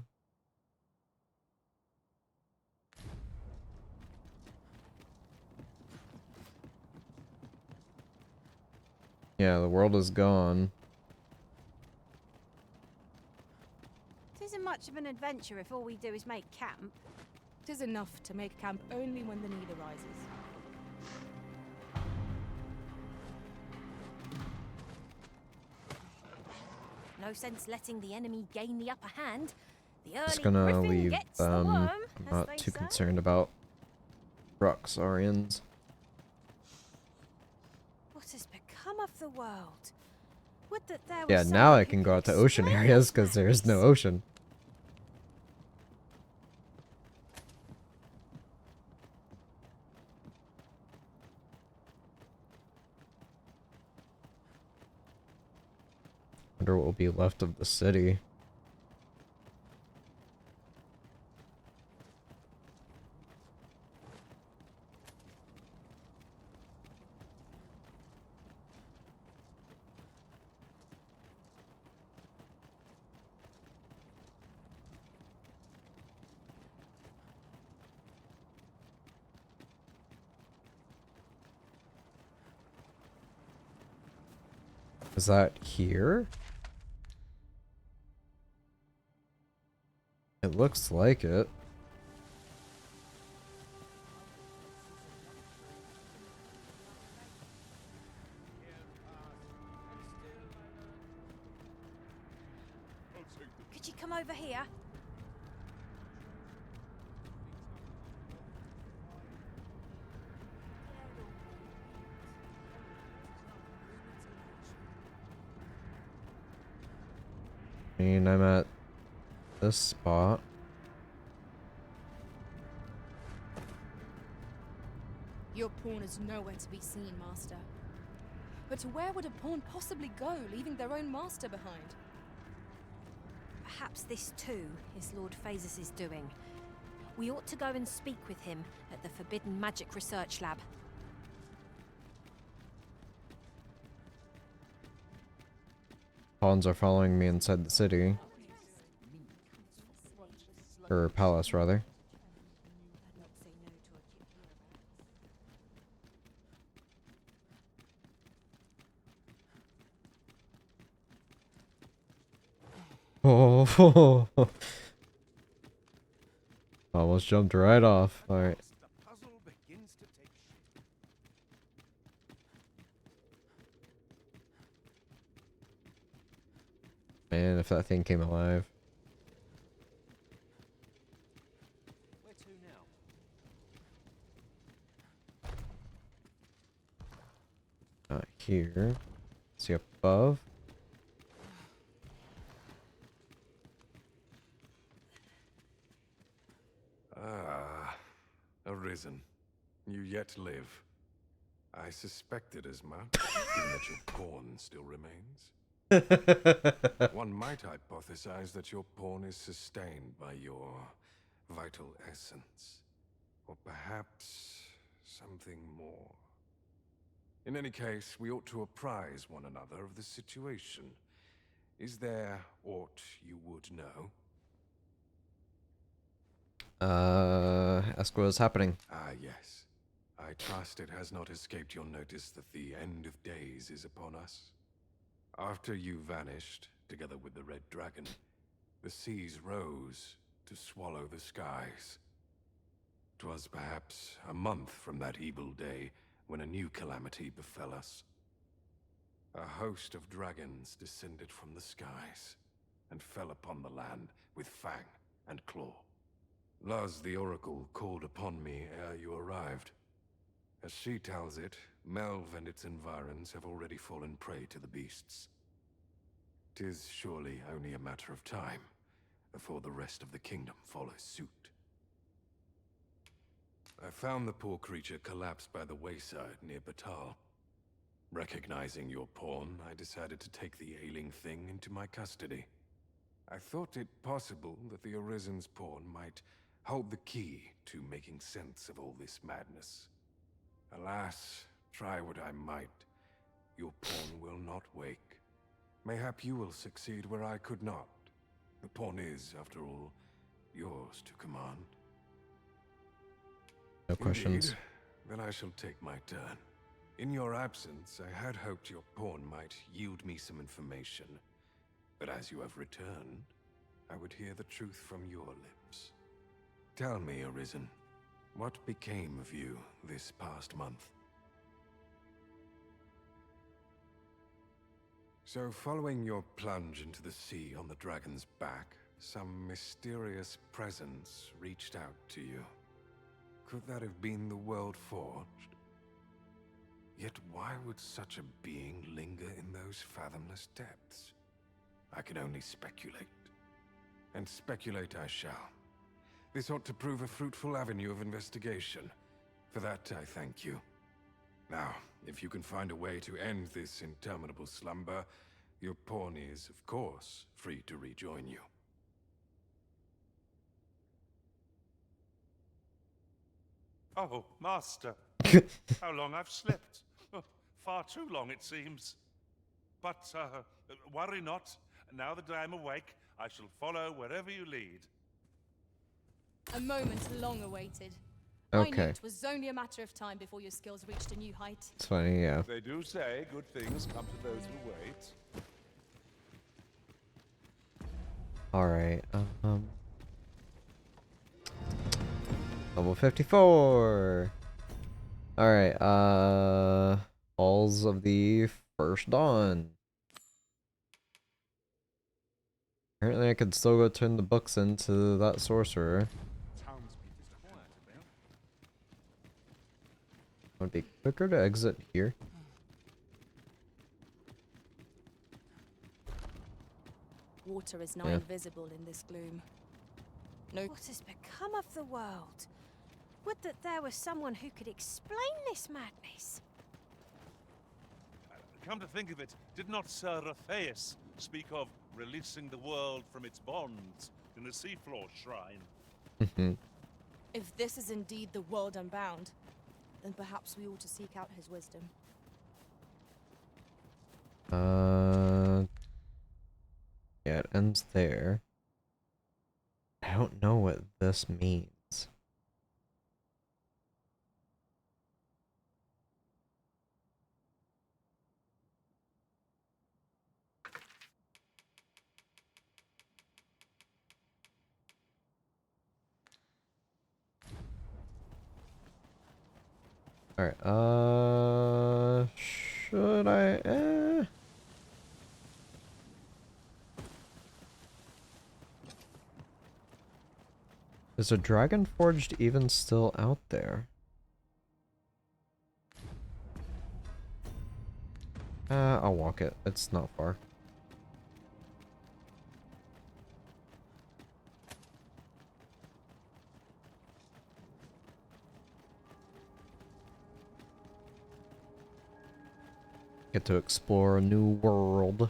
Yeah, the world is gone. It isn't much of an adventure if all we do is make camp. It is enough to make camp only when the need arises. No sense letting the enemy gain the upper hand. The early Just gonna griffin leave gets the them. worm, I'm as not they too say. concerned about Roxarians. What has become of the world? Would that there Yeah, was now someone I who can could go out to ocean explain areas because there is no ocean. Wonder what will be left of the city. Is that here? It looks like it. Could you come over here? I mean, I'm at this spot. Your pawn is nowhere to be seen, Master. But where would a pawn possibly go, leaving their own master behind? Perhaps this too is Lord Phases' doing. We ought to go and speak with him at the Forbidden Magic Research Lab. Pawns are following me inside the city. Or palace, rather. Oh, almost jumped right off. Alright. Man, if that thing came alive. Where to now? Not here. See above? Ah, Arisen. You yet live. I suspected as much, given that your pawn still remains. One might hypothesize that your pawn is sustained by your vital essence. Or perhaps something more. In any case, we ought to apprise one another of the situation. Is there aught you would know? Ask what is happening. Ah, yes. I trust it has not escaped your notice that the end of days is upon us. After you vanished, together with the Red Dragon, the seas rose to swallow the skies. 'Twas perhaps a month from that evil day when a new calamity befell us. A host of dragons descended from the skies and fell upon the land with fang and claw. Luz the Oracle called upon me ere you arrived. As she tells it, Melve and its environs have already fallen prey to the beasts. 'Tis surely only a matter of time before the rest of the kingdom follows suit. I found the poor creature collapsed by the wayside near Batal. Recognizing your pawn, I decided to take the ailing thing into my custody. I thought it possible that the Arisen's pawn might hold the key to making sense of all this madness. Alas, try what I might, your pawn will not wake. Mayhap you will succeed where I could not. The pawn is, after all, yours to command. No questions. Indeed. Then I shall take my turn. In your absence, I had hoped your pawn might yield me some information. But as you have returned, I would hear the truth from your lips. Tell me, Arisen, what became of you this past month? So, following your plunge into the sea on the dragon's back, some mysterious presence reached out to you. Could that have been the World Forged? Yet why would such a being linger in those fathomless depths? I can only speculate. And speculate I shall. This ought to prove a fruitful avenue of investigation. For that, I thank you. Now, if you can find a way to end this interminable slumber, your pawn is, of course, free to rejoin you. Oh, Master. How long I've slept. Oh, far too long, it seems. But, worry not. Now that I am awake, I shall follow wherever you lead. A moment long awaited. I knew Okay. it was only a matter of time before your skills reached a new height. It's funny, yeah. They do say good things come to those who wait. Alright, level 54! Alright, Halls of the First Dawn. Apparently I could still go turn the books into that sorcerer. Would be quicker to exit here. Water is now Yeah. invisible in this gloom. No. What has become of the world? Would that there was someone who could explain this madness. Come to think of it, did not Sir Raphaeus speak of releasing the world from its bonds in the seafloor shrine? If this is indeed the world unbound, then perhaps we ought to seek out his wisdom. Yeah, it ends there. I don't know what this means. Alright, should I, Is a dragon forged even still out there? I'll walk it. It's not far. Get to explore a new world.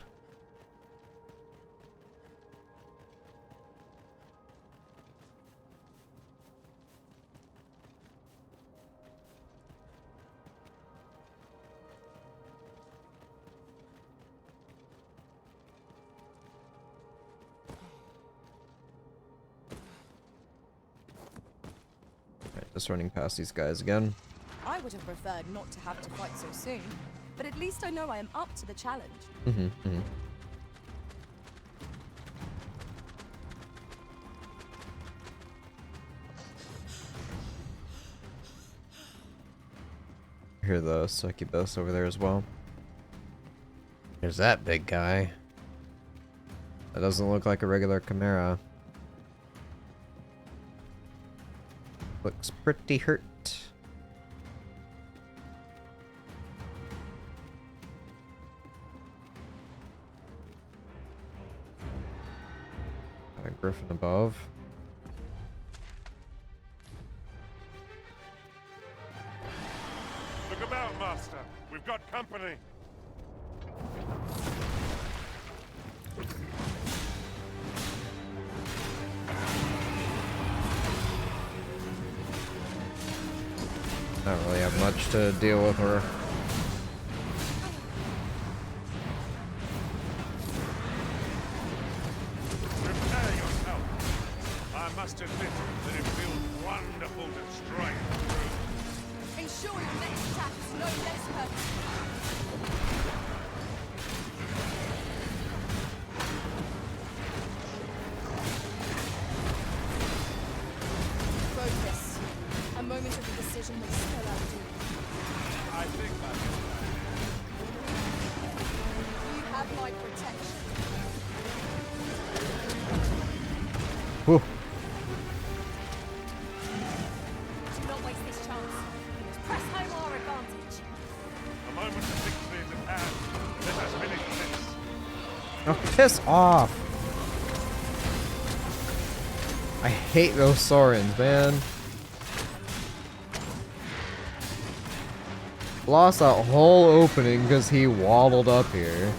Alright, just running past these guys again. I would have preferred not to have to fight so soon, but at least I know I am up to the challenge. I hear the succubus over there as well. There's that big guy. That doesn't look like a regular chimera. Looks pretty hurt. Got a griffin above. We've got company. I don't really have much to deal with her. Prepare yourself. I must admit that it feels wonderful to strike through. Ensure your next attack is no less perfect. Focus. A moment of indecision may spell out doom. I think I You have my protection. Whew. Do not waste this chance. We must press home our advantage. A moment of victory is at hand. Let us finish this. Oh, piss off! I hate those Saurons, man. Lost that whole opening because he waddled up here.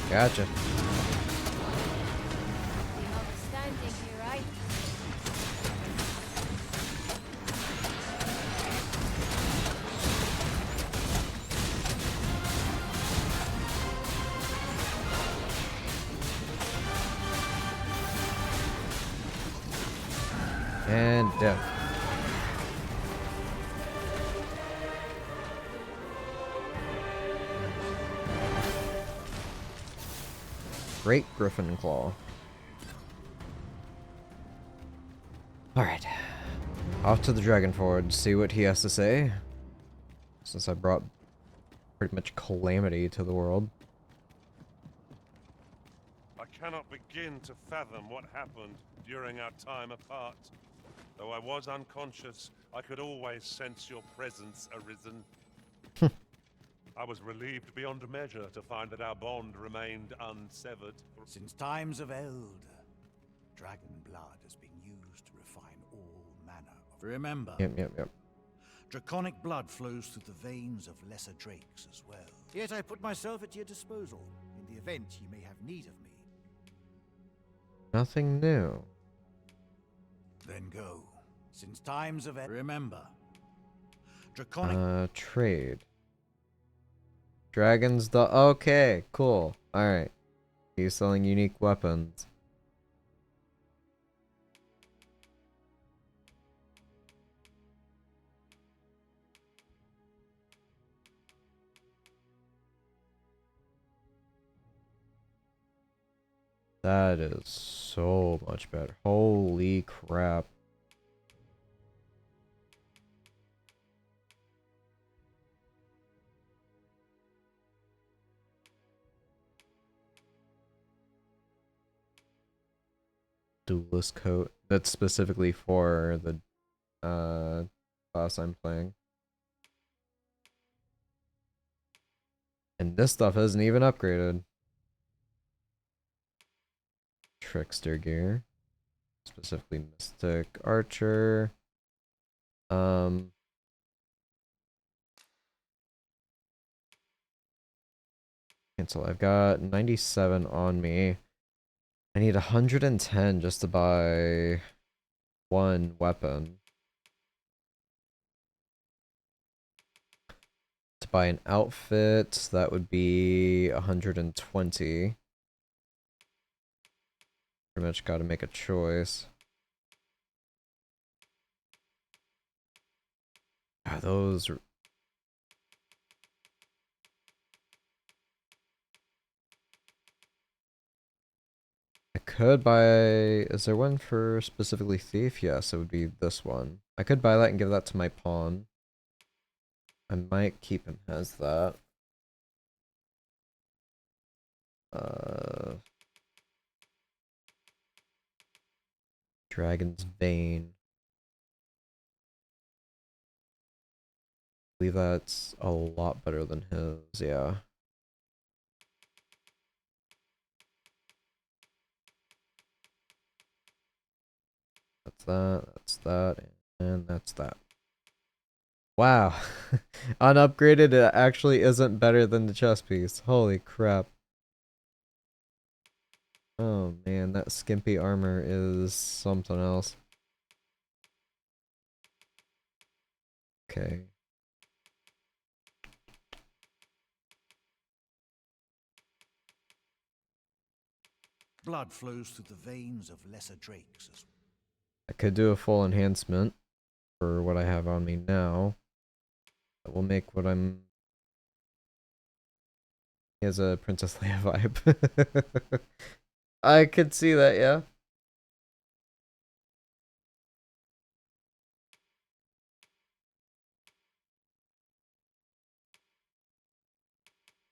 Gotcha. Outstanding here, right? And death. Great Griffin Claw. Alright. Off to the Dragon Forge, see what he has to say. Since I brought pretty much calamity to the world. I cannot begin to fathom what happened during our time apart. Though I was unconscious, I could always sense your presence arisen. I was relieved beyond measure to find that our bond remained unsevered. Since times of eld, dragon blood has been used to refine all manner of... Remember, Yep. draconic blood flows through the veins of lesser drakes as well. Yet I put myself at your disposal in the event you may have need of me. Nothing new. Then go. Since times of eld... Remember, draconic... Trade. Dragons the okay, cool. Alright. He's selling unique weapons. That is so much better. Holy crap. Duelist coat. That's specifically for the class I'm playing. And this stuff isn't even upgraded. Trickster gear. Specifically Mystic Archer. Cancel. I've got 97 on me. I need 110 just to buy one weapon. To buy an outfit, that would be 120. Pretty much gotta make a choice. Ah, those... I could buy... Is there one for specifically Thief? Yes, it would be this one. I could buy that and give that to my pawn. I might keep him as that. Dragon's Bane. I believe that's a lot better than his, yeah. That's that, and that's that. Wow. Unupgraded, it actually isn't better than the chest piece. Holy crap. Oh man, that skimpy armor is something else. Okay. Blood flows through the veins of lesser drakes as I could do a full enhancement for what I have on me now. That will make what I'm... He has a Princess Leia vibe. I could see that, yeah.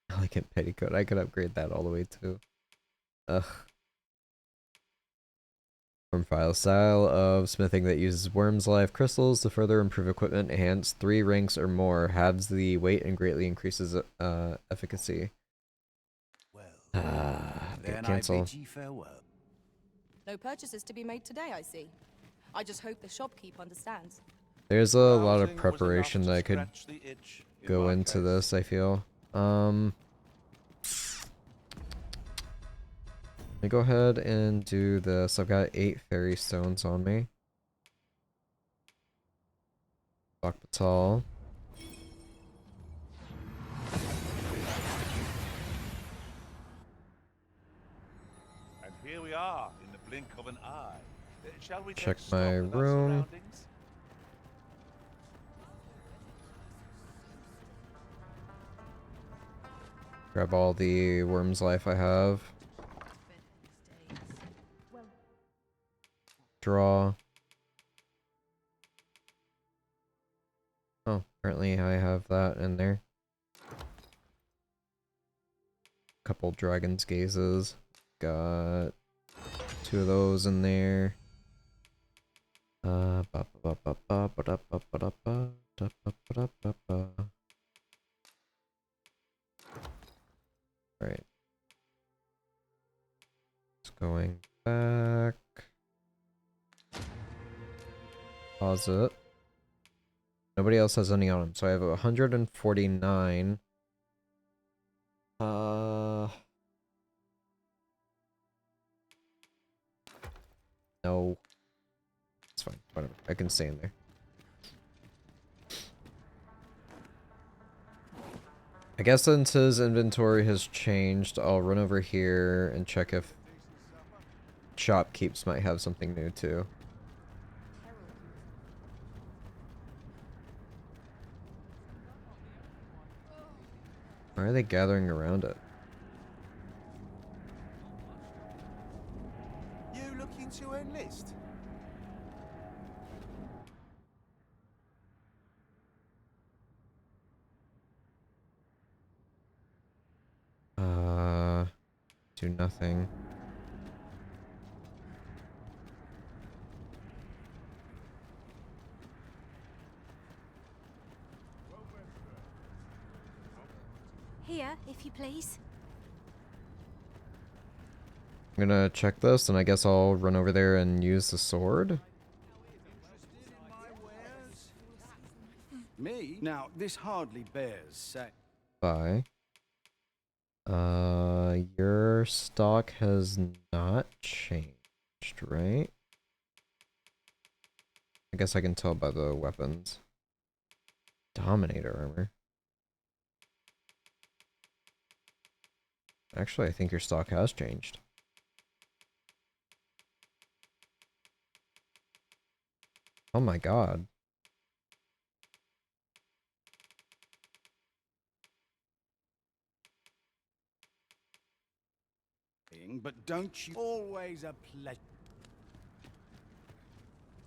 Elegant petticoat. I could upgrade that all the way too. Ugh. From file style of smithing that uses worm's life crystals to further improve equipment, enhance 3 ranks or more, halves the weight and greatly increases efficacy. Okay, cancel. I bid ye farewell. No purchases to be made today, I see. I just hope the shopkeep understands. There's a lot of Browsing was preparation enough that to I could scratch the itch in go my into case. this, I feel. Let me go ahead and do this. I've got 8 fairy stones on me. Fuck Batal. And here we are in the blink of an eye. Shall we Check take my stock of our room. surroundings? Grab all the worm's life I have. Draw. Oh, apparently I have that in there. Couple dragon's gazes. Got 2 of those in there. Right. It's going back. Pause it. Nobody else has any on him, so I have 149. No. It's fine. Whatever. I can stay in there. I guess since his inventory has changed, I'll run over here and check if shopkeeps might have something new too. Why are they gathering around it? You looking to enlist? Do nothing. Here, if you please. I'm gonna check this, and I guess I'll run over there and use the sword. Me? Now, this hardly bears say. Bye. Your stock has not changed, right? I guess I can tell by the weapons. Dominator armor. Actually, I think your stock has changed. Oh my god. But don't you always a pleasure?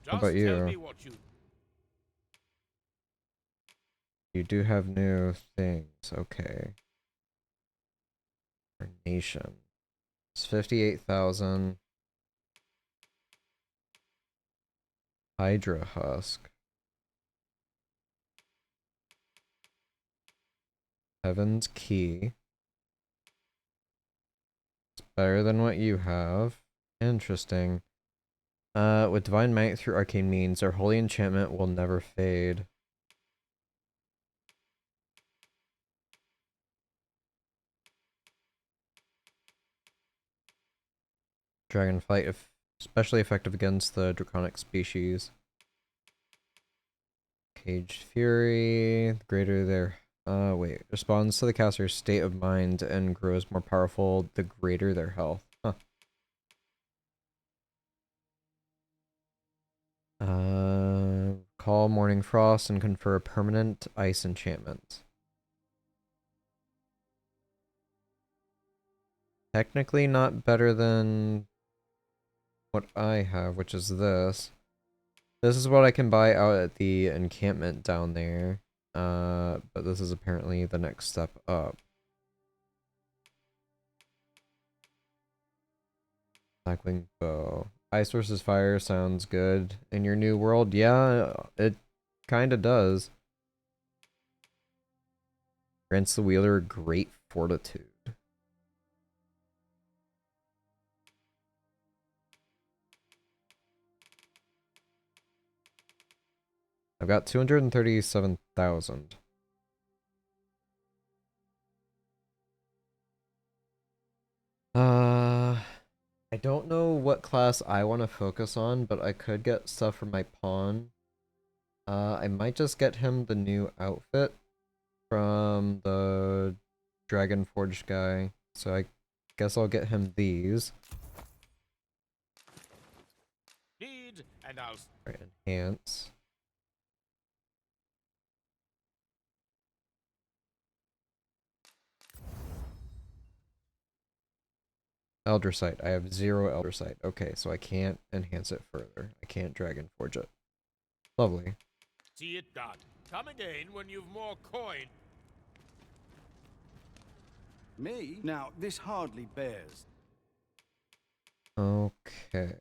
How about Just tell you? me what you... You do have new things. Okay. Our nation. It's 58,000. Hydra Husk. Heaven's Key. It's better than what you have. Interesting. With Divine Might through Arcane Means, our holy enchantment will never fade. Dragonflight, especially effective against the draconic species. Caged Fury, the greater their wait, responds to the caster's state of mind and grows more powerful the greater their health. Huh. Call Morning Frost and confer a permanent ice enchantment. Technically not better than what I have, which is this. This is what I can buy out at the encampment down there. But this is apparently the next step up. Blackwing Bow. Ice versus fire sounds good. In your new world, yeah, it kinda does. Grants the wielder great fortitude. I've got 237,000. I don't know what class I want to focus on, but I could get stuff for my pawn. I might just get him the new outfit from the Dragon Forge guy. So I guess I'll get him these. Need and I'll Right, enhance. Elder Sight. I have 0 Elder Sight. Okay, so I can't enhance it further. I can't Dragon Forge it. Lovely. see it done. Come again when you've more coin. Me? Now, this hardly bears. Okay.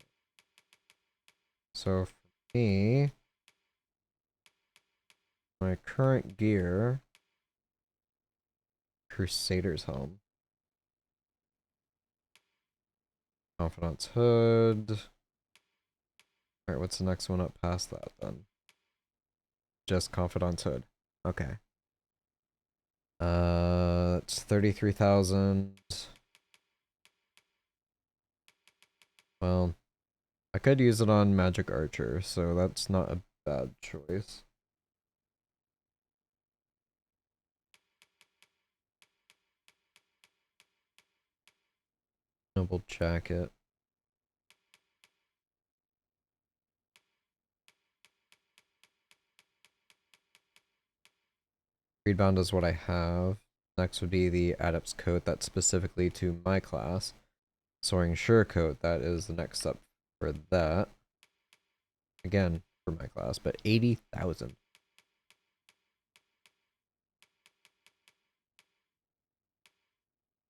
So for me, my current gear, Crusader's Helm. Confidant's Hood. Alright, what's the next one up past that then? Just Confidant's Hood. Okay. It's 33,000. Well, I could use it on Magic Archer, so that's not a bad choice. Noble Jacket. Readbound is what I have. Next would be the Adept's Coat, that's specifically to my class. Soaring Surecoat, that is the next step for that. Again, for my class, but 80,000.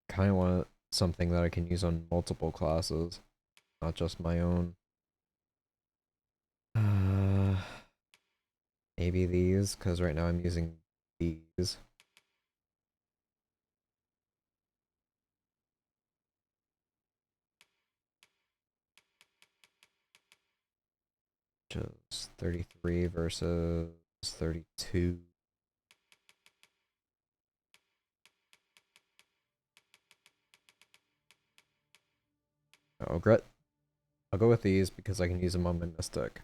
Kind of want something that I can use on multiple classes, not just my own. Maybe these, because right now I'm using these. Just 33 versus 32. Oh, Gret. I'll go with these because I can use them on my Mystic.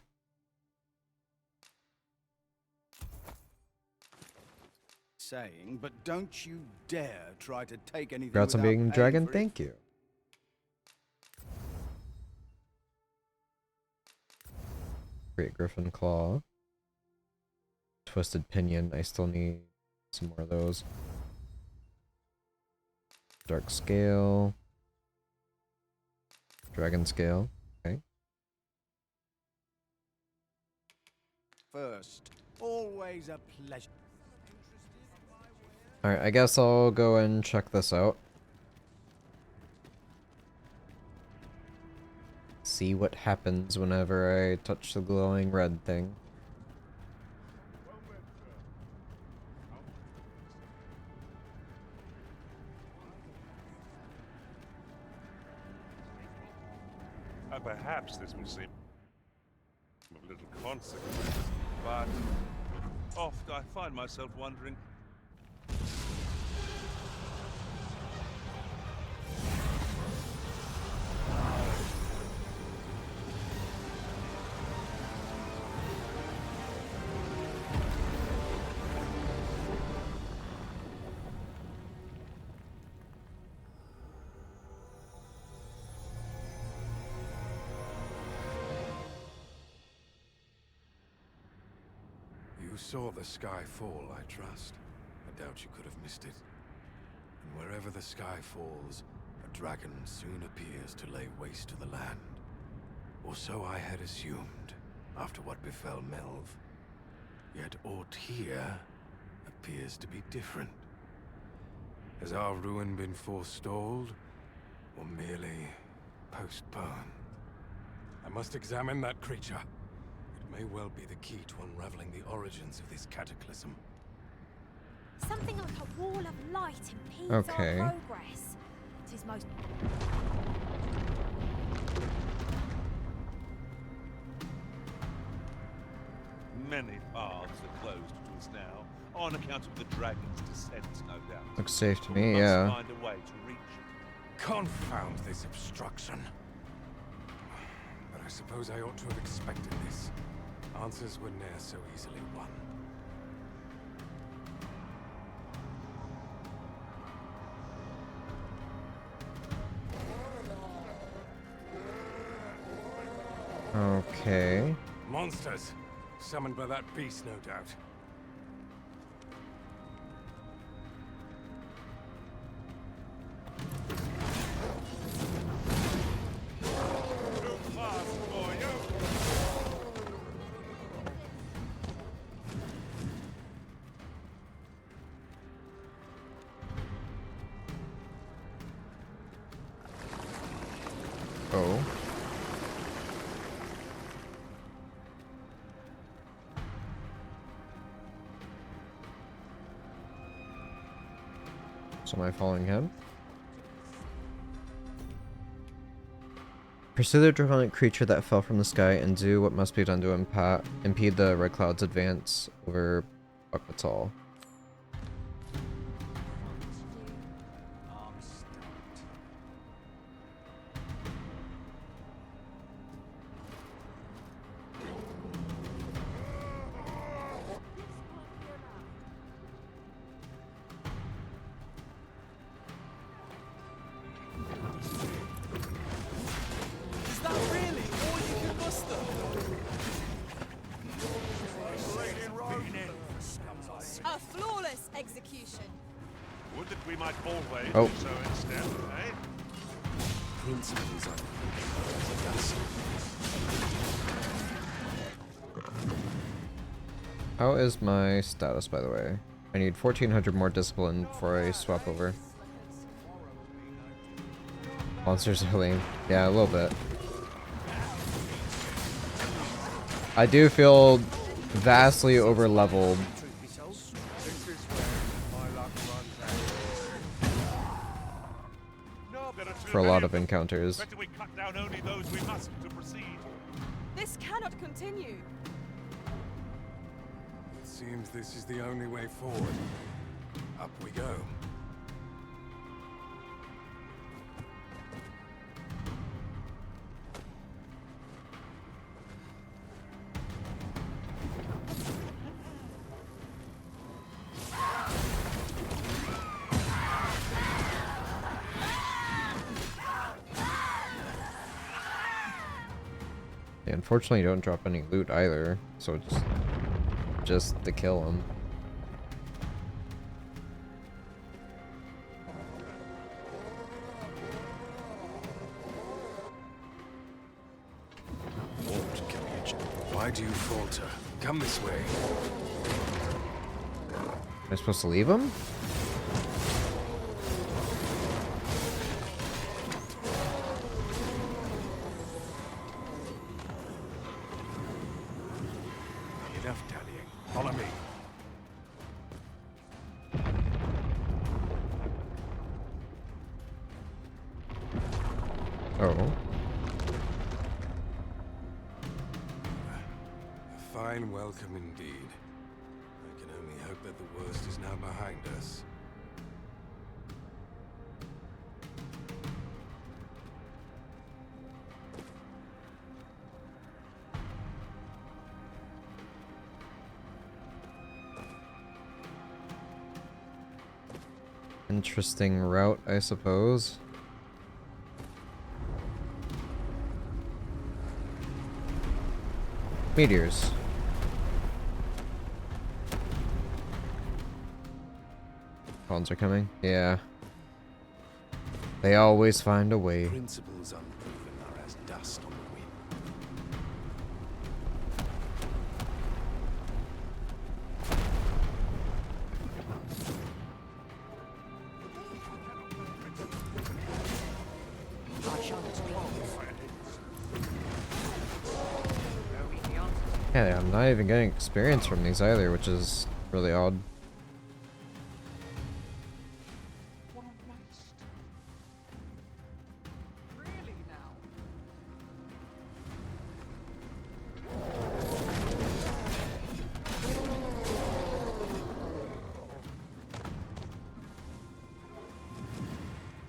Saying, but don't you dare try to take anything Congrats on without being paying Dragon, for it. thank you. Great Griffin Claw. Twisted Pinion, I still need some more of those. Dark Scale. Dragon Scale, okay. First, always a pleasure. Alright, I guess I'll go and check this out. see what happens whenever I touch the glowing red thing. Perhaps this will seem of little consequence, but oft I find myself wondering. You saw the sky fall, I trust. I doubt you could have missed it. And wherever the sky falls, a dragon soon appears to lay waste to the land. Or so I had assumed, after what befell Melv. Yet aught here appears to be different. Has our ruin been forestalled, or merely postponed? I must examine that creature. May well be the key to unraveling the origins of this cataclysm. Something like a wall of light impedes our progress. It is most... Many paths are closed to us now, on account of the dragon's descent, no doubt. Looks safe to We me, must yeah. find a way to reach it. Confound this obstruction. But I suppose I ought to have expected this. Answers were ne'er so easily won. Okay. Monsters! Summoned by that beast, no doubt. Oh. So am I following him? Pursue the draconic creature that fell from the sky and do what must be done to impede the Red Cloud's advance over Dogma. Is that really all you can muster? A flawless execution. Would that we might always Oh. do so instead, eh? Principles are How is my status, by the way? I need 1400 more discipline before I swap over. Monsters are lame. Yeah, a little bit. I do feel vastly over-leveled for a lot of encounters. Better we cut down only those we must to proceed. This cannot continue. It seems this is the only way forward. Up we go. Yeah, unfortunately, you don't drop any loot either, so it's just to kill him. Why do you falter? Come this way. Am I supposed to leave him? Oh. A fine welcome indeed. I can only hope that the worst is now behind us. Interesting route, I suppose. Meteors. Pawns are coming. Yeah. They always find a way. Principles unproven are as dust on the wind. Yeah, I'm not even getting experience from these either, which is really odd.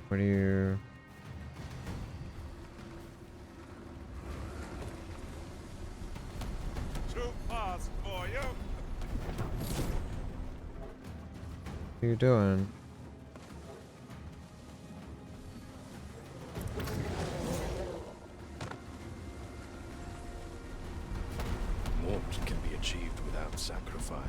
What do you... Too fast for you. What are you doing? What can be achieved without sacrifice?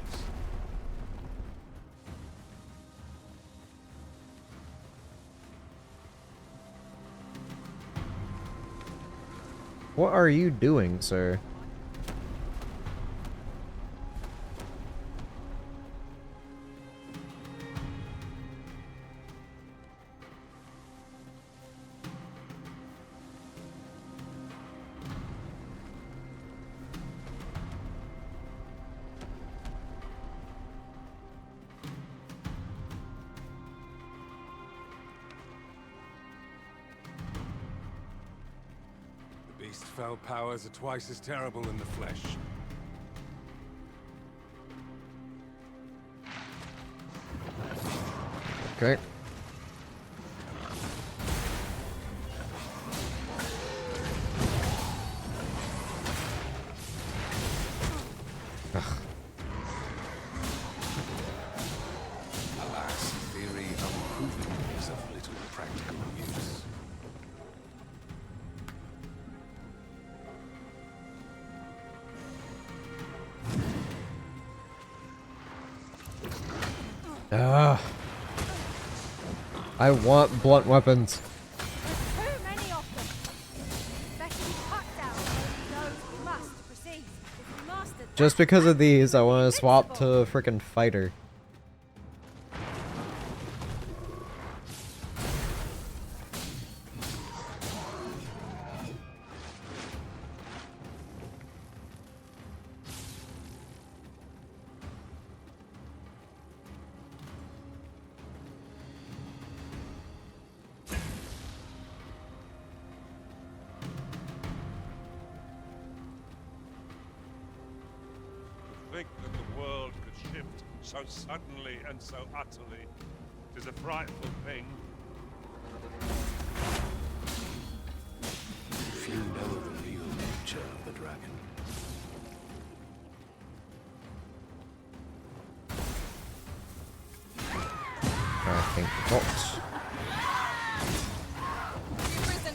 What are you doing, sir? The beast's fell powers are twice as terrible in the flesh. Okay. Ugh. Alas, theory unproven is of little practical use. Ah. I want blunt weapons. Too many of them. Better be cut down so we know we must proceed. If we master that, Just because of these, I want to swap to frickin' fighter. Think that the world could shift so suddenly and so utterly. It is a frightful thing. Few know the real nature of the dragon. I think not.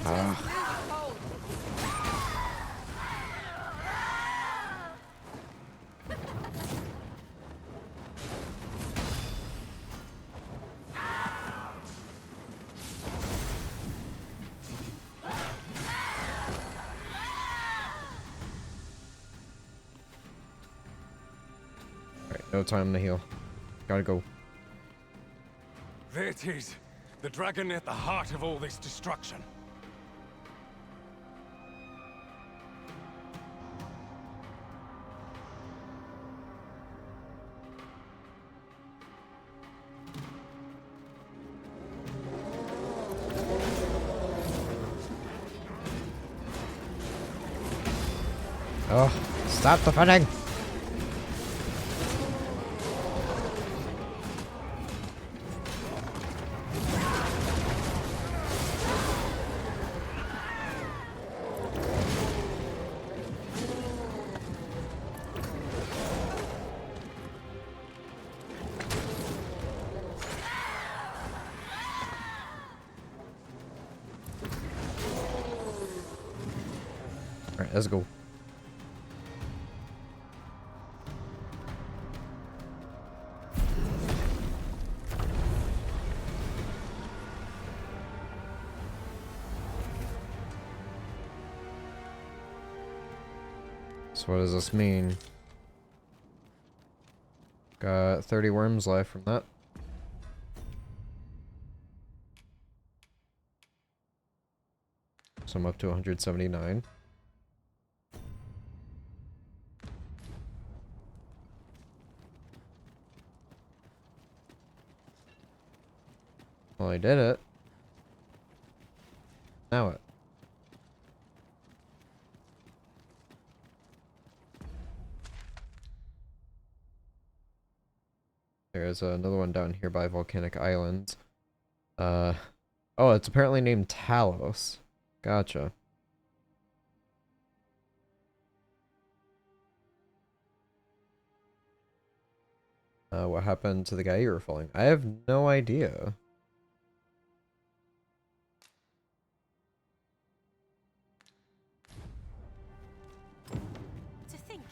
Ah. Alright, no time to heal. Gotta go. There it is. The dragon at the heart of all this destruction. Oh, stop defending! Alright, let's go. So what does this mean? Got 30 worms left from that. So I'm up to 179. Well, I did it. Now what? There's another one down here by Volcanic Islands. Oh, it's apparently named Talos. Gotcha. What happened to the guy you were following? I have no idea. To think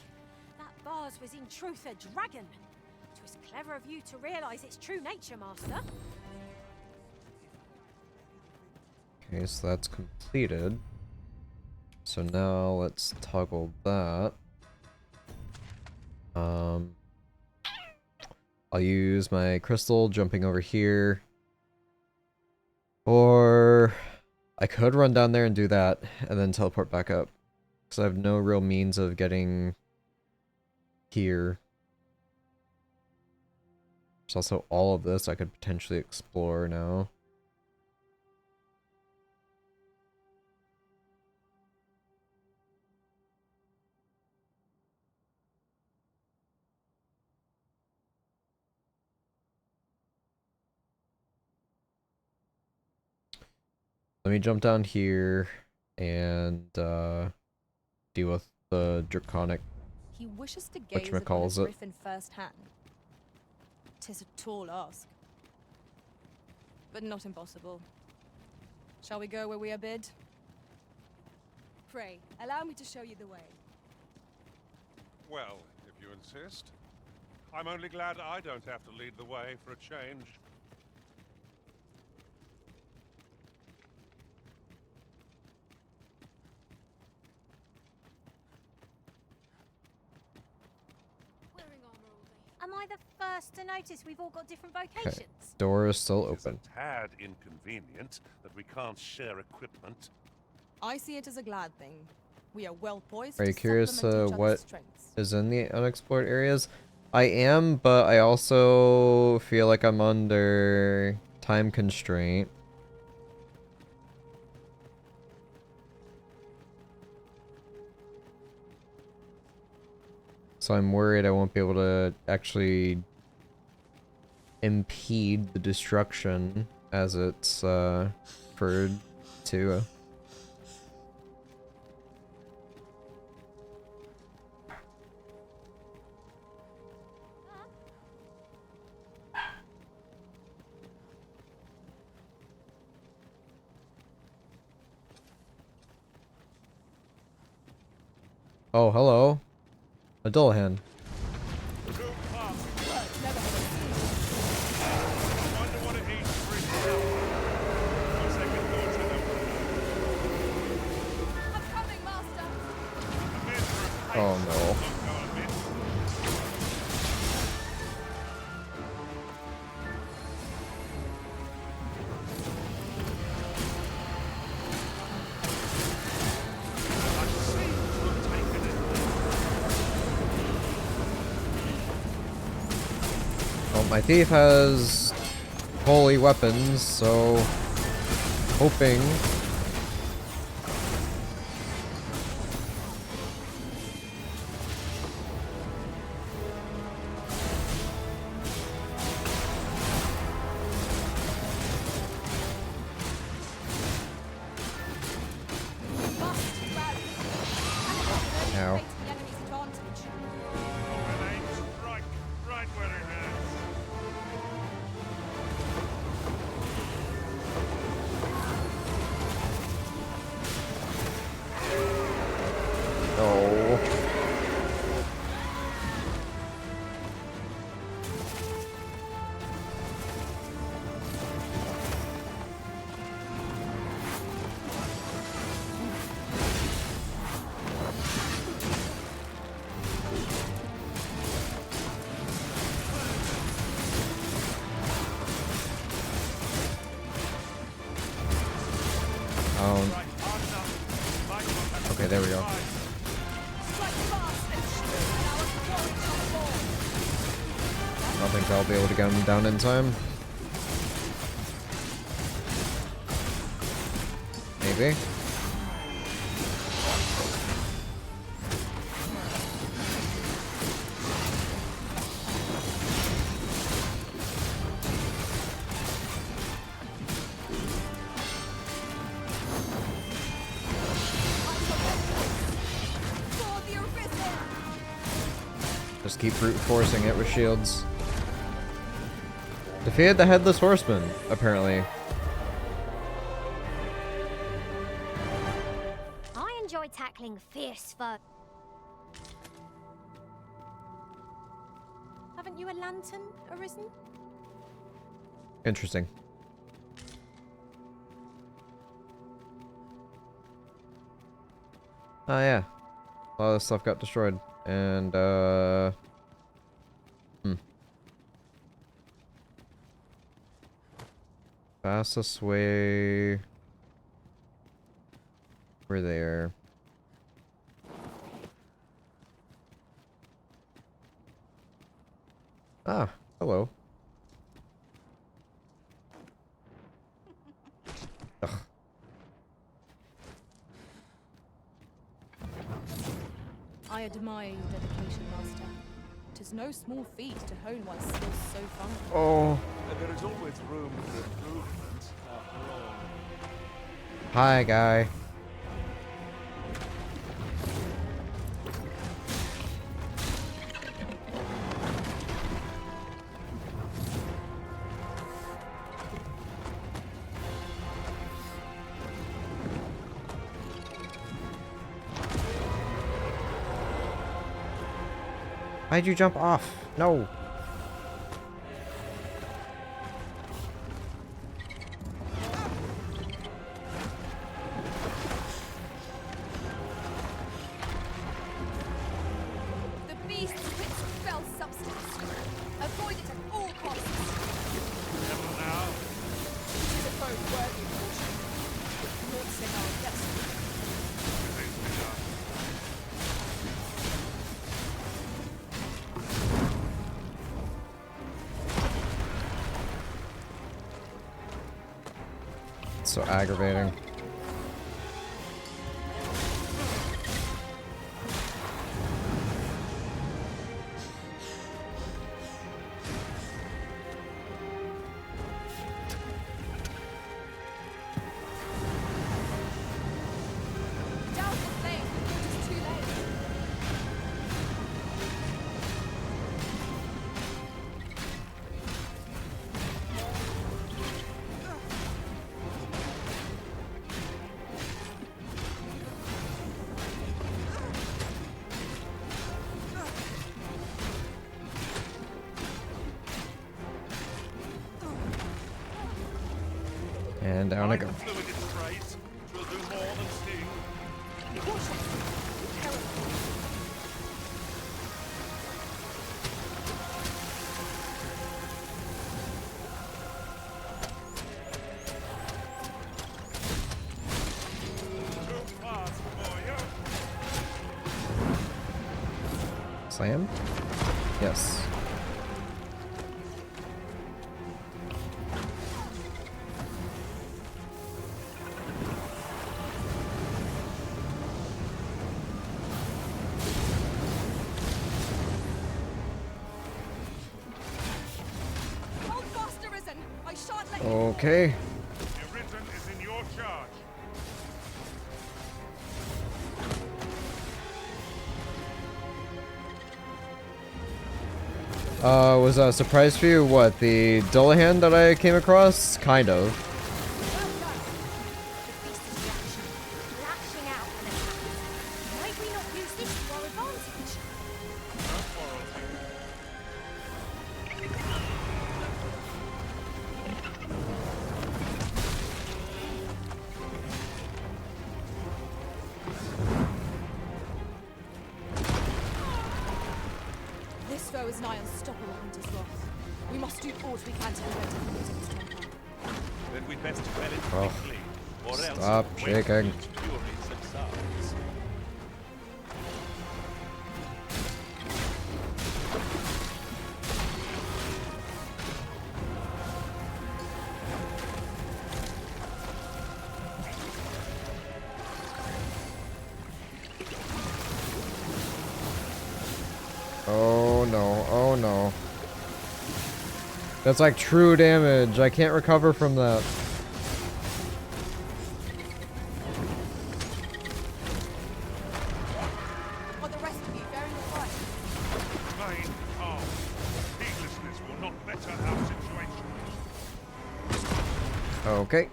that vase was in truth a dragon. It was clever of you to realise its true nature, Master. Okay, so that's completed. So now let's toggle that. I'll use my crystal jumping over here. Or I could run down there and do that and then teleport back up. Because I have no real means of getting here. There's also all of this I could potentially explore now. Let me jump down here and deal with the draconic. He wishes to gaze upon Whatchamacalls a it. griffin firsthand. 'Tis a tall ask, but not impossible. Shall we go where we are bid? Pray, allow me to show you the way. Well, if you insist. I'm only glad I don't have to lead the way for a change. Am I the first to notice we've all got different vocations? Okay, door is still open. Tad inconvenient that we can't share equipment. I see it as a glad thing. We are well poised Are you to curious supplement each other's what strengths. is in the unexplored areas? I am, but I also feel like I'm under time constraint. So I'm worried I won't be able to actually impede the destruction as it's referred to. Oh, hello. A Dullahan. Oh no. Well, my thief has holy weapons, so hoping. Okay, there we go. I don't think I'll be able to get him down in time. Maybe. Just keep brute forcing it with shields. Defeated the Headless Horseman, apparently. I enjoy tackling fierce foe. Haven't you a lantern arisen? Interesting. Oh yeah. A lot of stuff got destroyed. And fastest way over there. Ah, hello. Ugh. I admire your dedication, Master. 'Tis no small feat to hone one's skills so far. Oh. And there is always room for improvement, after all. Hi, guy. Why'd you jump off? No. The beast spits fell substance. Avoid it at all costs. Careful now. It is a foe worthy of caution. Not say our destiny. So aggravating. Down the flame before it is too late. And down I go. Fluid in sprays will do more than sting. Too fast for you. Slam? Yes. Hold fast, Arisen. I shan't let you. Okay. The Arisen is in your charge. Was that a surprise for you? What, the Dullahan that I came across? Kind of. Lashing out for the cat. Might we not use this to our advantage? No quarrels here. This foe is nigh unstoppable, Hunter's Wrath. We must do all we can to prevent him from getting his temper. Then we'd best quell it Oh. quickly, or else Stop wait shaking. for these furies themselves. Oh no, oh no. That's like true damage. I can't recover from that. Are the rest of you bearing the fight? Remain calm. Heedlessness will not better our situation. Okay.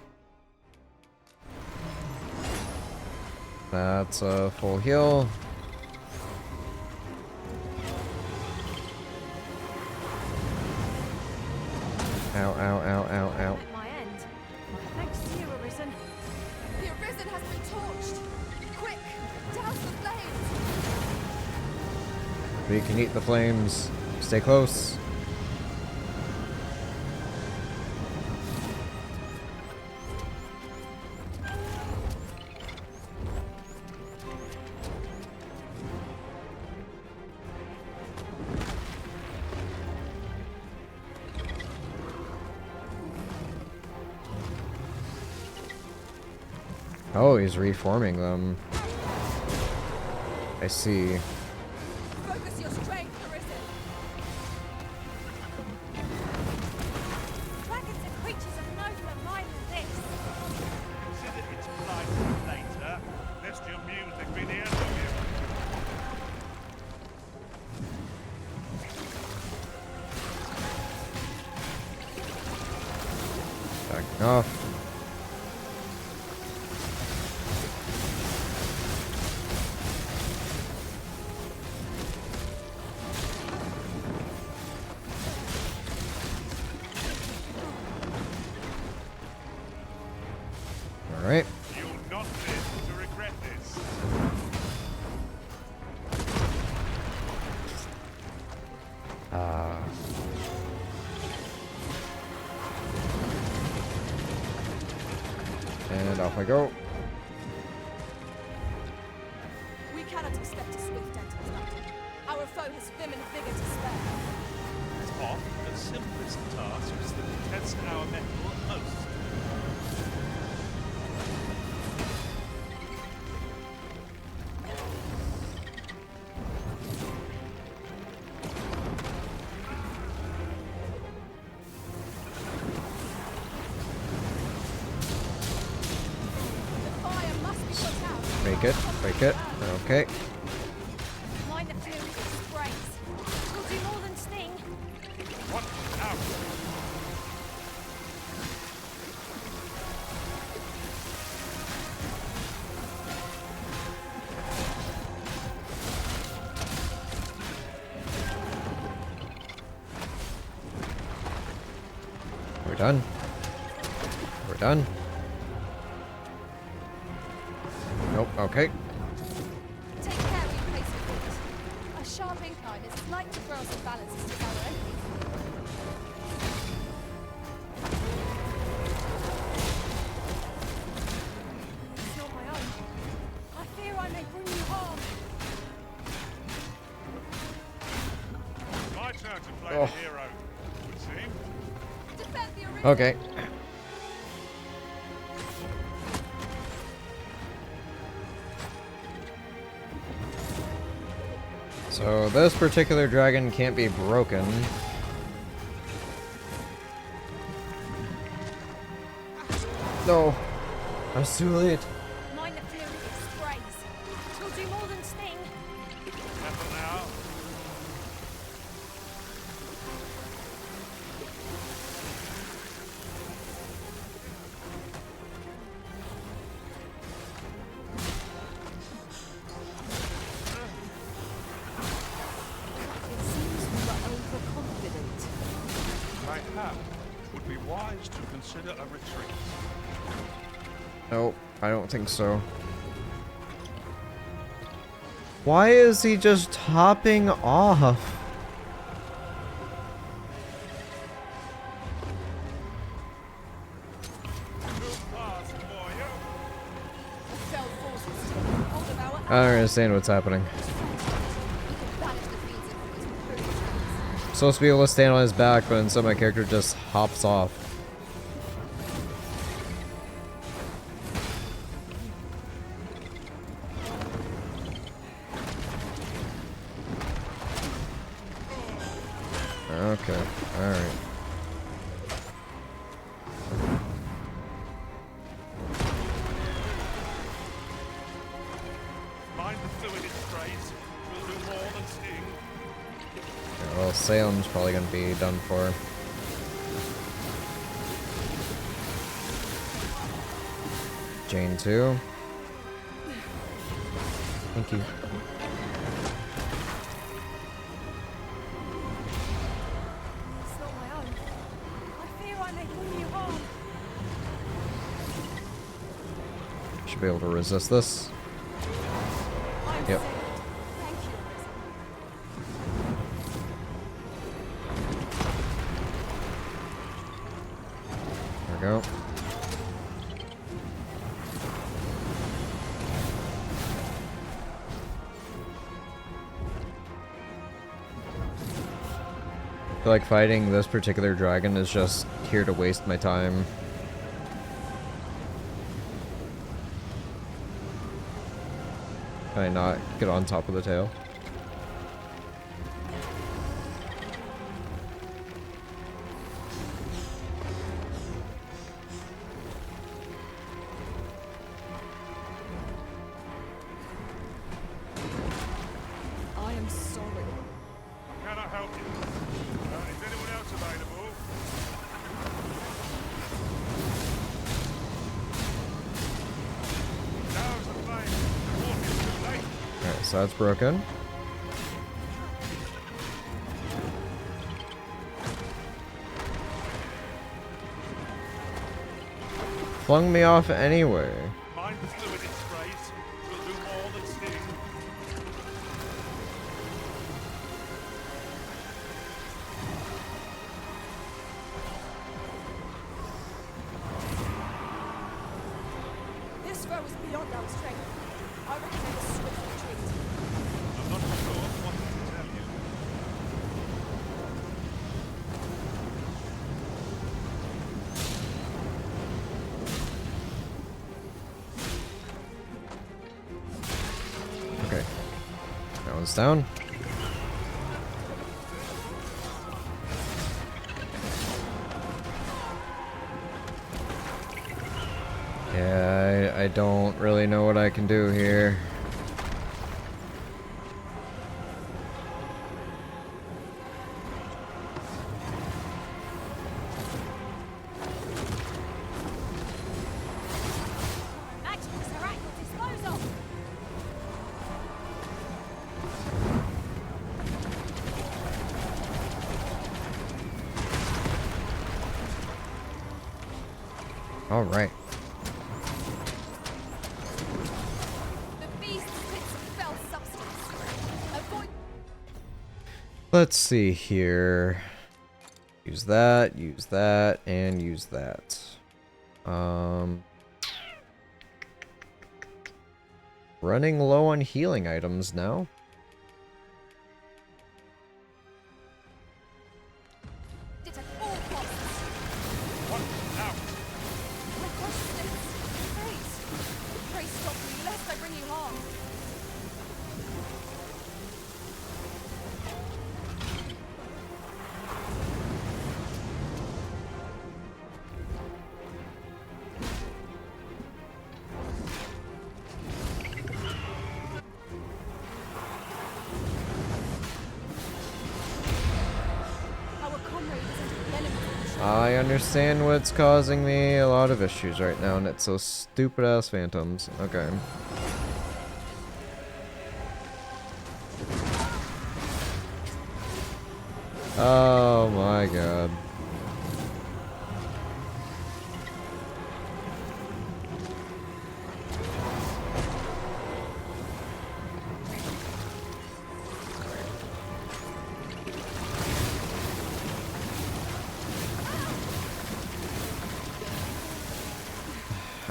That's a full heal. Ow, ow, ow, ow, ow. At my end. Thanks to you, Arisen. The Arisen has been torched! Quick! Douse the flames! We can eat the flames. Stay close. Oh, he's reforming them. I see. Focus your strength, Arisen! Dragons are creatures of nobler mind than this. Consider its plight for later, lest your music be the end of you. Backing off. Alright. You'll not live to regret this. And off I go. We cannot expect a swift end to this battle. Our foe has vim and vigor to spare. Often the simplest tasks that test our mettle most. The fire must be put out. Break it, break it. Okay. Mind the fury of sprays. Will do more than sting. What out? We're done. We're done. Nope, okay. Take care where you place your feet. A sharp incline is like to throw us off balance as to our enemies. It's not my own. I fear I may bring you harm. My turn to play Oh. the hero, it would seem. Defend the Arisen! Okay. So this particular dragon can't be broken. No. I was too late. Mind the fury of sprays. Will do more than sting. Careful now. It seems we were overconfident. Mayhap would be wise to consider a retreat. Nope, I don't think so. Why is he just topping off? Too fast for you. I don't understand what's happening. I'm supposed to be able to stand on his back, but instead my character just hops off. Okay, alright. Mind the fluid it sprays. Will do more than sting. Yeah, well, Salem's probably gonna be done for. Jane too. Thank you. It's not my own. I fear I may do you harm. Should be able to resist this. I'm Yep. saved. Thank you, There we go. I feel like fighting this particular dragon is just here to waste my time. Can I not get on top of the tail? I am sorry. Can I help you? Is anyone else available? Now's the flame. The water's too late. Alright, so that's broken. Flung me off anyway. Mind the fluid it sprays. Will do more than sting. This foe is beyond our strength. I recommend a swift retreat. I'm not sure what to tell you. Okay. That one's down. Yeah, I don't really know what I can do here. Magics are at your disposal. All right. The beast spits a fell substance. Avoid. Let's see here. Use that, and use that. Running low on healing items now. It at all costs. One out. My consciousness. Pray stop me, lest I bring you harm. Our comrade isn't the enemy. I understand what's causing me a lot of issues right now, and it's those stupid ass phantoms. Okay. Oh my god.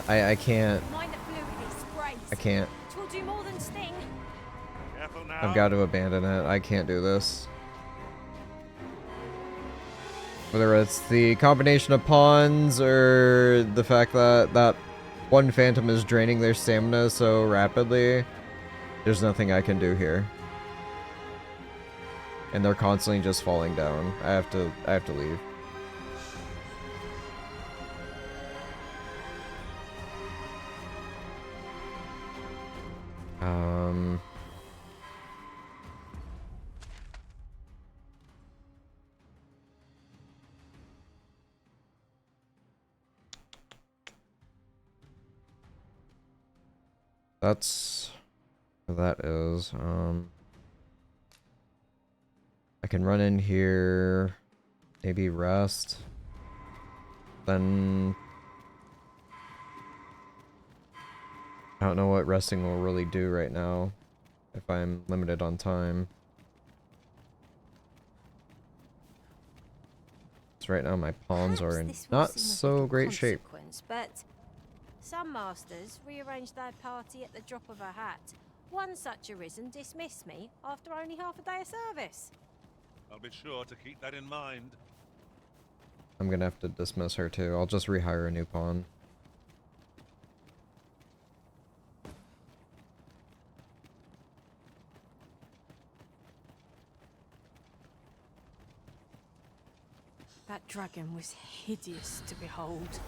I can't. Mind the fluid it sprays. I can't. Twill do more than sting. Careful now. I've got to abandon it. I can't do this. Whether it's the combination of pawns or the fact that that one phantom is draining their stamina so rapidly, there's nothing I can do here. And they're constantly just falling down. I have to leave. That's what that is. I can run in here, maybe rest, then I don't know what resting will really do right now if I'm limited on time. So right now my pawns are in not so great shape. But some masters rearrange their party at the drop of a hat. One such arisen dismissed me after only half a day of service. I'll be sure to keep that in mind. I'm gonna have to dismiss her too. I'll just rehire a new pawn. That dragon was hideous to behold.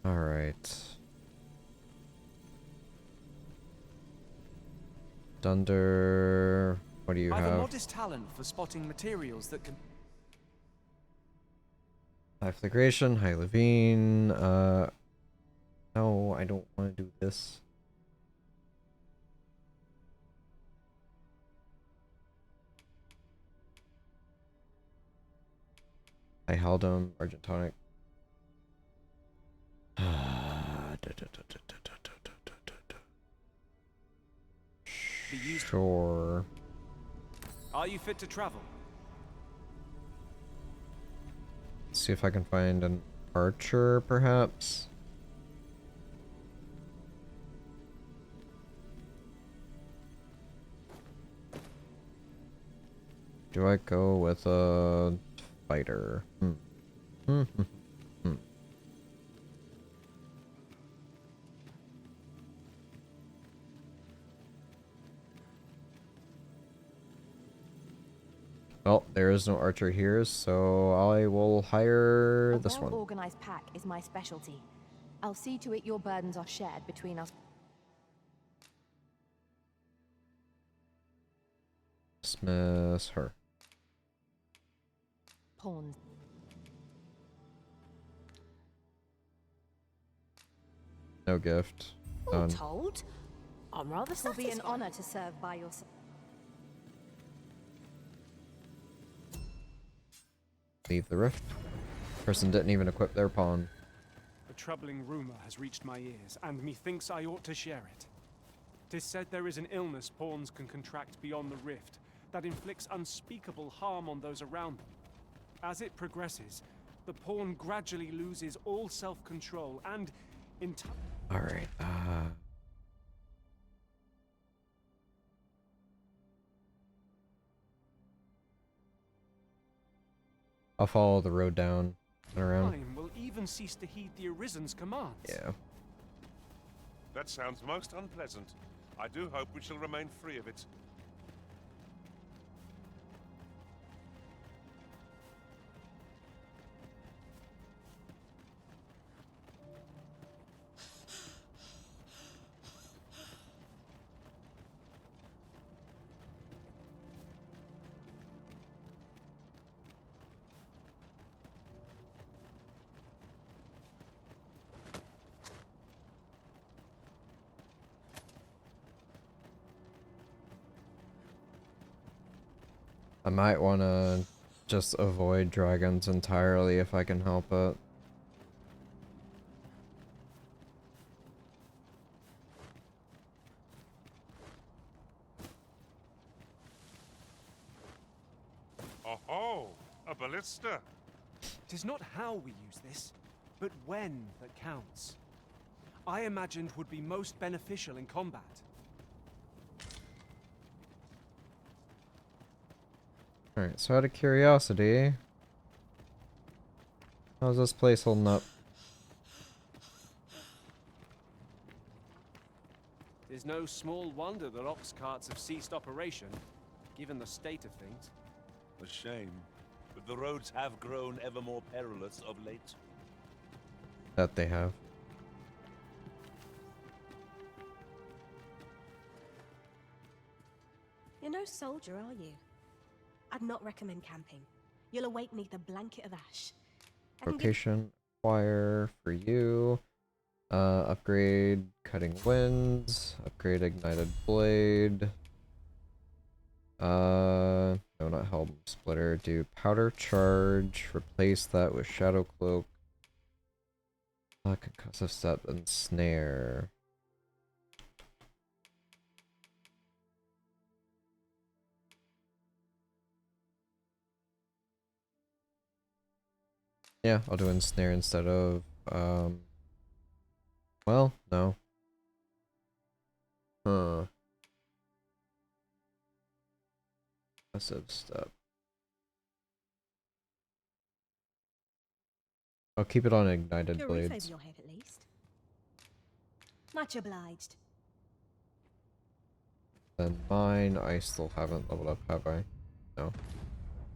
All right. Dunder, what do you I have a have? modest talent for spotting materials that can... High Flagration, High Levine, no, I don't want to do this. I held him, Argentonic. Sure. Are you fit to travel? See if I can find an archer, perhaps. Do I go with a fighter? Well, there is no archer here, so I will hire this one. Well-organized pack is my specialty. I'll see to it your burdens are shared between us. Dismiss her. Pawns. No gift. All Done. told, I'm rather It will satisfied. be an honor to serve by your side. Leave the rift. Person didn't even equip their pawn. A troubling rumor has reached my ears, and methinks I ought to share it. 'Tis said there is an illness pawns can contract beyond the rift that inflicts unspeakable harm on those around them. As it progresses, the pawn gradually loses all self-control and, in time... Alright, I'll follow the road down and around. Time will even cease to heed the Arisen's commands. Yeah. That sounds most unpleasant. I do hope we shall remain free of it. I might want to just avoid dragons entirely if I can help it. Oh, a ballista. It is not how we use this, but when that counts. I imagined would be most beneficial in combat. Alright, so out of curiosity, how's this place holding up? It's no small wonder that ox carts have ceased operation, given the state of things. A shame, but the roads have grown ever more perilous of late. That they have. You're no soldier, are you? I'd not recommend camping. You'll awake neath a blanket of ash. Location acquire for you. Upgrade cutting winds. Upgrade ignited blade. No, not helm splitter. Do powder charge. Replace that with shadow cloak. Concussive step and snare. Yeah, I'll do ensnare instead of, well, no. Huh. Passive step. I'll keep it on ignited Your roof over blades. your head, at least. Much obliged. Then mine, I still haven't leveled up, have I? No.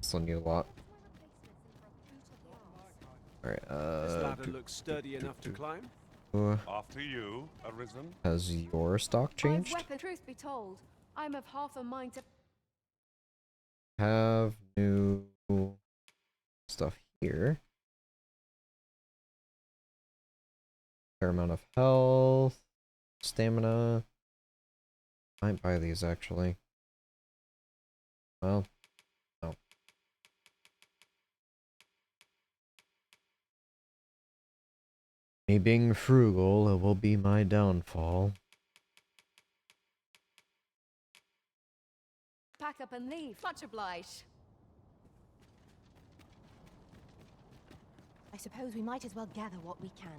Still need a lot. Alright, This ladder looks sturdy enough to climb. After you, Arisen. Has your stock changed? Weapon. Truth be told, I'm of half a mind to. Have new stuff here. Fair amount of health, stamina. Might buy these actually. Well, no. Me being frugal, it will be my downfall. Pack up and leave. Much obliged. I suppose we might as well gather what we can.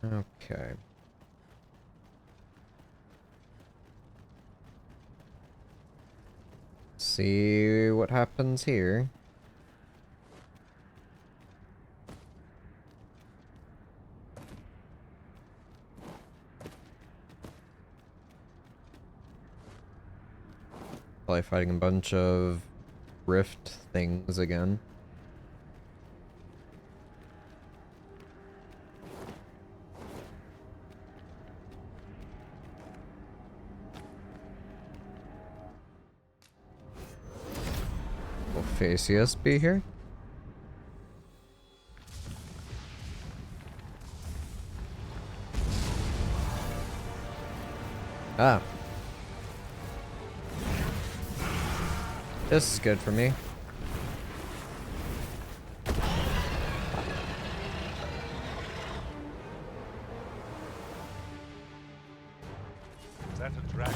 Okay. See what happens here. Probably fighting a bunch of rift things again. Will Facius be here? Ah. This is good for me. Is that a dragon?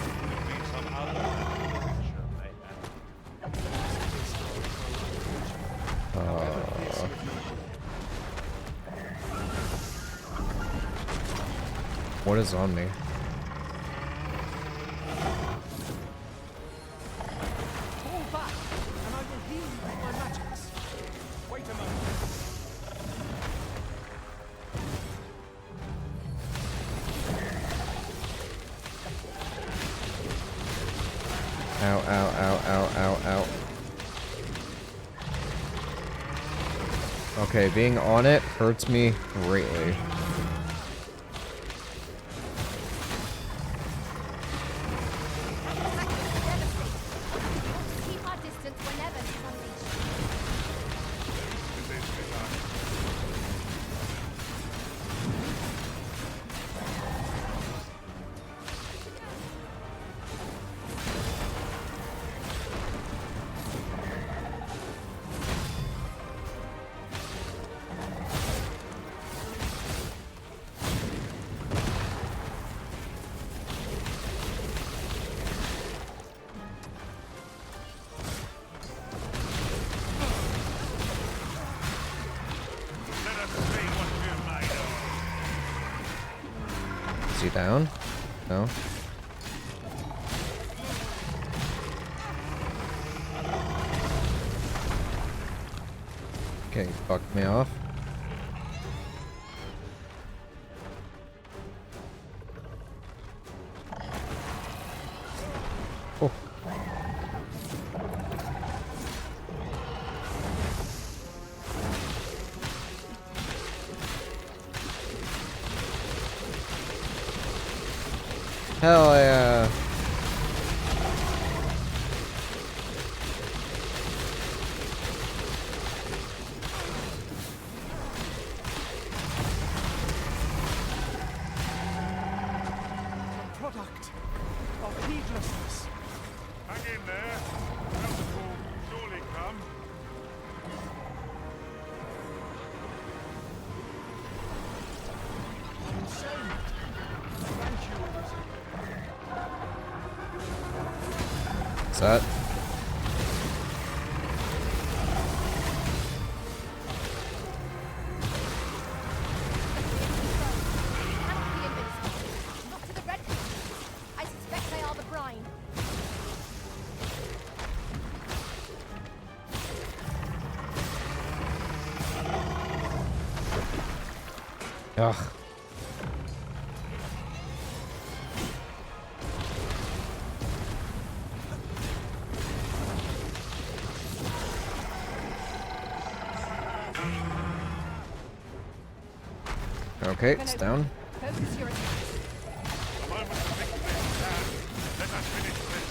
Could be some other creature What is on me? Fall back, and I will heal you with my magics. Wait a moment. Ow, ow, ow, ow, ow, ow. Okay, being on it hurts me greatly. Keep our distance whenever he's unleashed. Is he down? No. Okay, fucked me off. Oh. Hell yeah. Product of heedlessness. Hang in there. Help will surely come. Thank you, What's that? Not to the red. I suspect they are the brine. Ugh. Okay, it's down. Focus your attacks. The moment the victory is at hand. Let us finish this.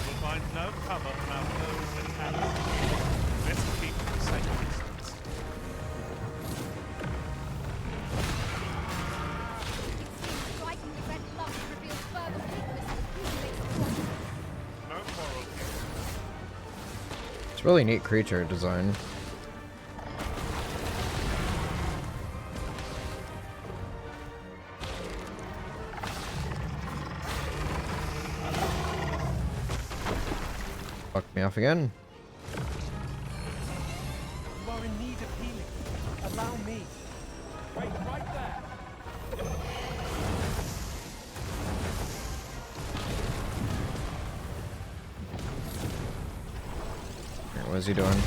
You'll find no cover from our foes and allies. Let's keep a safe distance. Striking the red lump reveals further weakness in the human. No quarrel here. It's a really neat creature design. Fucked me off again. You are in need of healing. Allow me. Wait right there. Here, what is he doing?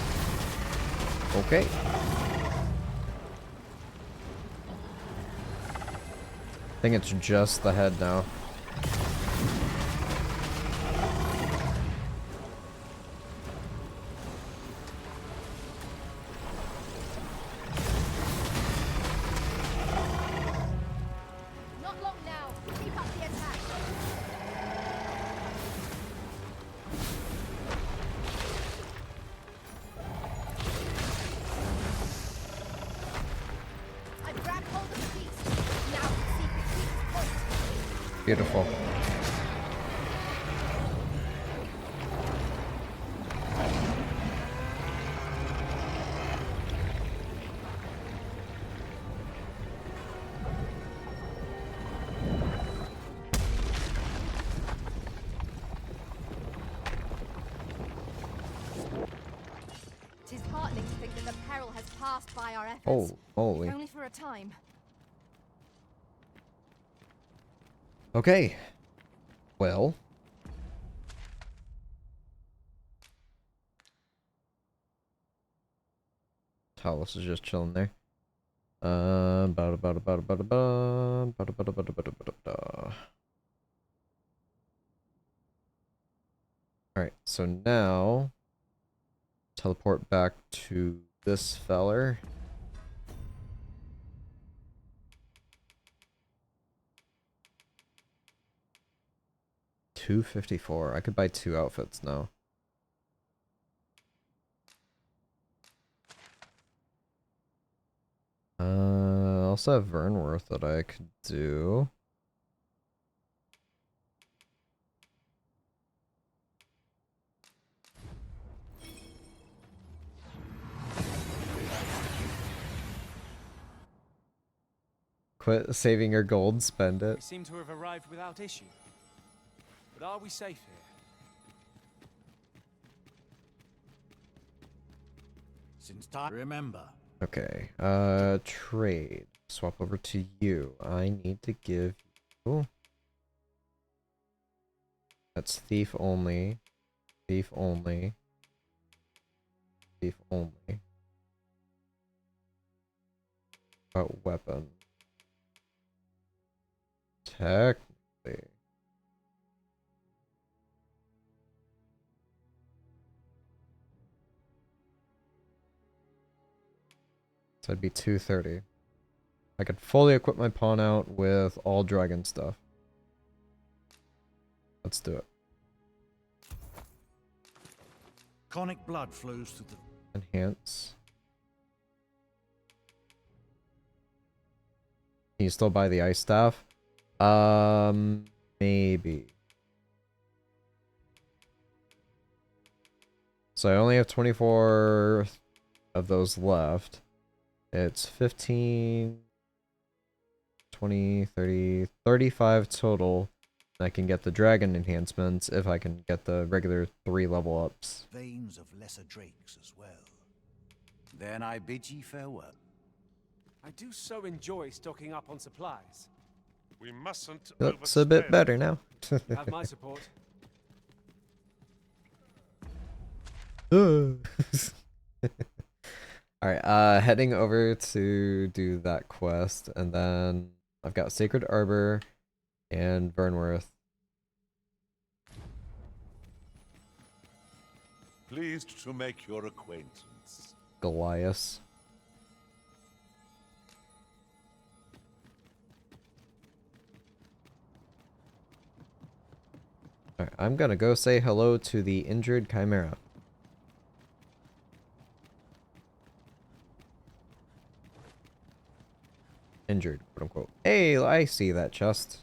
Okay. I think it's just the head now. Not long now. Keep up the attack. I grabbed hold of the beast. Now seek its weakest point. Beautiful. Tis heartening to think that the peril has passed by our efforts. Oh, holy. If only for a time. Okay. Well. Talus is just chilling there. Alright, so now teleport back to this feller. $254. I could buy 2 outfits now. I'll also have Vernworth that I could do. Quit saving your gold, spend it. We seem to have arrived without issue. But are we safe here? Since time, remember. Okay, trade. Swap over to you. I need to give you... That's thief only. Thief only. Thief only. About weapon. Technically. So it'd be 230. I could fully equip my pawn out with all dragon stuff. Let's do it. Conic blood flows through the... Enhance. Can you still buy the ice staff? Maybe. So I only have 24 of those left. It's 15, 20, 30, 35 total. I can get the dragon enhancements if I can get the regular 3 level ups. Veins of lesser drakes as well. Then I bid ye farewell. I do so enjoy stocking up on supplies. We mustn't Looks a bit better now. You have my support. Alright, heading over to do that quest, and then I've got Sacred Arbor and Vernworth. Pleased to make your acquaintance. Goliath. Alright, I'm gonna go say hello to the injured Chimera. Injured, quote unquote. Hey, I see that chest.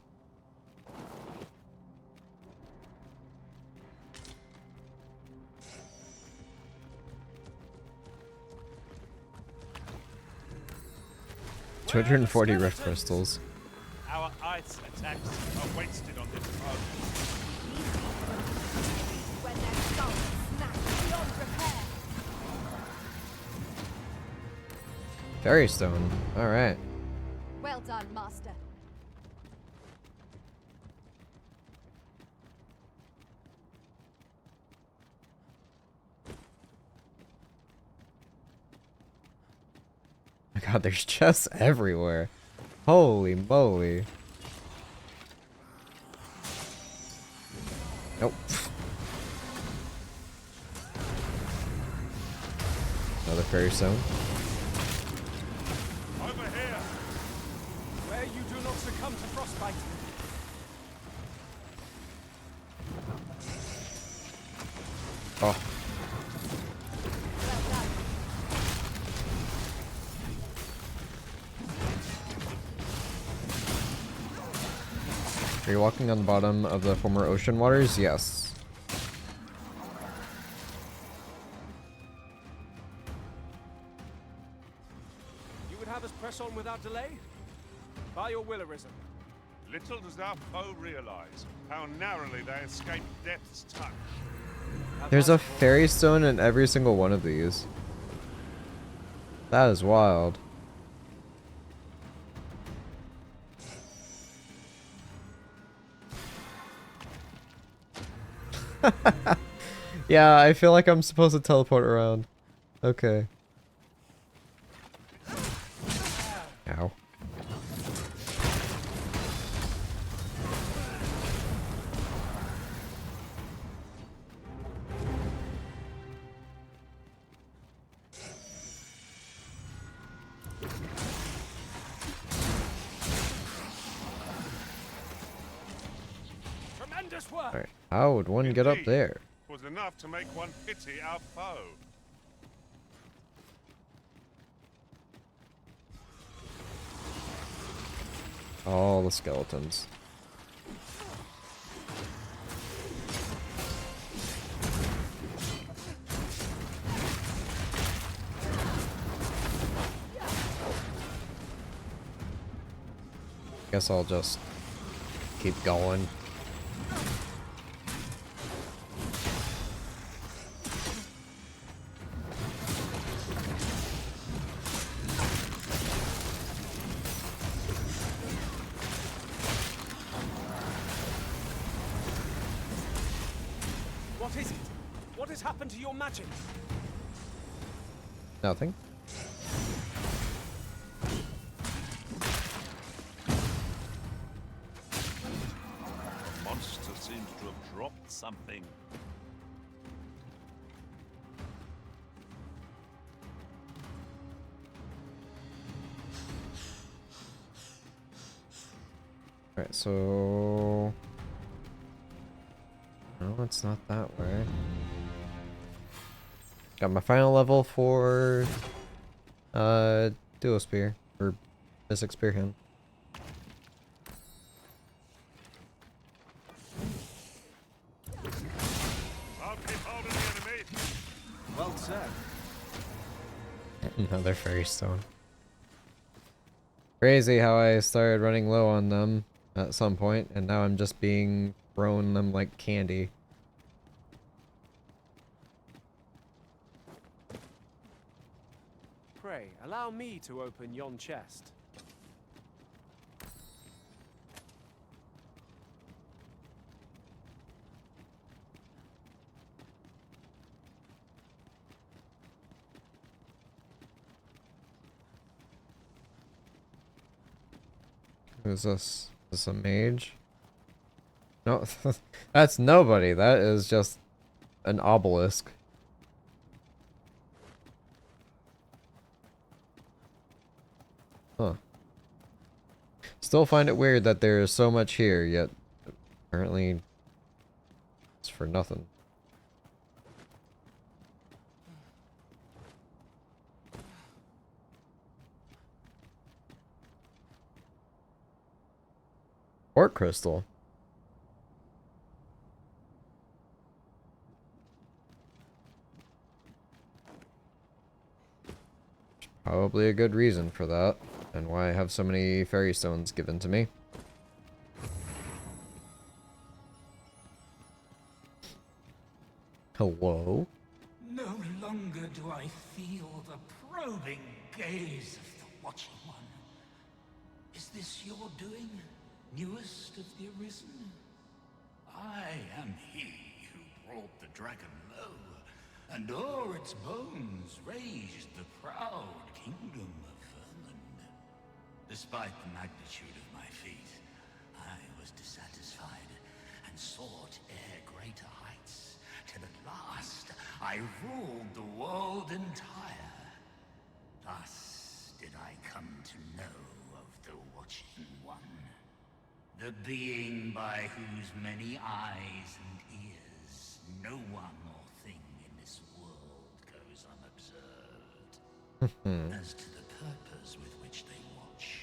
$240 rift crystals. Our ice attacks are wasted on this road. When their skulls snap beyond repair. Fairy stone. Alright. Well done, Master. Oh my god, there's chests everywhere. Holy moly. Nope. Another fairy stone. Over here. Where you do not succumb to frostbite. Oh. Are you walking on the bottom of the former ocean waters? Yes. You would have us press on without delay? By your will, Arisen. Little does our foe realize how narrowly they escaped death's touch. There's a fairy stone in every single one of these. That is wild. Yeah, I feel like I'm supposed to teleport around. Okay. Ow. Tremendous work. Alright, how would one get up there? Was enough to make one pity our foe. All the skeletons. Guess I'll just keep going. What is it? What has happened to your magic? Nothing. The monster seems to have dropped something. Alright, so... No, it's not that way. Got my final level for... Duo Spear. Or Mystic Spearhand. I'll keep holding the enemy. Well said. Another fairy stone. Crazy how I started running low on them at some point, and now I'm just being thrown them like candy. Pray, allow me to open yon chest. Who's this? Is this a mage? No, that's nobody. That is just an obelisk. Huh. Still find it weird that there is so much here, yet apparently it's for nothing. Quartz crystal. Probably a good reason for that, and why I have so many fairy stones given to me. Hello? No longer do I feel the probing gaze of the Watching One. Is this your doing, newest of the Arisen? I am he who brought the dragon low, and o'er its bones raised the proud kingdom of vermin. Despite the magnitude of my feat, I was dissatisfied and sought e'er greater heights, till at last I ruled the world entire. Thus did I come to know of the Watching One, the being by whose many eyes and ears no one or thing in this world goes unobserved. As to the purpose with which they watch,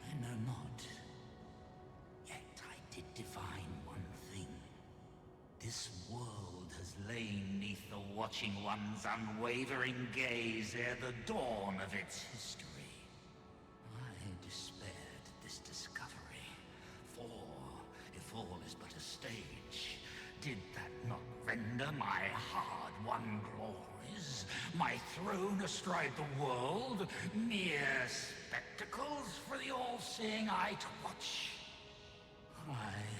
I know not. Yet I did divine one thing. This world has lain neath the Watching One's unwavering gaze ere the dawn of its history. I despaired at this discovery, for if all is but a stage, did that not render my hard-won glories, my throne astride the world, mere spectacles for the all-seeing eye to watch? Aye,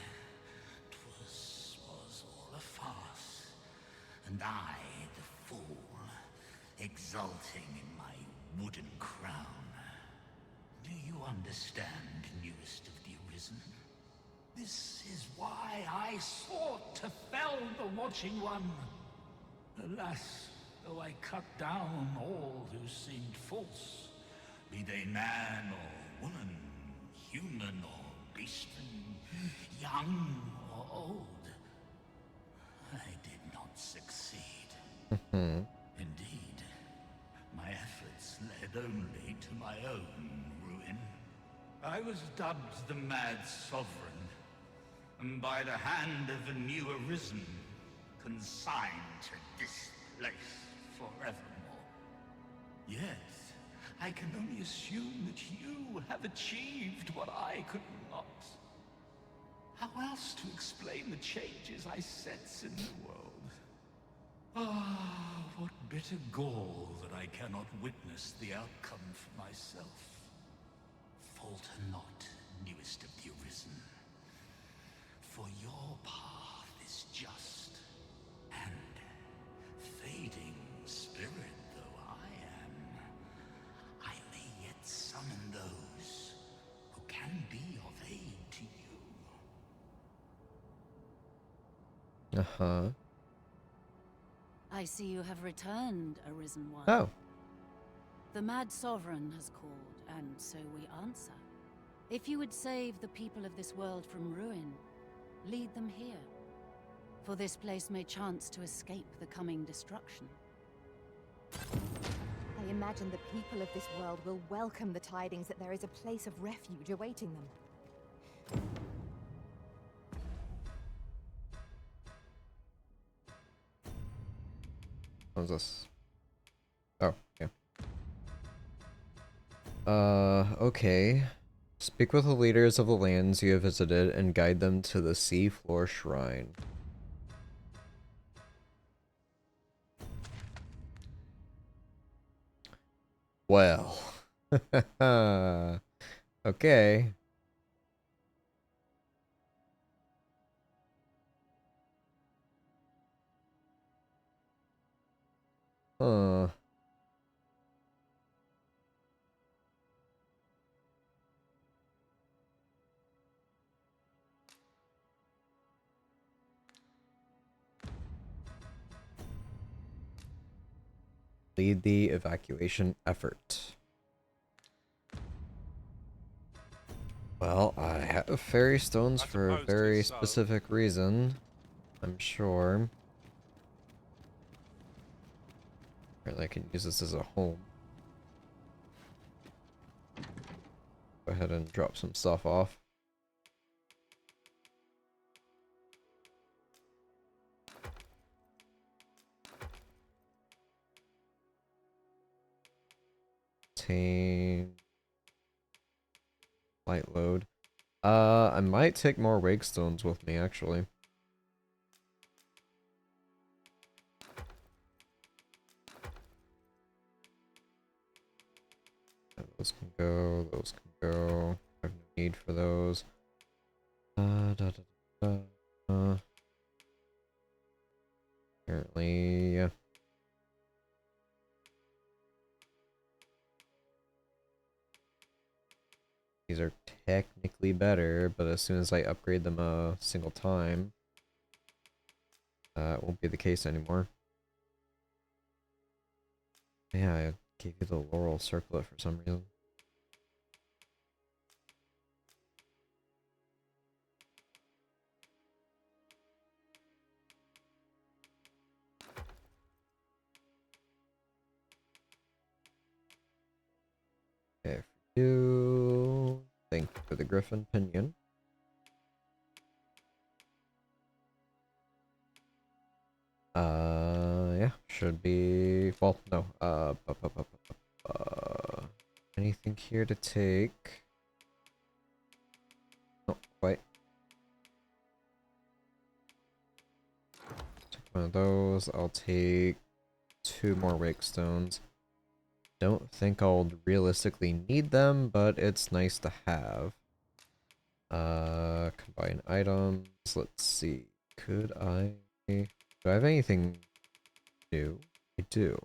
'twas all a farce, and I, the fool, exulting in my wooden crown. Do you understand, newest of the Arisen? This is why I sought to fell the Watching One. Alas, though I cut down all who seemed false, be they man or woman, human or beastly, young or old, I did not succeed. Indeed, my efforts led only to my own ruin. I was dubbed the Mad Sovereign, and by the hand of a new arisen, consigned to this place forevermore. Yet, I can only assume that you have achieved what I could not. How else to explain the changes I sense in the world? Ah, what bitter gall that I cannot witness the outcome for myself. Falter not, newest of the arisen, for your path is just, and fading spirit though I am, I may yet summon those who can be of aid to you. Uh-huh. I see you have returned, Arisen One. Oh. The Mad Sovereign has called, and so we answer. If you would save the people of this world from ruin, lead them here. For this place may chance to escape the coming destruction. I imagine the people of this world will welcome the tidings that there is a place of refuge awaiting them. What was this? Oh, yeah. Okay. Speak with the leaders of the lands you have visited and guide them to the Seafloor Shrine. Well. Okay. Huh. Lead the evacuation effort. Well, I have fairy stones for a very specific reason, I'm sure. Apparently I can use this as a home. Go ahead and drop some stuff off. Light load. I might take more wake stones with me, actually. Those can go, those can go. I have no need for those. Apparently, yeah. These are technically better, but as soon as I upgrade them a single time, it won't be the case anymore. Yeah, I gave you the Laurel Circlet for some reason. Okay, for you, thank you for the Griffin Pinion. Yeah, should be, well, no, anything here to take? Not quite. Take one of those, I'll take 2 more wake stones. Don't think I'll realistically need them, but it's nice to have. Combine items, let's see, could I... Do I have anything new? I do.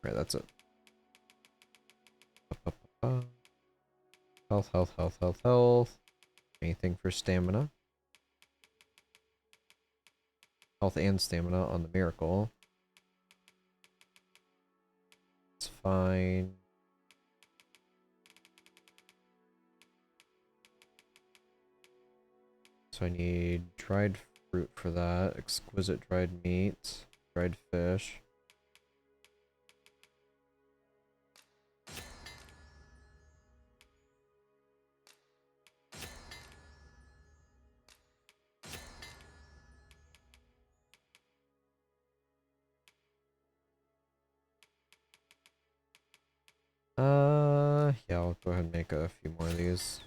Right, that's it. Health, health, health, health, health. Anything for stamina? Health and stamina on the miracle. It's fine. So I need dried fruit for that. Exquisite dried meat. dried fish. Yeah, I'll go ahead and make a few more of these.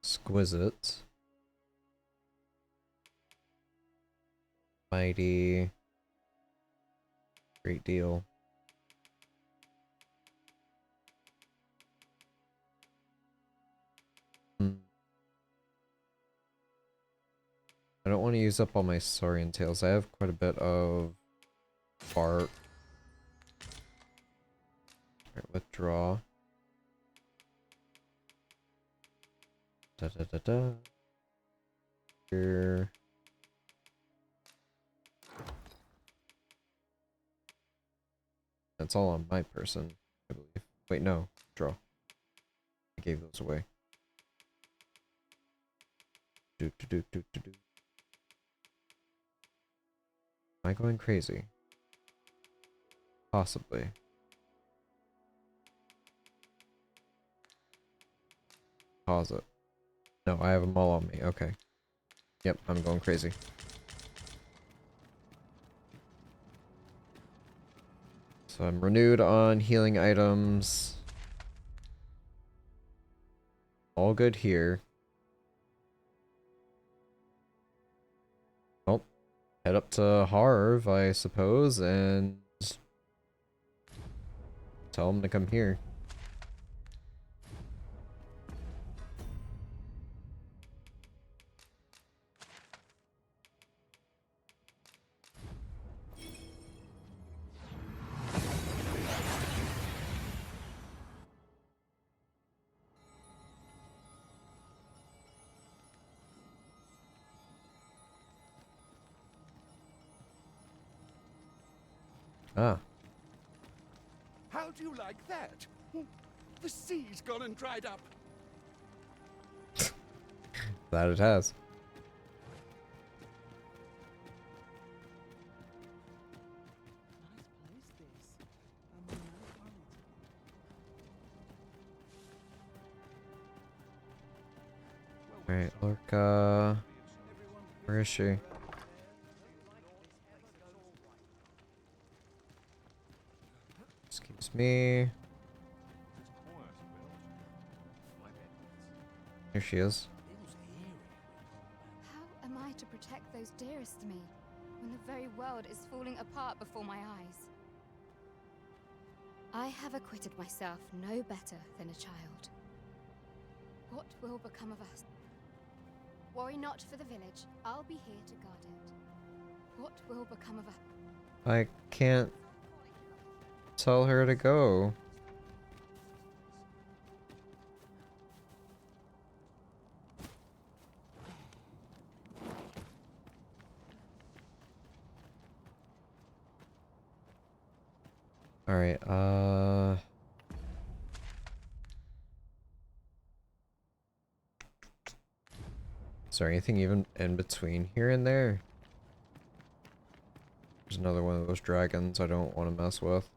Exquisite. Mighty. Great deal. I don't want to use up all my saurian tails. I have quite a bit of bark. Alright, withdraw. Da da da da. Here. That's all on my person, I believe. Wait, no. Draw. I gave those away. Do do do do do do. Am I going crazy? Possibly. Pause it. No, I have them all on me. Okay. Yep, I'm going crazy. So I'm renewed on healing items. All good here. Well, head up to Harv, I suppose, and tell him to come here. Ah. How do you like that? The sea's gone and dried up. That it has. Alright, Lorca. Where is she? Excuse me. Here she is. How am I to protect those dearest to me when the very world is falling apart before my eyes? I have acquitted myself no better than a child. What will become of us? Worry not for the village. I'll be here to guard it. What will become of us? I can't tell her to go. Alright, is there anything even in between here and there? There's another one of those dragons I don't want to mess with.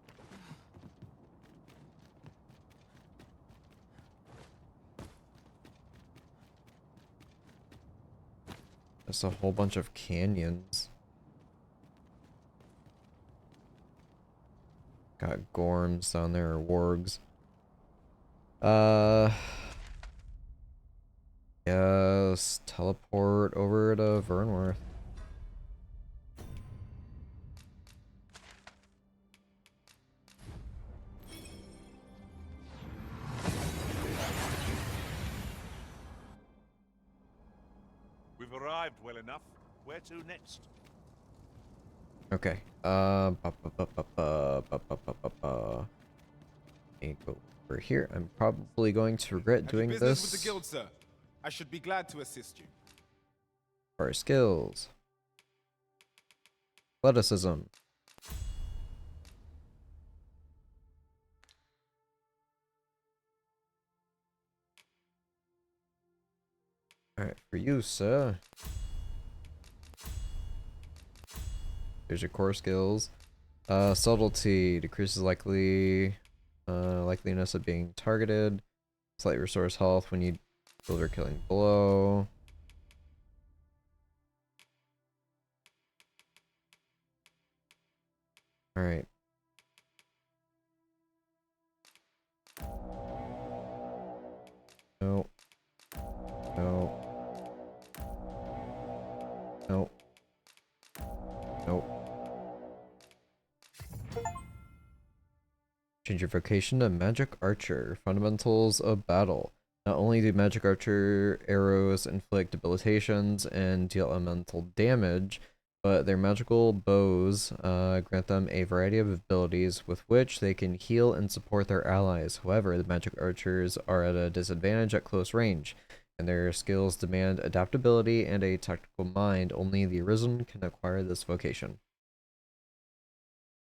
There's a whole bunch of canyons. Got gorms down there, or wargs. Yes, teleport over to Vernworth. We've arrived well enough. Where to next? Okay. Let me go over here. I'm probably going to regret doing business this. with the guild, sir. I should be glad to assist you. For our skills. Athleticism. Alright, for you, sir. Here's your core skills. Subtlety decreases likeliness of being targeted. Slightly restores health when you deliver killing blow. Alright. No. No. No. Nope. Change your vocation to Magic Archer. Fundamentals of battle. Not only do Magic Archer arrows inflict debilitations and deal elemental damage, but their magical bows grant them a variety of abilities with which they can heal and support their allies. However, the Magic Archers are at a disadvantage at close range, and their skills demand adaptability and a tactical mind. Only the Arisen can acquire this vocation.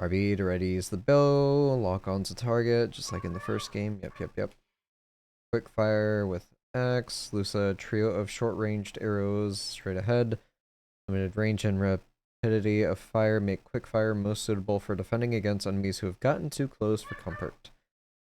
RB to ready use the bow, lock onto target, just like in the first game. Yep. Quick fire with X, loose a trio of short-ranged arrows straight ahead. Limited range and rapidity of fire make quick fire most suitable for defending against enemies who have gotten too close for comfort.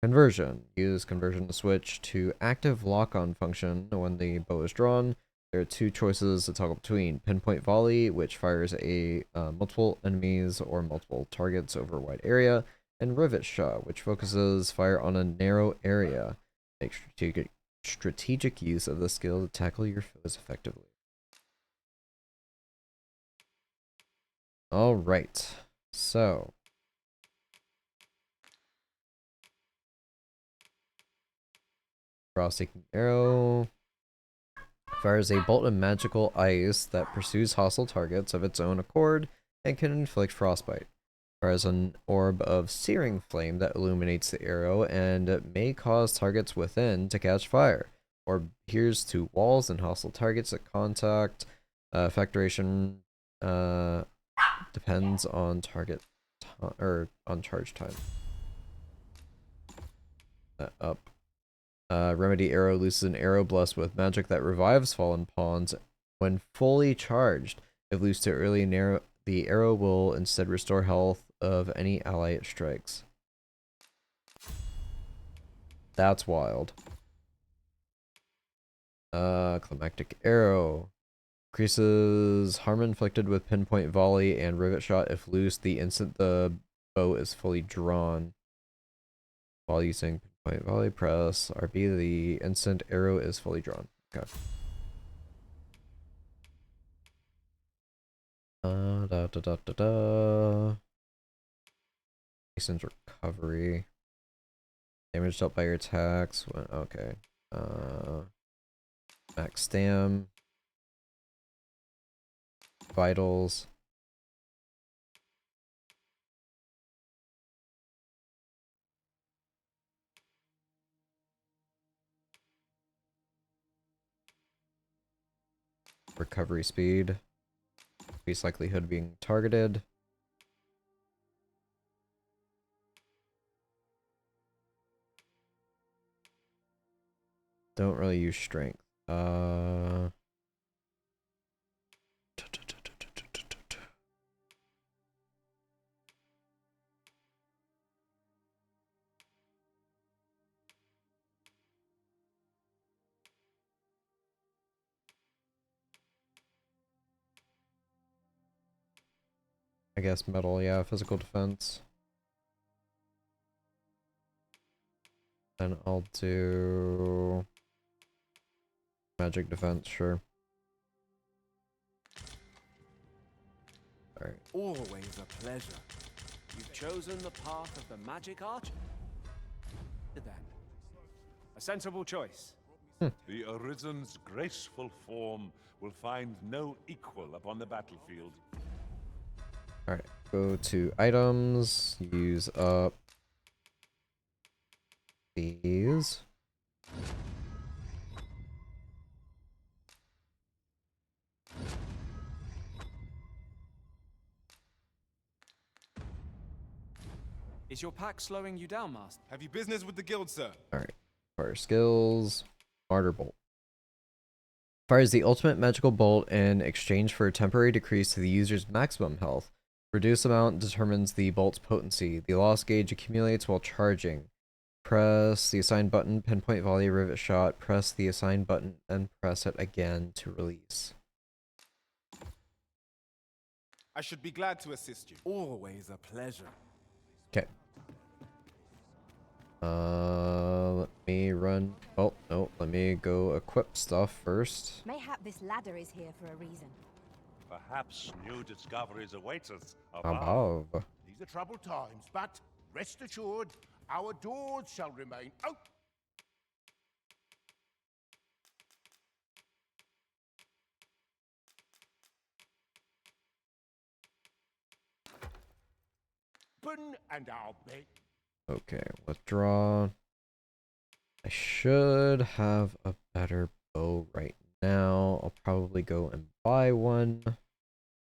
Conversion. Use conversion to switch to active lock-on function when the bow is drawn. There are two choices to toggle between. Pinpoint volley, which fires a multiple enemies or multiple targets over a wide area, and rivet shot, which focuses fire on a narrow area. Make strategic use of the skill to tackle your foes effectively. Alright, so cross-seeking arrow fires a bolt of magical ice that pursues hostile targets of its own accord and can inflict frostbite. Fires an orb of searing flame that illuminates the arrow and may cause targets within to catch fire. Orb adheres to walls and hostile targets at contact. Effect duration depends on target or on charge time. Up. Remedy arrow looses an arrow blessed with magic that revives fallen pawns when fully charged. If loosed too early, the arrow will instead restore health of any ally it strikes. That's wild. Climactic arrow. Increases harm inflicted with pinpoint volley and rivet shot if loosed the instant the bow is fully drawn. While using pinpoint volley, press RB, the instant arrow is fully drawn. Okay. Mason's recovery. Damage dealt by your attacks. Okay. Max stam. Vitals. Recovery speed. Increased likelihood of being targeted. Don't really use strength. I guess metal, yeah, physical defense. Then I'll do magic defense, sure. Alright. Always a pleasure. You've chosen the path of the magic archer. Then. A sensible choice. The Arisen's graceful form will find no equal upon the battlefield. Alright, go to items, use up these. Is your pack slowing you down, Master? Have you business with the guild, sir? Alright, fire skills, Martyr Bolt. Fires the ultimate magical bolt in exchange for a temporary decrease to the user's maximum health. Reduced amount determines the bolt's potency. The loss gauge accumulates while charging. Press the assigned button, pinpoint volley, rivet shot. Press the assigned button, and press it again to release. I should be glad to assist you. Always a pleasure. Okay. Let me run. Oh, no, let me go equip stuff first. Mayhap this ladder is here for a reason. Perhaps new discoveries await us Above. These are troubled times, but rest assured, our doors shall remain open. And I'll bet. Okay, withdraw. I should have a better bow right now. I'll probably go and buy one.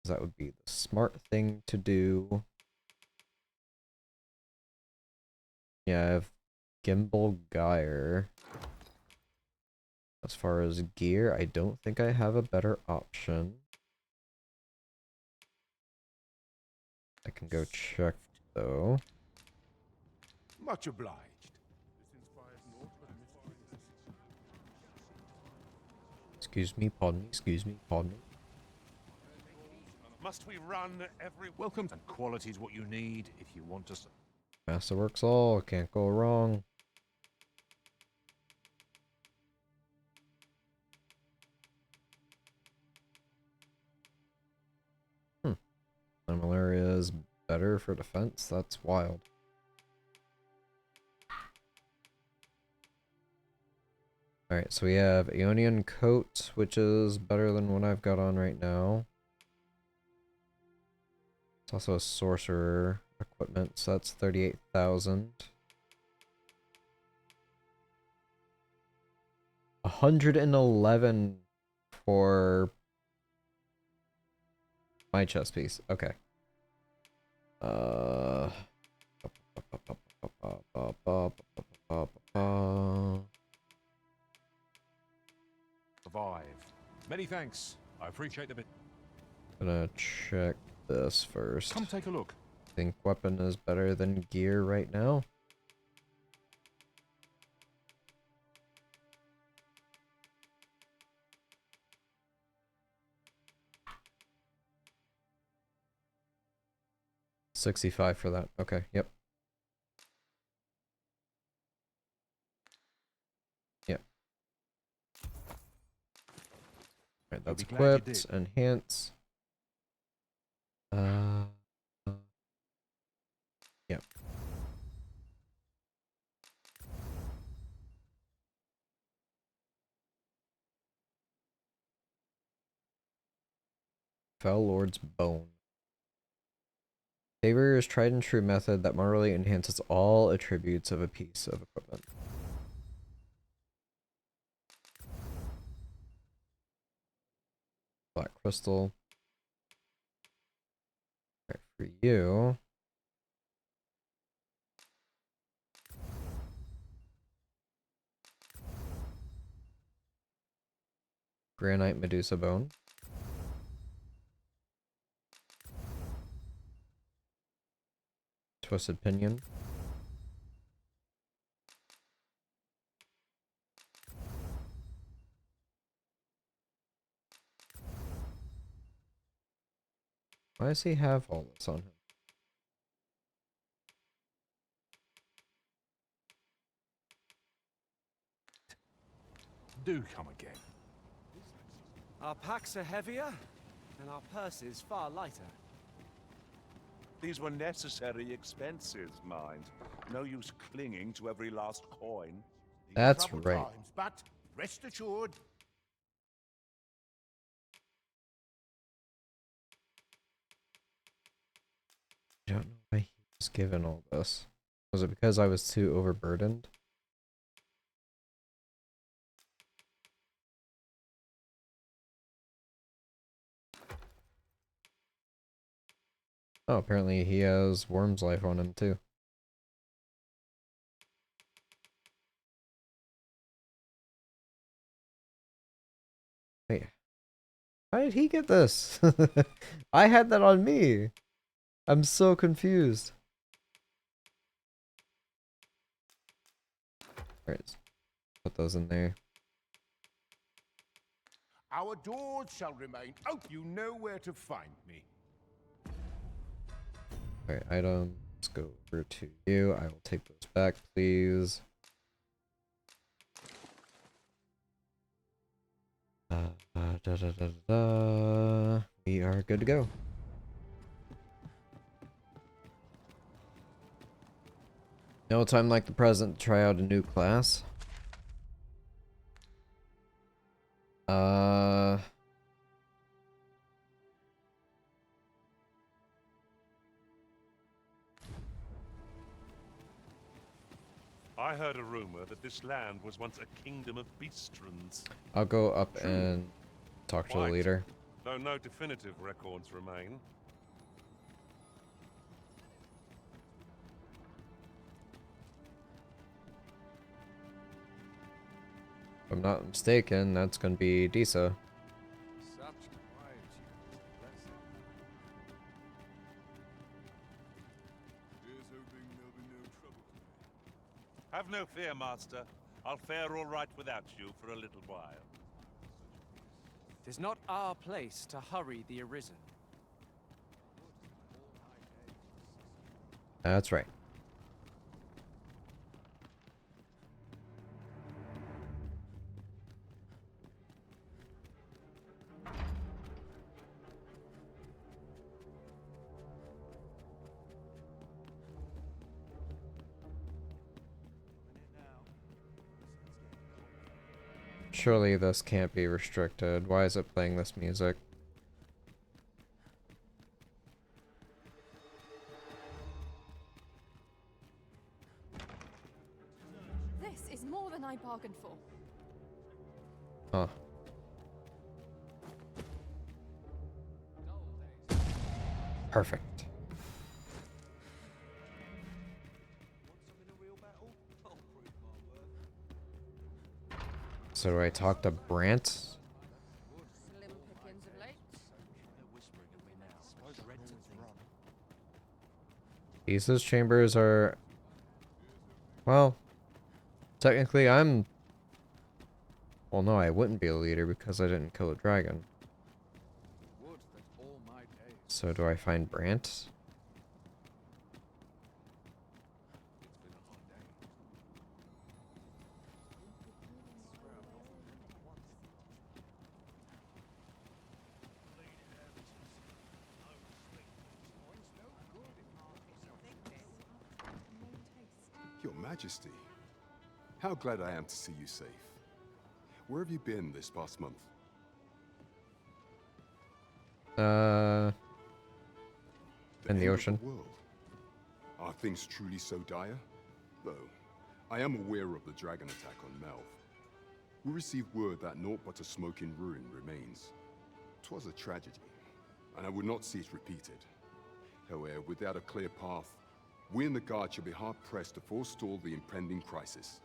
That would be the smart thing to do. Yeah, I have Gimbal Gyre. As far as gear, I don't think I have a better option. I can go check though. Much obliged. Excuse me, pardon me, excuse me, pardon me. Must we run every... Welcome, and quality is what you need if you want to... Masterworks all, can't go wrong. Malaria is better for defense, that's wild. Alright, so we have Aeonian Coat, which is better than what I've got on right now. It's also a sorcerer equipment, so that's 38,000. 111 for my chest piece. Okay. Survived. Many thanks. I appreciate the bit. Gonna check this first. Come take a look. Think weapon is better than gear right now. $65 for that. Okay, yep. Yep. Alright, that's equipped. Enhance. Yep. Fell Lord's Bone. Saber's tried and true method that morally enhances all attributes of a piece of equipment. Black crystal. Alright, for you. Granite Medusa bone. Twisted pinion. Why does he have all this on him? Do come again. Our packs are heavier, and our purses far lighter. These were necessary expenses, mind. No use clinging to every last coin. That's Troubled right. times, but rest assured, I don't know why he was given all this. Was it because I was too overburdened? Oh, apparently he has Worm's Life on him too. Wait, How did he get this? I had that on me. I'm so confused. Alright, put those in there. Our doors shall remain open. You know where to find me. Alright, items. Let's go over to you. I will take those back, please. We are good to go. No time like the present to try out a new class. I heard a rumor that this land was once a kingdom of beastrons. I'll go up and talk to the Quite, leader. though no definitive records remain. If I'm not mistaken, that's gonna be Disa. Have no fear, Master. I'll fare all right without you for a little while. Tis not our place to hurry the Arisen. That's right. Surely this can't be restricted. Why is it playing this music? This is more than I bargained for. Huh. Perfect. So do I talk to Brant? Disa's chambers are... Well, technically I'm... Well, no, I wouldn't be a leader because I didn't kill a dragon. So do I find Brant? Your Majesty, how glad I am to see you safe. Where have you been this past month? In the ocean. World. Are things truly so dire? Though, I am aware of the dragon attack on Melv. We received word that naught but a smoking ruin remains. 'Twas a tragedy, and I would not see it repeated. However, without a clear path, we in the Guard shall be hard-pressed to forestall the impending crisis.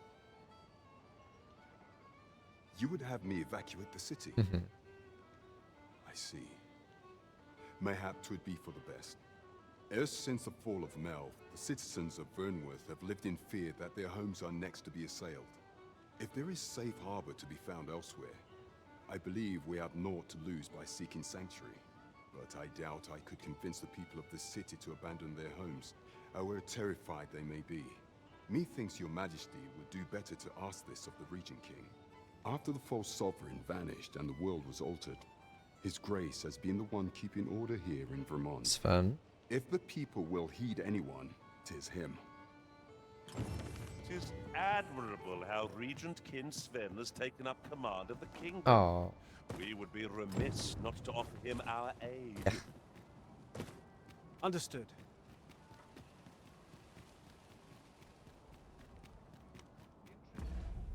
You would have me evacuate the city? I see. Mayhap 'twould be for the best. Ever since the fall of Melv, the citizens of Vernworth have lived in fear that their homes are next to be assailed. If there is safe harbor to be found elsewhere, I believe we have naught to lose by seeking sanctuary. But I doubt I could convince the people of this city to abandon their homes, however terrified they may be. Methinks your Majesty would do better to ask this of the Regent King. After the false sovereign vanished and the world was altered, His Grace has been the one keeping order here in Vermont. Sven. If the people will heed anyone, 'tis him. 'Tis admirable how Regent Kin Sven has taken up command of the kingdom. Oh. We would be remiss not to offer him our aid. Understood.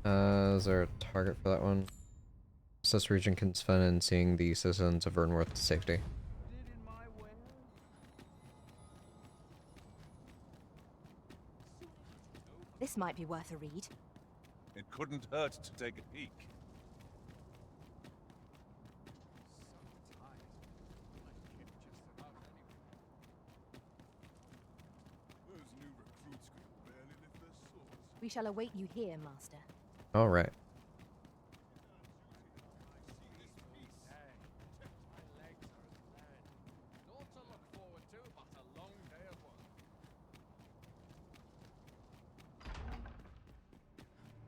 Is there a target for that one? Assess Regent Kin Sven and seeing the citizens of Vernworth to safety. This might be worth a read. It couldn't hurt to take a peek. We shall await you here, Master. All right.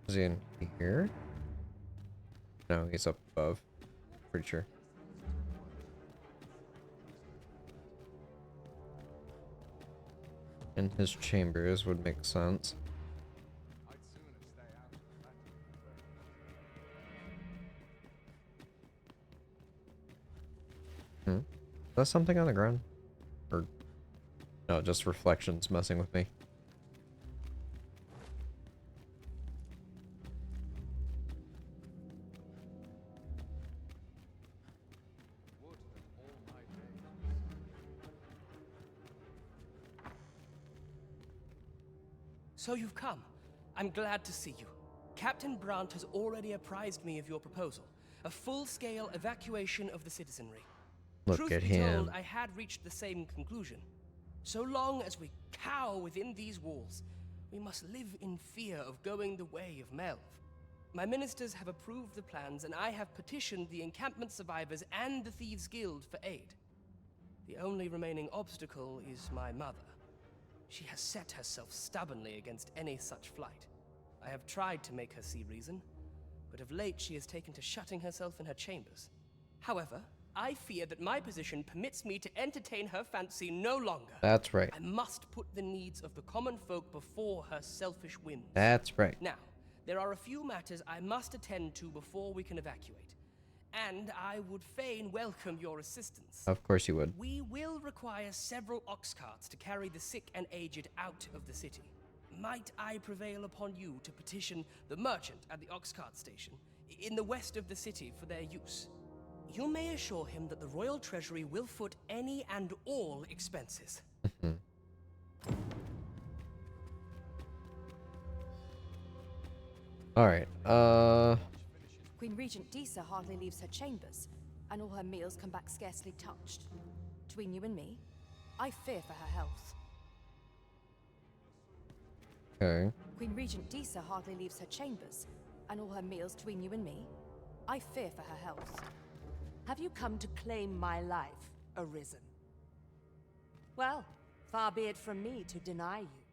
Is he in here? No, he's up above. Pretty sure. In his chambers would make sense. Hmm. Is that something on the ground? Or no, just reflections messing with me. So you've come. I'm glad to see you. Captain Brandt has already apprised me of your proposal. A full-scale evacuation of the citizenry. Look Truth at be him. told, I had reached the same conclusion. So long as we cower within these walls, we must live in fear of going the way of Melv. My ministers have approved the plans, and I have petitioned the encampment survivors and the Thieves' Guild for aid. The only remaining obstacle is my mother. She has set herself stubbornly against any such flight. I have tried to make her see reason, but of late she has taken to shutting herself in her chambers. However, I fear that my position permits me to entertain her fancy no longer. That's right. I must put the needs of the common folk before her selfish whims. That's right. Now, there are a few matters I must attend to before we can evacuate. And I would fain welcome your assistance. Of course you would. We will require several ox carts to carry the sick and aged out of the city. Might I prevail upon you to petition the merchant at the ox cart station in the west of the city for their use? You may assure him that the royal treasury will foot any and all expenses. Alright, Queen Regent Disa hardly leaves her chambers, and all her meals come back scarcely touched. Between you and me, I fear for her health. okay. Queen Regent Disa hardly leaves her chambers, and all her meals between you and me, I fear for her health. Have you come to claim my life, Arisen? Well, far be it from me to deny you,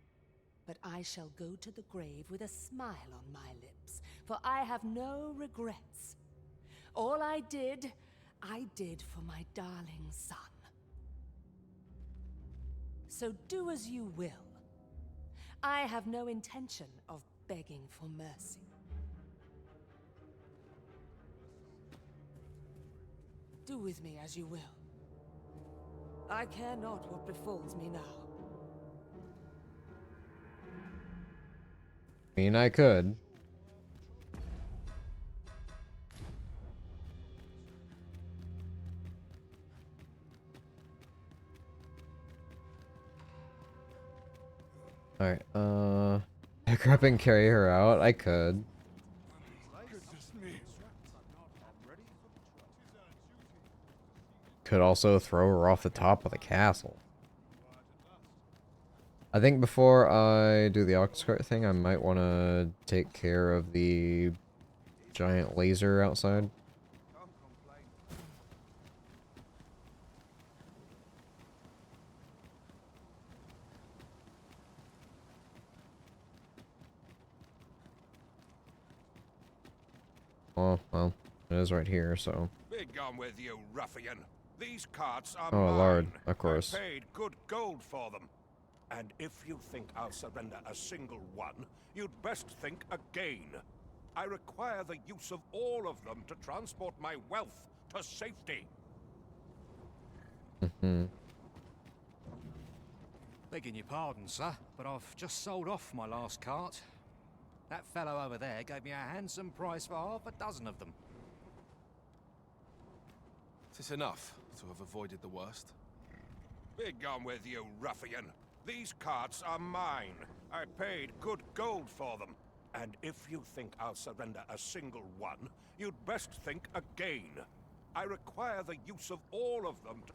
but I shall go to the grave with a smile on my lips, for I have no regrets. All I did for my darling son. So do as you will. I have no intention of begging for mercy. Do with me as you will. I care not what befalls me now. I mean, I could. Alright, pick her up and carry her out? I could. Could also throw her off the top of the castle. I think before I do the ox cart thing, I might want to take care of the giant laser outside. Oh, well, it is right here, so. Be gone with you, ruffian. These carts are Oh, mine. Lord, of course. I paid good gold for them. And if you think I'll surrender a single one, you'd best think again. I require the use of all of them to transport my wealth to safety. Begging your pardon, sir, but I've just sold off my last cart. That fellow over there gave me a handsome price for half a dozen of them. Is this enough to have avoided the worst? Be gone with you, ruffian. These carts are mine. I paid good gold for them. And if you think I'll surrender a single one, you'd best think again. I require the use of all of them to...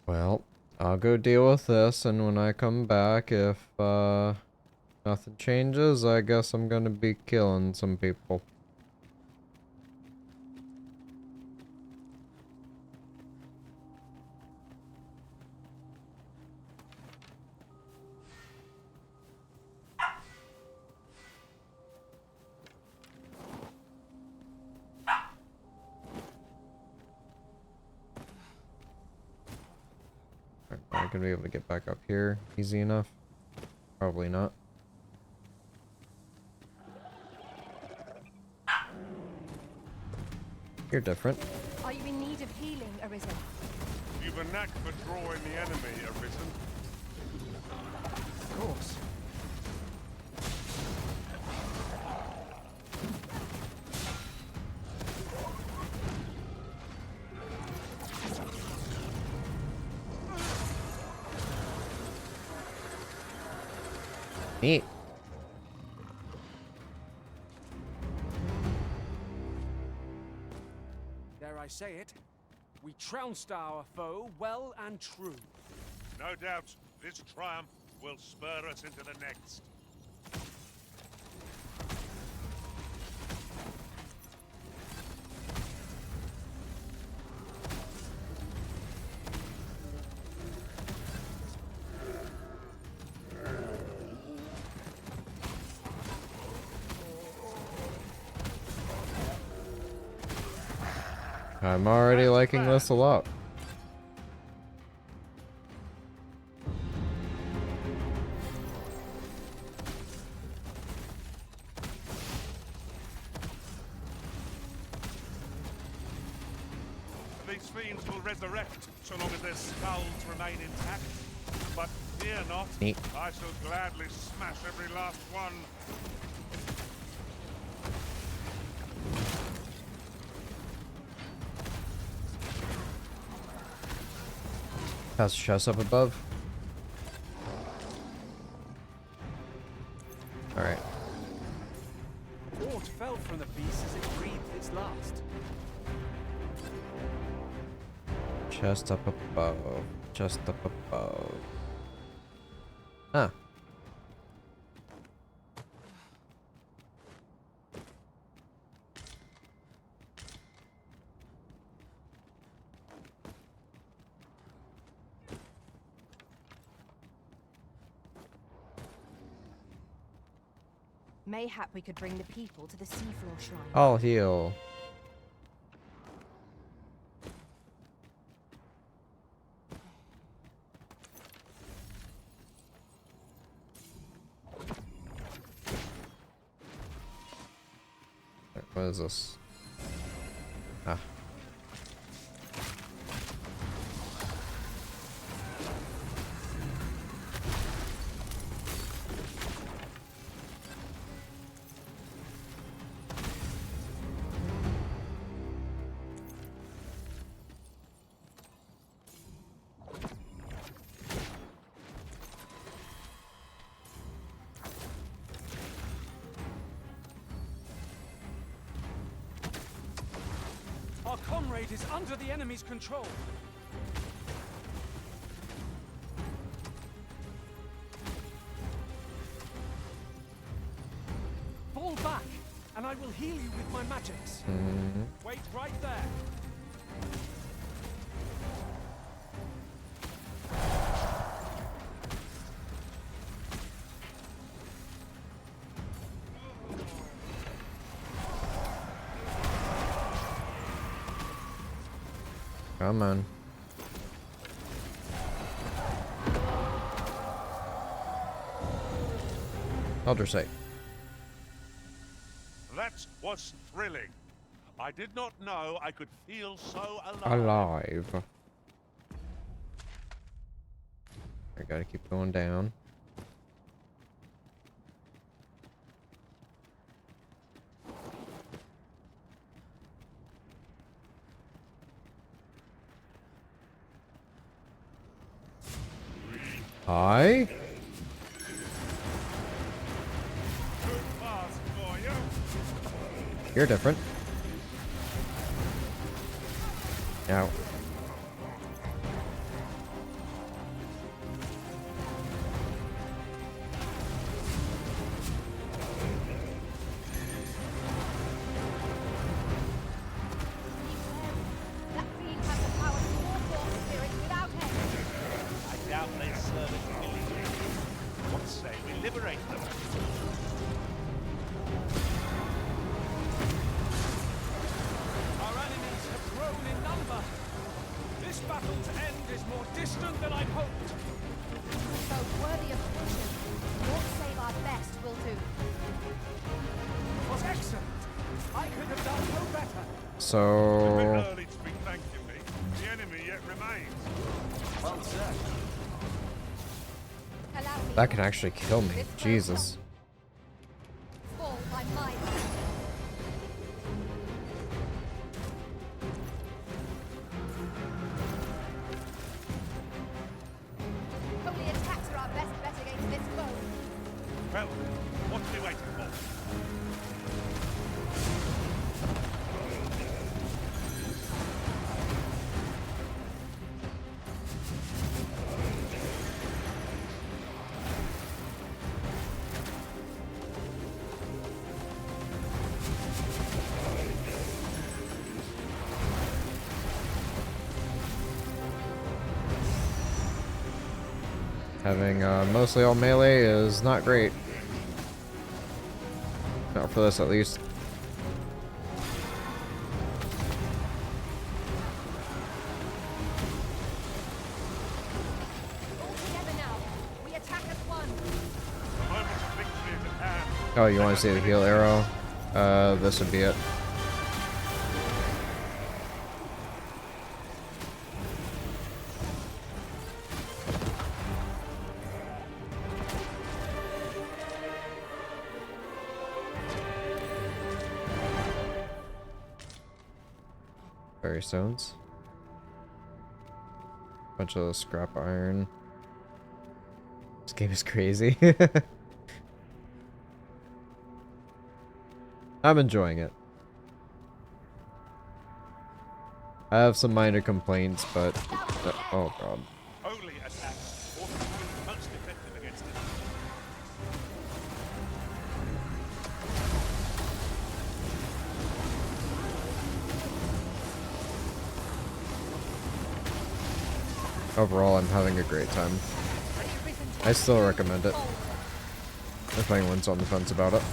Well, I'll go deal with this, and when I come back, if nothing changes, I guess I'm gonna be killing some people. Am I gonna be able to get back up here easy enough? Probably not. You're different. Are you in need of healing, Arisen? You've a knack for drawing the enemy, Arisen. Of course. Neat. Dare I say it? We trounced our foe well and true. No doubt, this triumph will spur us into the next. I'm already liking this a lot. These fiends will resurrect so long as their skulls remain intact. But fear not, Neat. I shall gladly smash every last one. Has chest up above. Alright. Aught fell from the beast as it breathed its last. Chest up above. Chest up above. Huh. Mayhap we could bring the people to the seafloor shrine. I'll heal. What is this? Ah. Our comrade is under the enemy's control. Fall back, and I will heal you with my magics. Wait right there. Come on. Elder Sight. That was thrilling. I did not know I could feel so alive. Alive. I gotta keep going down. Hi. You're different. they serve as illegally. What say we liberate them? Our enemies have grown in number. This battle's end is more distant than I'd hoped. Both worthy of caution. Naught save our best will do. It was excellent. I could have done no better. So Early to be thanking me. The enemy yet remains. Well said. Allow me. that can actually kill me. Jesus. Fall by my Holy attacks are our best bet against this foe. Well, what are we waiting for? Having mostly all melee is not great. Not for this, at least. All together now. We attack as one. Moment of victory is at hand. Oh, you want to see the heal arrow? This would be it. Fairy stones. Bunch of scrap iron. This game is crazy. I'm enjoying it. I have some minor complaints, but oh god. Only attacks ought to prove most effective against it. Overall, I'm having a great time. I still recommend it. If anyone's on the fence about it.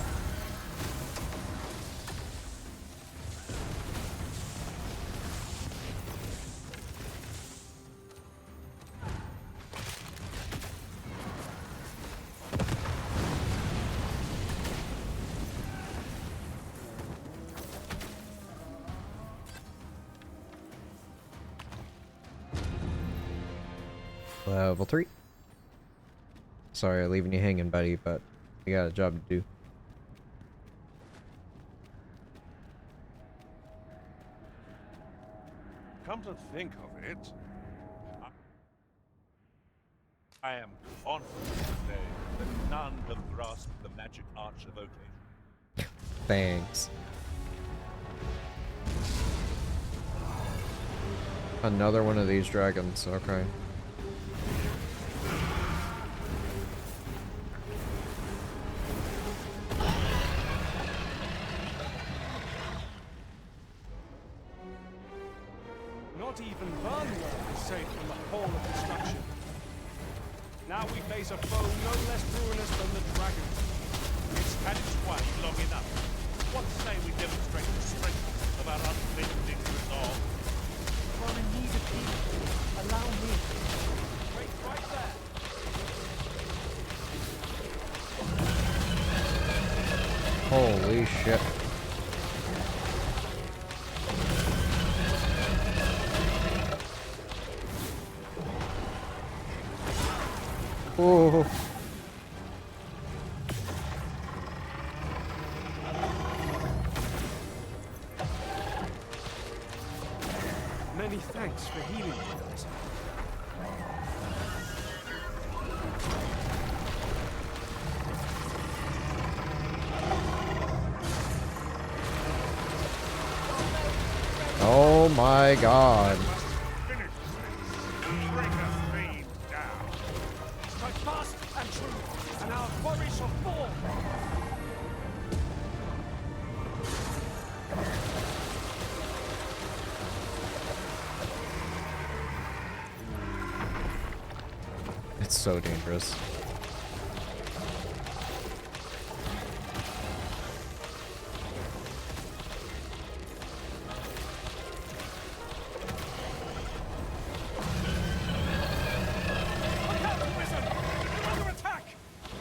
Level 3. Sorry, leaving you hanging, buddy, but you got a job to do. Come to think of it, I am confident today that none have grasped the magic arch of Oakley. Thanks. Another one of these dragons, okay. Not even Burnwell is safe from the hall of destruction. Now we face a foe no less ruinous than the dragon. It's had its way long enough. What say we demonstrate the strength of our unbending resolve? I'm in need of healing. Allow me. Wait right there. Holy shit. Oh. Many thanks for healing me, guys. Oh my god. Strike fast and true, and our quarry shall fall. It's so dangerous.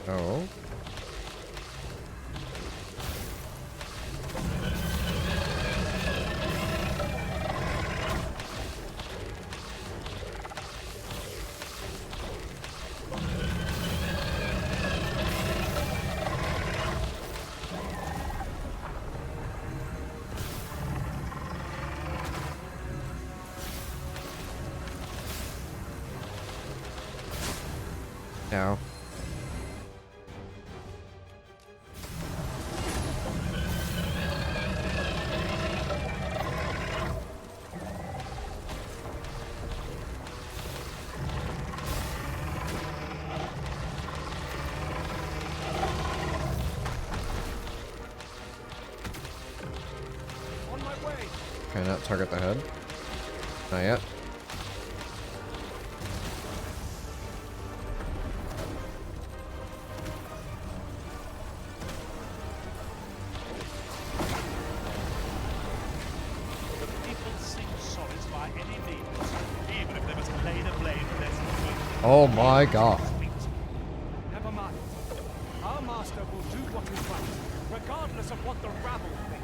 Oh. Now. On my way. Can I not target the head? Not yet. The people sing solace by any means, even if they must lay the blame for their sins. Oh my god. Never mind. Our master will do what is right, regardless of what the rabble think.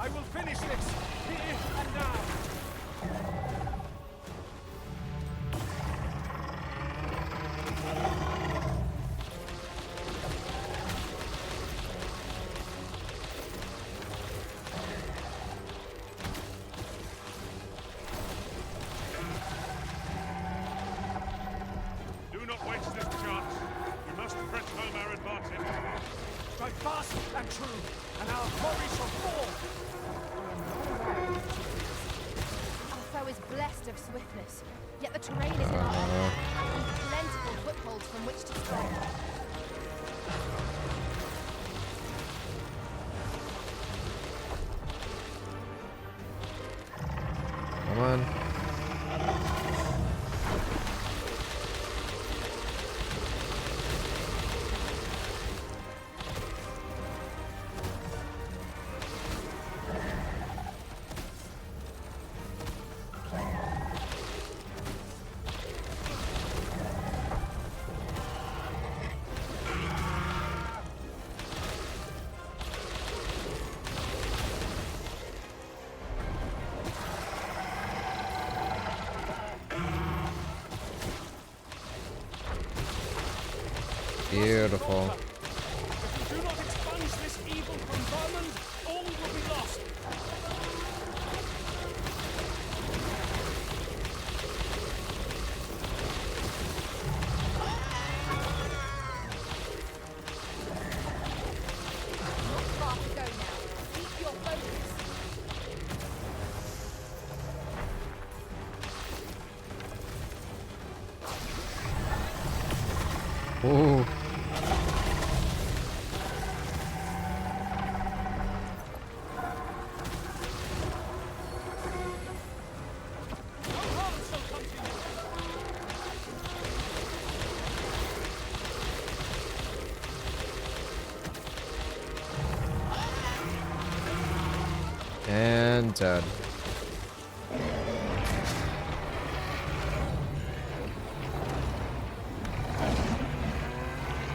I will finish this here and now. Do not waste this chance. We must press home our advantage. Strike fast and true, and our glory shall fall. Our foe is blessed of swiftness, yet the terrain is in our honor, and plentiful footholds from which to spread. Come on. Beautiful. If we do not expunge this evil from Vermund, all will be lost. Not far to go now. Keep your focus. Ooh. And dead.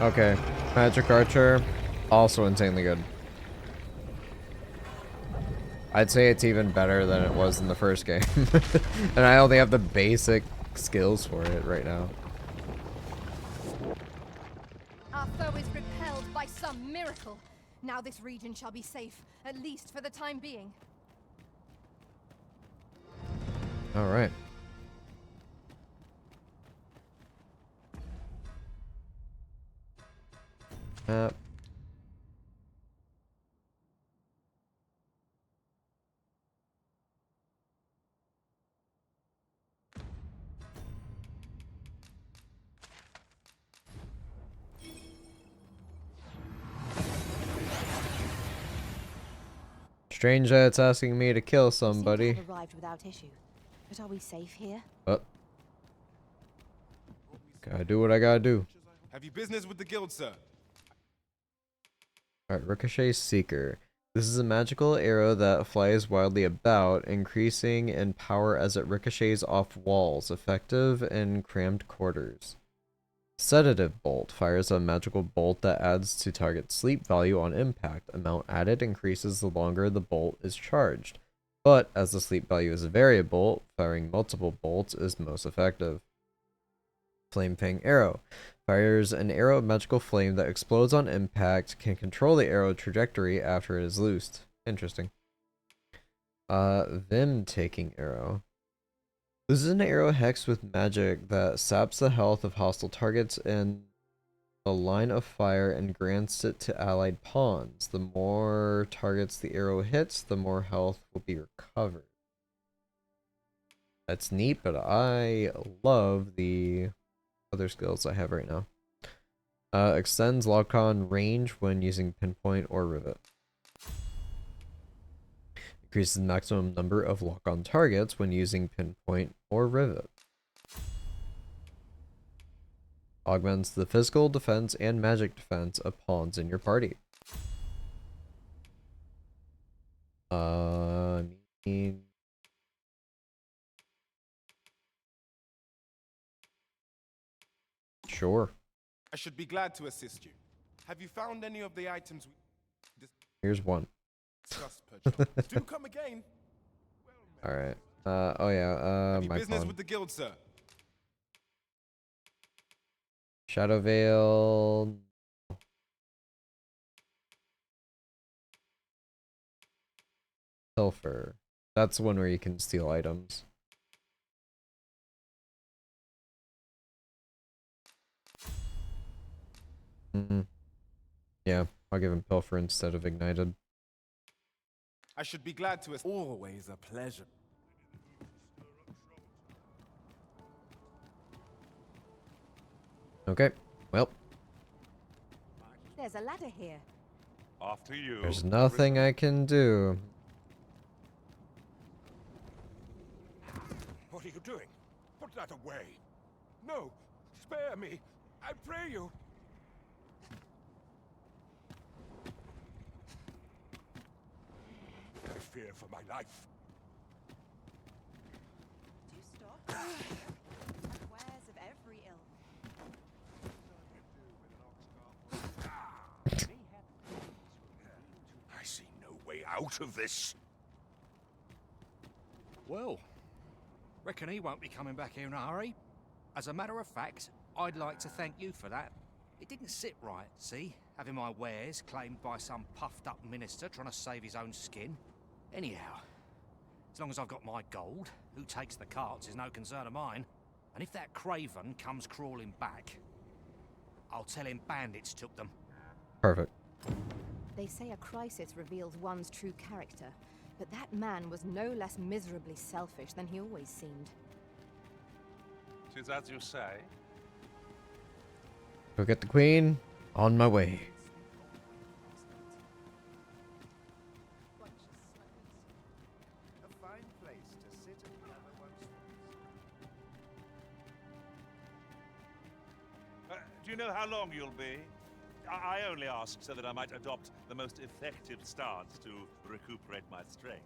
Okay, Magic Archer, also insanely good. I'd say it's even better than it was in the first game. And I only have the basic skills for it right now. Our foe is repelled by some miracle. Now this region shall be safe, at least for the time being. Alright. Strange that it's asking me to kill You seem to somebody. have arrived without issue. But are we safe here? But gotta do what I gotta do. Have you business with the guild, sir? Alright, Ricochet Seeker. This is a magical arrow that flies wildly about, increasing in power as it ricochets off walls, effective in crammed quarters. Sedative Bolt fires a magical bolt that adds to target sleep value on impact. Amount added increases the longer the bolt is charged, but as the sleep value is variable, firing multiple bolts is most effective. Flame Fang Arrow fires an arrow of magical flame that explodes on impact, can control the arrow trajectory after it is loosed. Interesting. Vim Taking Arrow. This is an arrow hexed with magic that saps the health of hostile targets in a line of fire and grants it to allied pawns. The more targets the arrow hits, the more health will be recovered. That's neat, but I love the other skills I have right now. Extends lock-on range when using pinpoint or rivet. Increases the maximum number of lock-on targets when using pinpoint or rivet. Augments the physical defense and magic defense of pawns in your party. I mean, sure. I should be glad to assist you. Have you found any of the items we Here's one. discussed per chance? Do come again. Alright. Oh yeah, Have you my business pawn. with the guild, sir? Shadow Veil. Pilfer. That's the one where you can steal items. Yeah, I'll give him Pilfer instead of Ignited. I should be glad to assist. Always a pleasure. Okay, well, There's a ladder here. After you. there's nothing I can do. What are you doing? Put that away. No, spare me. I pray you. I fear for my life. Do stop. Wares of every ilk. I see no way out of this. Well, reckon he won't be coming back here in a hurry. As a matter of fact, I'd like to thank you for that. It didn't sit right, see? Having my wares claimed by some puffed-up minister trying to save his own skin. Anyhow, as long as I've got my gold, who takes the carts is no concern of mine. And if that craven comes crawling back, I'll tell him bandits took them. Perfect. They say a crisis reveals one's true character, but that man was no less miserably selfish than he always seemed. 'Tis as you say. Go get the queen. On my way. A fine place to sit and gather one's Do you know how long you'll be? I only ask so that I might adopt the most effective stance to recuperate my strength.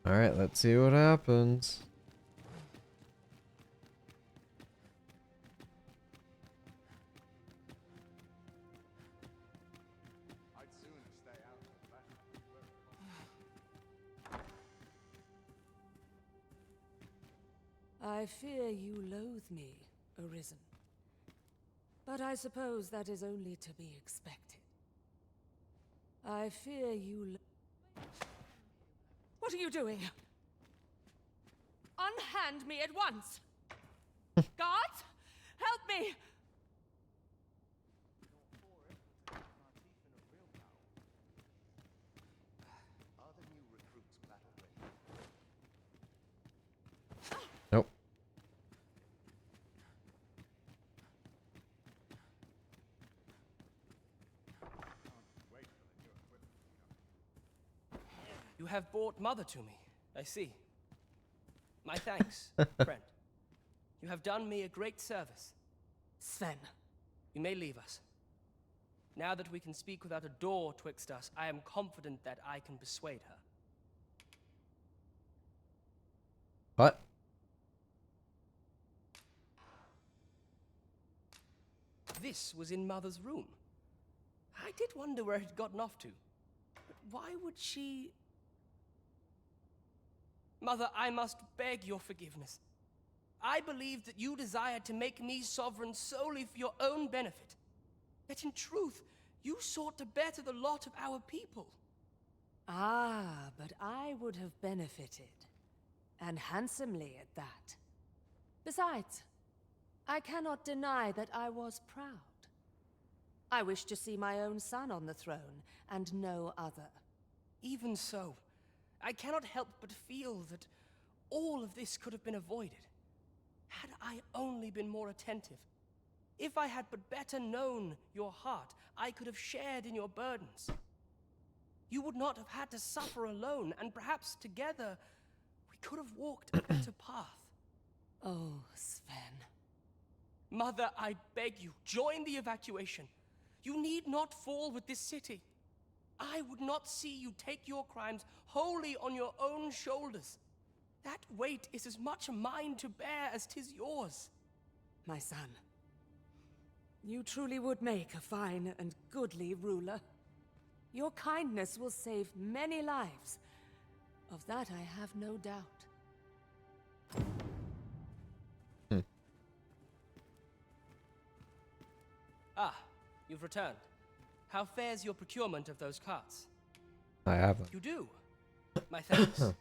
Alright, let's see what happens. I'd sooner stay out of that. I fear you loathe me, Arisen. But I suppose that is only to be expected. I fear you. What are you doing? Unhand me at once! Guards! Help me! You have brought Mother to me. I see. My thanks, friend. You have done me a great service. Sven. You may leave us. Now that we can speak without a door twixt us, I am confident that I can persuade her. What? This was in Mother's room. I did wonder where it had gotten off to. But why would she... Mother, I must beg your forgiveness. I believed that you desired to make me sovereign solely for your own benefit. Yet in truth, you sought to better the lot of our people. Ah, but I would have benefited. And handsomely at that. Besides, I cannot deny that I was proud. I wished to see my own son on the throne, and no other. Even so, I cannot help but feel that all of this could have been avoided. Had I only been more attentive. If I had but better known your heart, I could have shared in your burdens. You would not have had to suffer alone, and perhaps together we could have walked a better path. Oh, Sven. Mother, I beg you, join the evacuation. You need not fall with this city. I would not see you take your crimes wholly on your own shoulders. That weight is as much mine to bear as 'tis yours. My son, you truly would make a fine and goodly ruler. Your kindness will save many lives. Of that I have no doubt. Ah, you've returned. How fares your procurement of those carts? I haven't. You do? My thanks.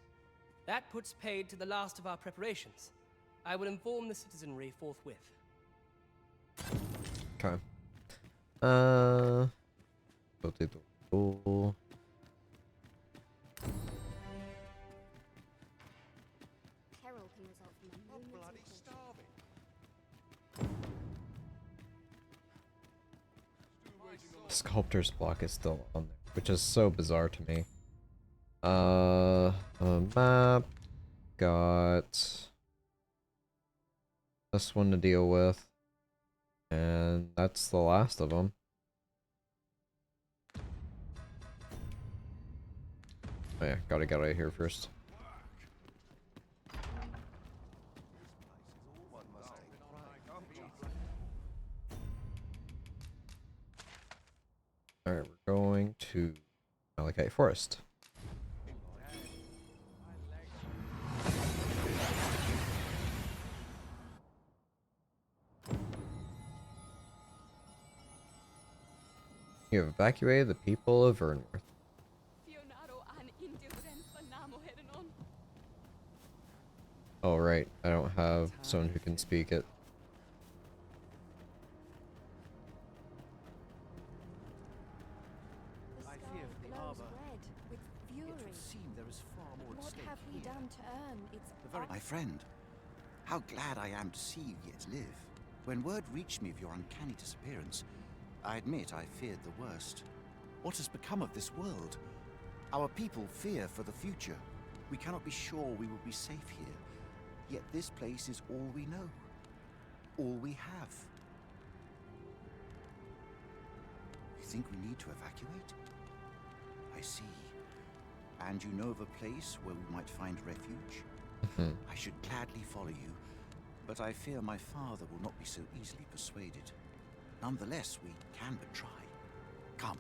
That puts paid to the last of our preparations. I will inform the citizenry forthwith. Okay. Peril can result from a bloody starving. Sculptor's block is still on there, which is so bizarre to me. A map. Got this one to deal with. And that's the last of them. Oh yeah, gotta get out of here first. Alright, we're going to Malachite Forest. You have evacuated the people of Vernworth. Oh right, I don't have someone who can speak it. I fear for the harbor. It would seem there is far more at stake here. My friend, how glad I am to see you yet live. When word reached me of your uncanny disappearance, I admit I feared the worst. What has become of this world? Our people fear for the future. We cannot be sure we will be safe here. Yet this place is all we know. All we have. You think we need to evacuate? I see. And you know of a place where we might find refuge? I should gladly follow you, but I fear my father will not be so easily persuaded. Nonetheless, we can but try. Come.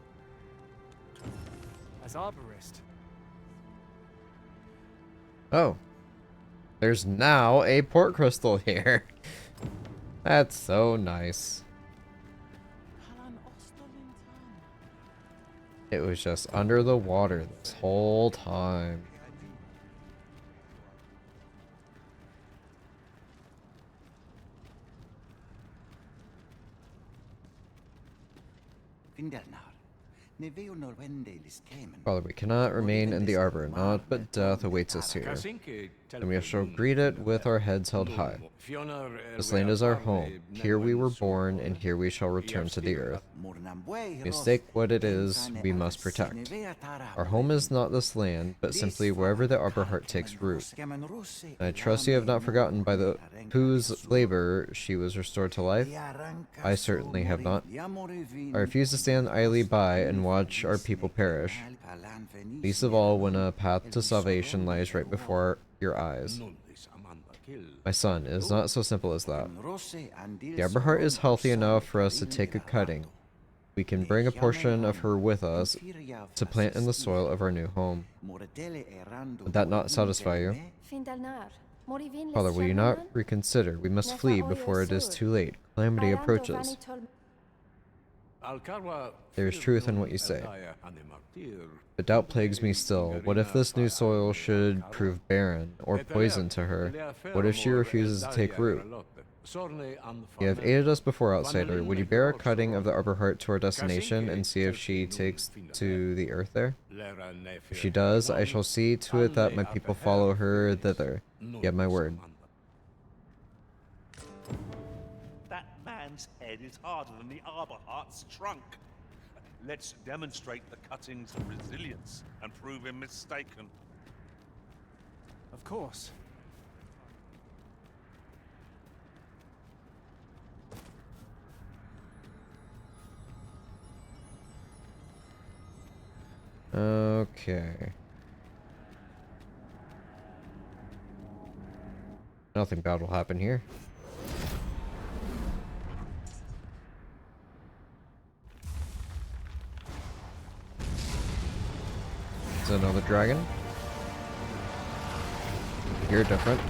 As arborist. Oh. There's now a port crystal here. That's so nice. It was just under the water this whole time. Vindelnar, Father, we cannot remain in the arbor, naught but death awaits us here, and we shall greet it with our heads held high. This land is our home, here we were born, and here we shall return to the earth. Mistake what it is, we must protect. Our home is not this land, but simply wherever the arbor heart takes root. And I trust you have not forgotten by whose labor she was restored to life. I certainly have not. I refuse to stand idly by and watch our people perish, least of all when a path to salvation lies right before your eyes. My son, it is not so simple as that. The arbor heart is healthy enough for us to take a cutting. We can bring a portion of her with us to plant in the soil of our new home. Would that not satisfy you? Father, will you not reconsider? We must flee before it is too late. Calamity approaches. There is truth in what you say. But doubt plagues me still. What if this new soil should prove barren, or poison to her? What if she refuses to take root? You have aided us before, outsider. Would you bear a cutting of the arbor heart to our destination and see if she takes to the earth there? If she does, I shall see to it that my people follow her thither. You have my word. That man's head is harder than the arbor heart's trunk. Let's demonstrate the cutting's resilience and prove him mistaken. Of course. Okay. Nothing bad will happen here. Is that another dragon? You're different.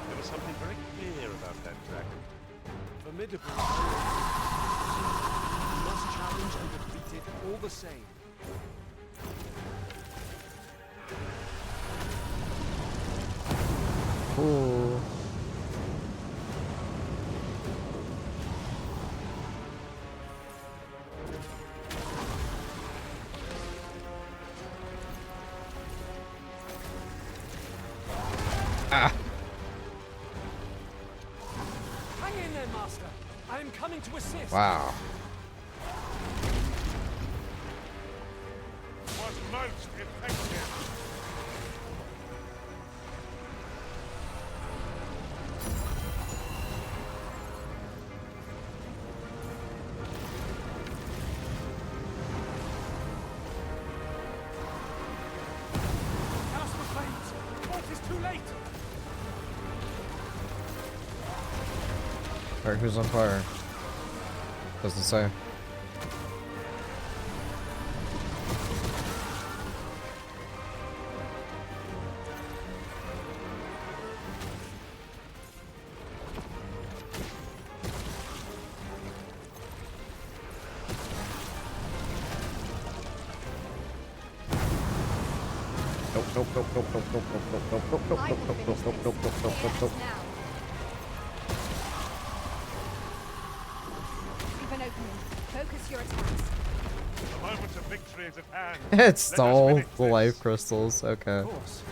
There was something very clear about that dragon. Formidable. You must challenge and defeat it all the same. Cool. Ah. Hang in there, Master. I am coming to assist. Wow. Was most effective. Cast the flames. What is too late? Alright, who's on fire? Doesn't say. Nope, nope, nope, nope, nope, nope, nope, nope, nope, nope, nope, nope, nope, nope, nope, nope, nope, nope, nope. Leave an opening. Focus your attacks. The moment of victory is at hand. It's Let us all finish the this. life crystals. Okay. Of course.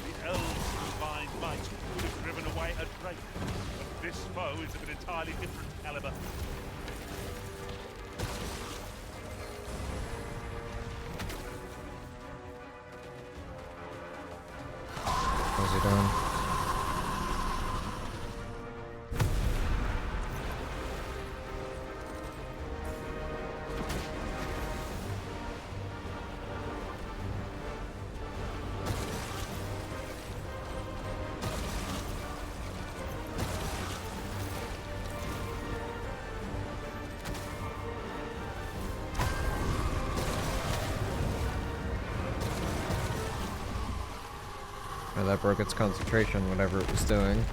The elves' divine might would have driven away a drake, but this foe is of an entirely different caliber. How's he doing? Or that broke its concentration, whatever it was doing.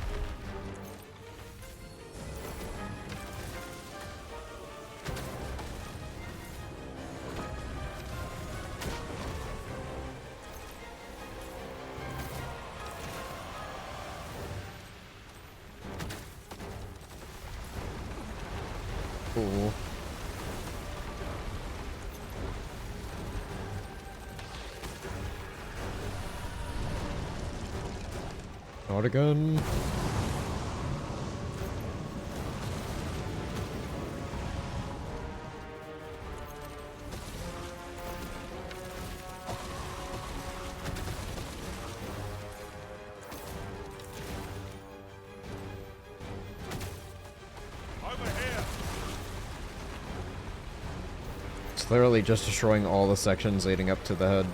Cool. Not again. It's literally just destroying all the sections leading up to the head.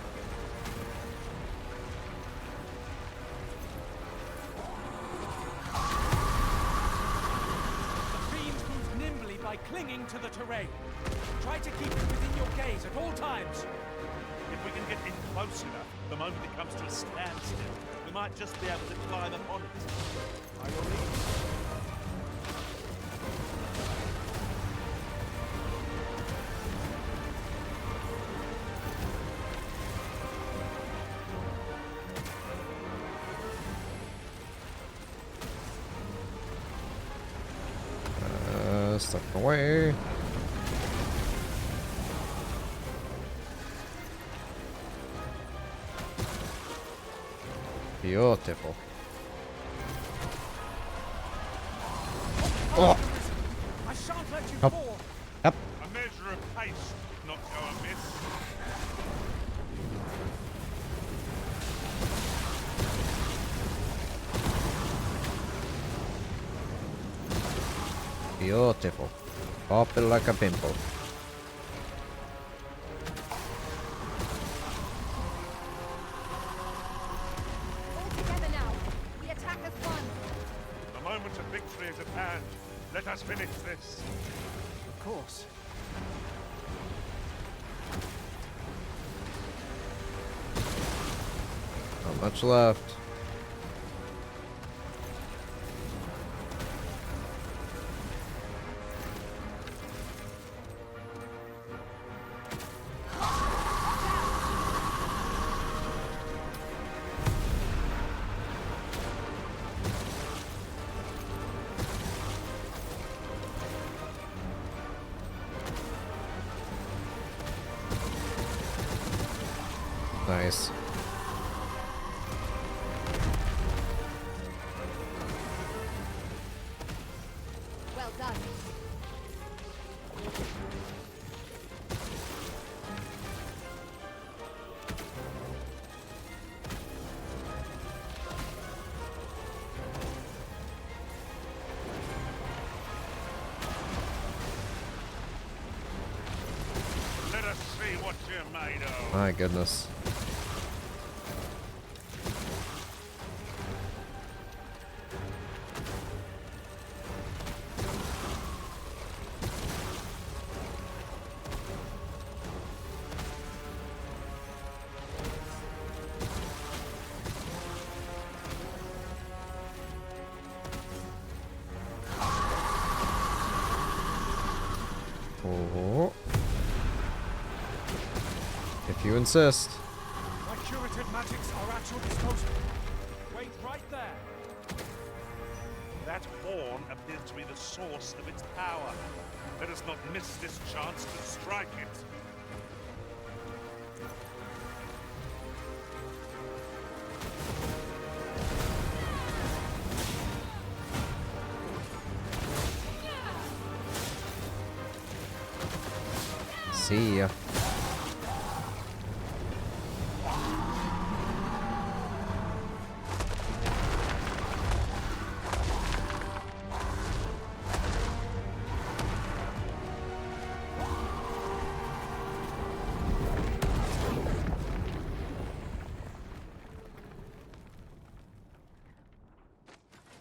The fiend moves nimbly by clinging to the terrain. Try to keep it within your gaze at all times. If we can get in close enough, the moment it comes to a standstill, we might just be able to climb upon it. I will leave. Step away. Beautiful. Oh. I shan't let you Up. fall. Up. A measure of pace should not go amiss. Beautiful. Pop it like a pimple. All together now. We attack as one. The moment of victory is at hand. Let us finish this. Of course. Not much left. Nice. Well done. Let us see what you're made of. My goodness. Oh. If you insist. My curative magics are at your disposal. Wait right there. That horn appears to be the source of its power. Let us not miss this chance to strike it. See ya.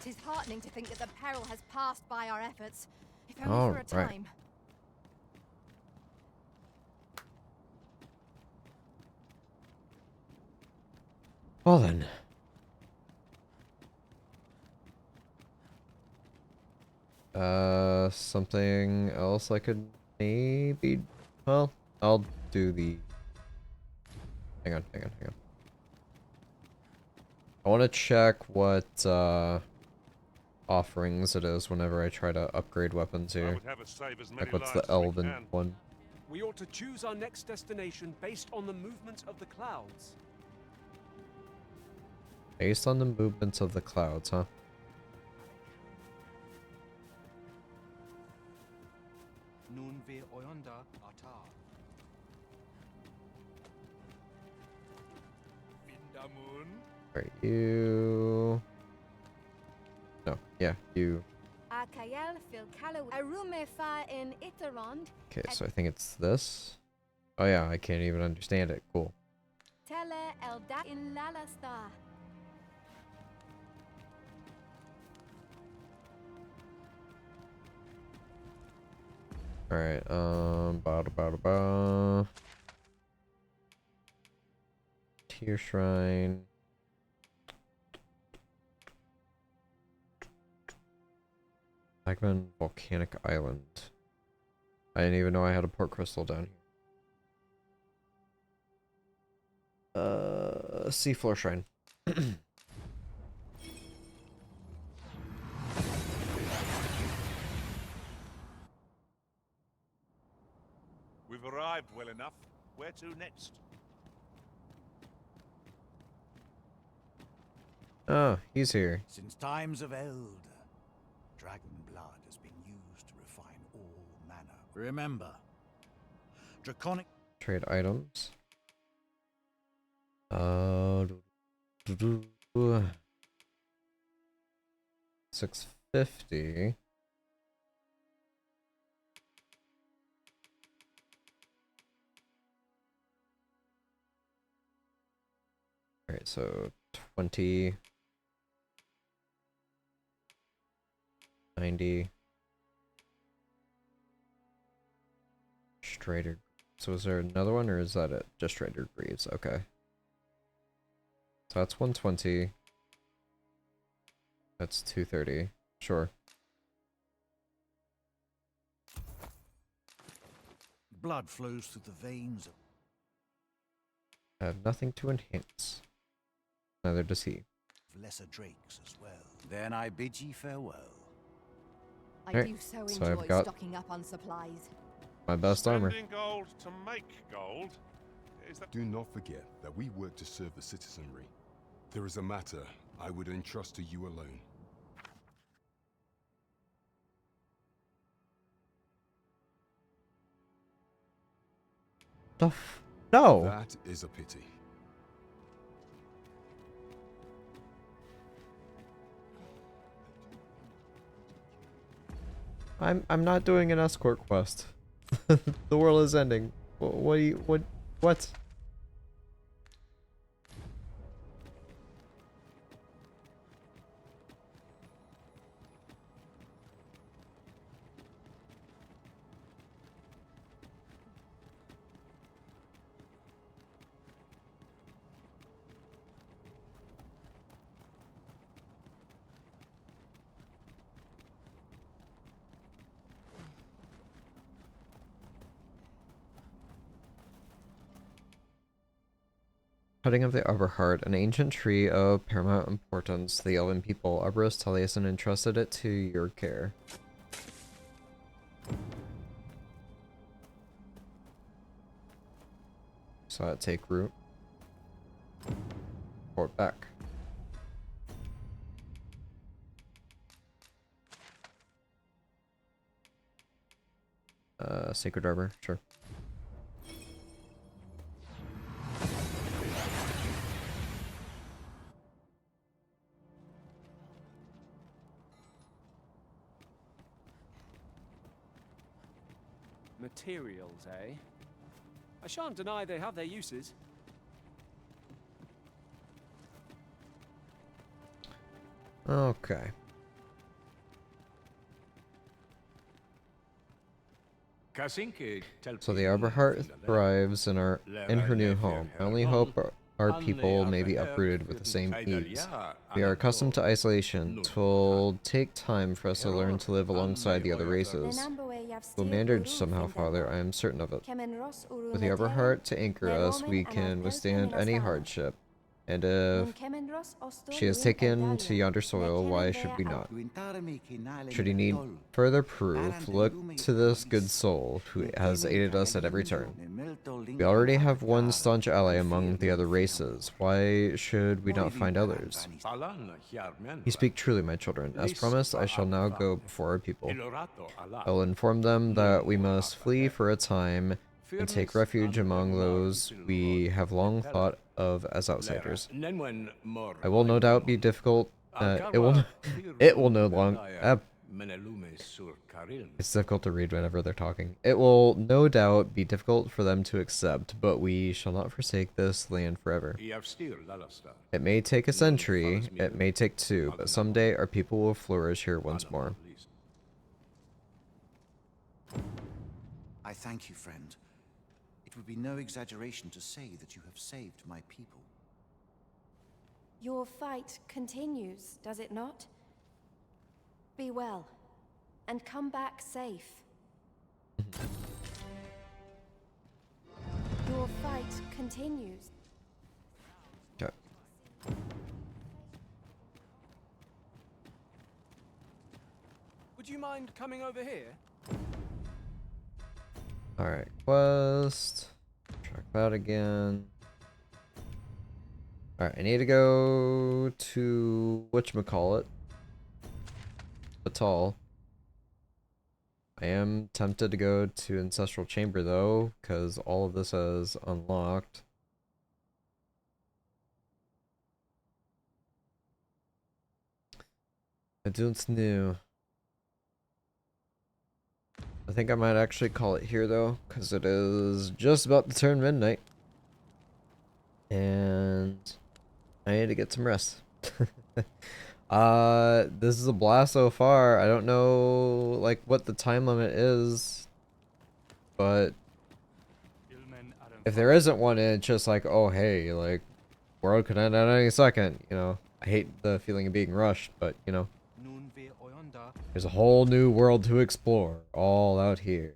Tis heartening to think that the peril has passed by our efforts, if only All for a right. time. Well then. Something else I could maybe... Well, I'll do the... Hang on. I want to check what, offerings it is whenever I try to upgrade weapons here. Like, what's the elven one? We ought to choose our next destination based on the movement of the clouds. Based on the movements of the clouds, huh? Nun wir eunder atar. Alright, you... No, yeah, you... Akael fil kalu arume fa in Iterond. Okay, so I think it's this. Oh yeah, I can't even understand it. Cool. Tele elda in Lalasta. Alright, ba. Tier Shrine. Magman Volcanic Island. I didn't even know I had a port crystal down here. Seafloor Shrine. We've arrived well enough. Where to next? Oh, he's here. Since times of eld, dragon blood has been used to refine all manner. Remember, draconic... Trade items. 650. Alright, so 20. 90. Strider. So is there another one, or is that it? Just Strider Greaves. Okay. So that's 120. That's 230. Sure. Blood flows through the veins of... I have nothing to enhance. Neither does he. lesser drakes as well. Then I bid ye farewell. I do so enjoy stocking up on supplies. My best armor. Spending gold to make gold? Do not forget that we work to serve the citizenry. There is a matter I would entrust to you alone. No. That is a pity. I'm not doing an escort quest. The world is ending. What? Cutting of the Everheart, an ancient tree of paramount importance to the elven people. Arborist Taliesin entrusted it to your care. Saw it take root. Port back. Sacred Arbor, sure. Materials, eh? I shan't deny they have their uses. Okay. So the Arborheart thrives in her new home. I only hope our people may be uprooted with the same ease. We are accustomed to isolation. 'Twill take time for us to learn to live alongside the other races. We'll manage somehow, Father, I am certain of it. With the upper heart to anchor us, we can withstand any hardship. And if she is taken to yonder soil, why should we not? Should he need further proof, look to this good soul, who has aided us at every turn. We already have one staunch ally among the other races. Why should we not find others? You speak truly, my children. As promised, I shall now go before our people. I will inform them that we must flee for a time and take refuge among those we have long thought of as outsiders. I will no doubt be difficult. It will no long. It's difficult to read whenever they're talking. It will no doubt be difficult for them to accept, but we shall not forsake this land forever. It may take a century, it may take 2, but someday our people will flourish here once more. I thank you, friend. It would be no exaggeration to say that you have saved my people. Your fight continues, does it not? Be well, and come back safe. Your fight continues. Okay. Would you mind coming over here? Alright, quest. Track that again. Alright, I need to go to whatchamacallit. Batal. I am tempted to go to Ancestral Chamber though, because all of this is unlocked. I don't know. I think I might actually call it here though, because it is just about to turn midnight. And I need to get some rest. This is a blast so far. I don't know like what the time limit is, but if there isn't one, it's just like, oh hey, like world could end at any second, you know. I hate the feeling of being rushed, but you know. There's a whole new world to explore, all out here.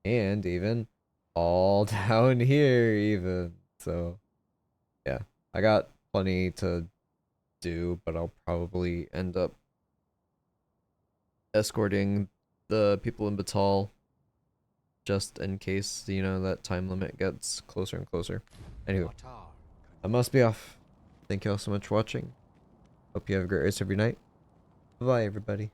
And even all down here, even. So, yeah. I got plenty to do, but I'll probably end up escorting the people in Batal just in case, you know, that time limit gets closer and closer. Anyway, I must be off. Thank you all so much for watching. Hope you have a great rest of your night. Bye, everybody.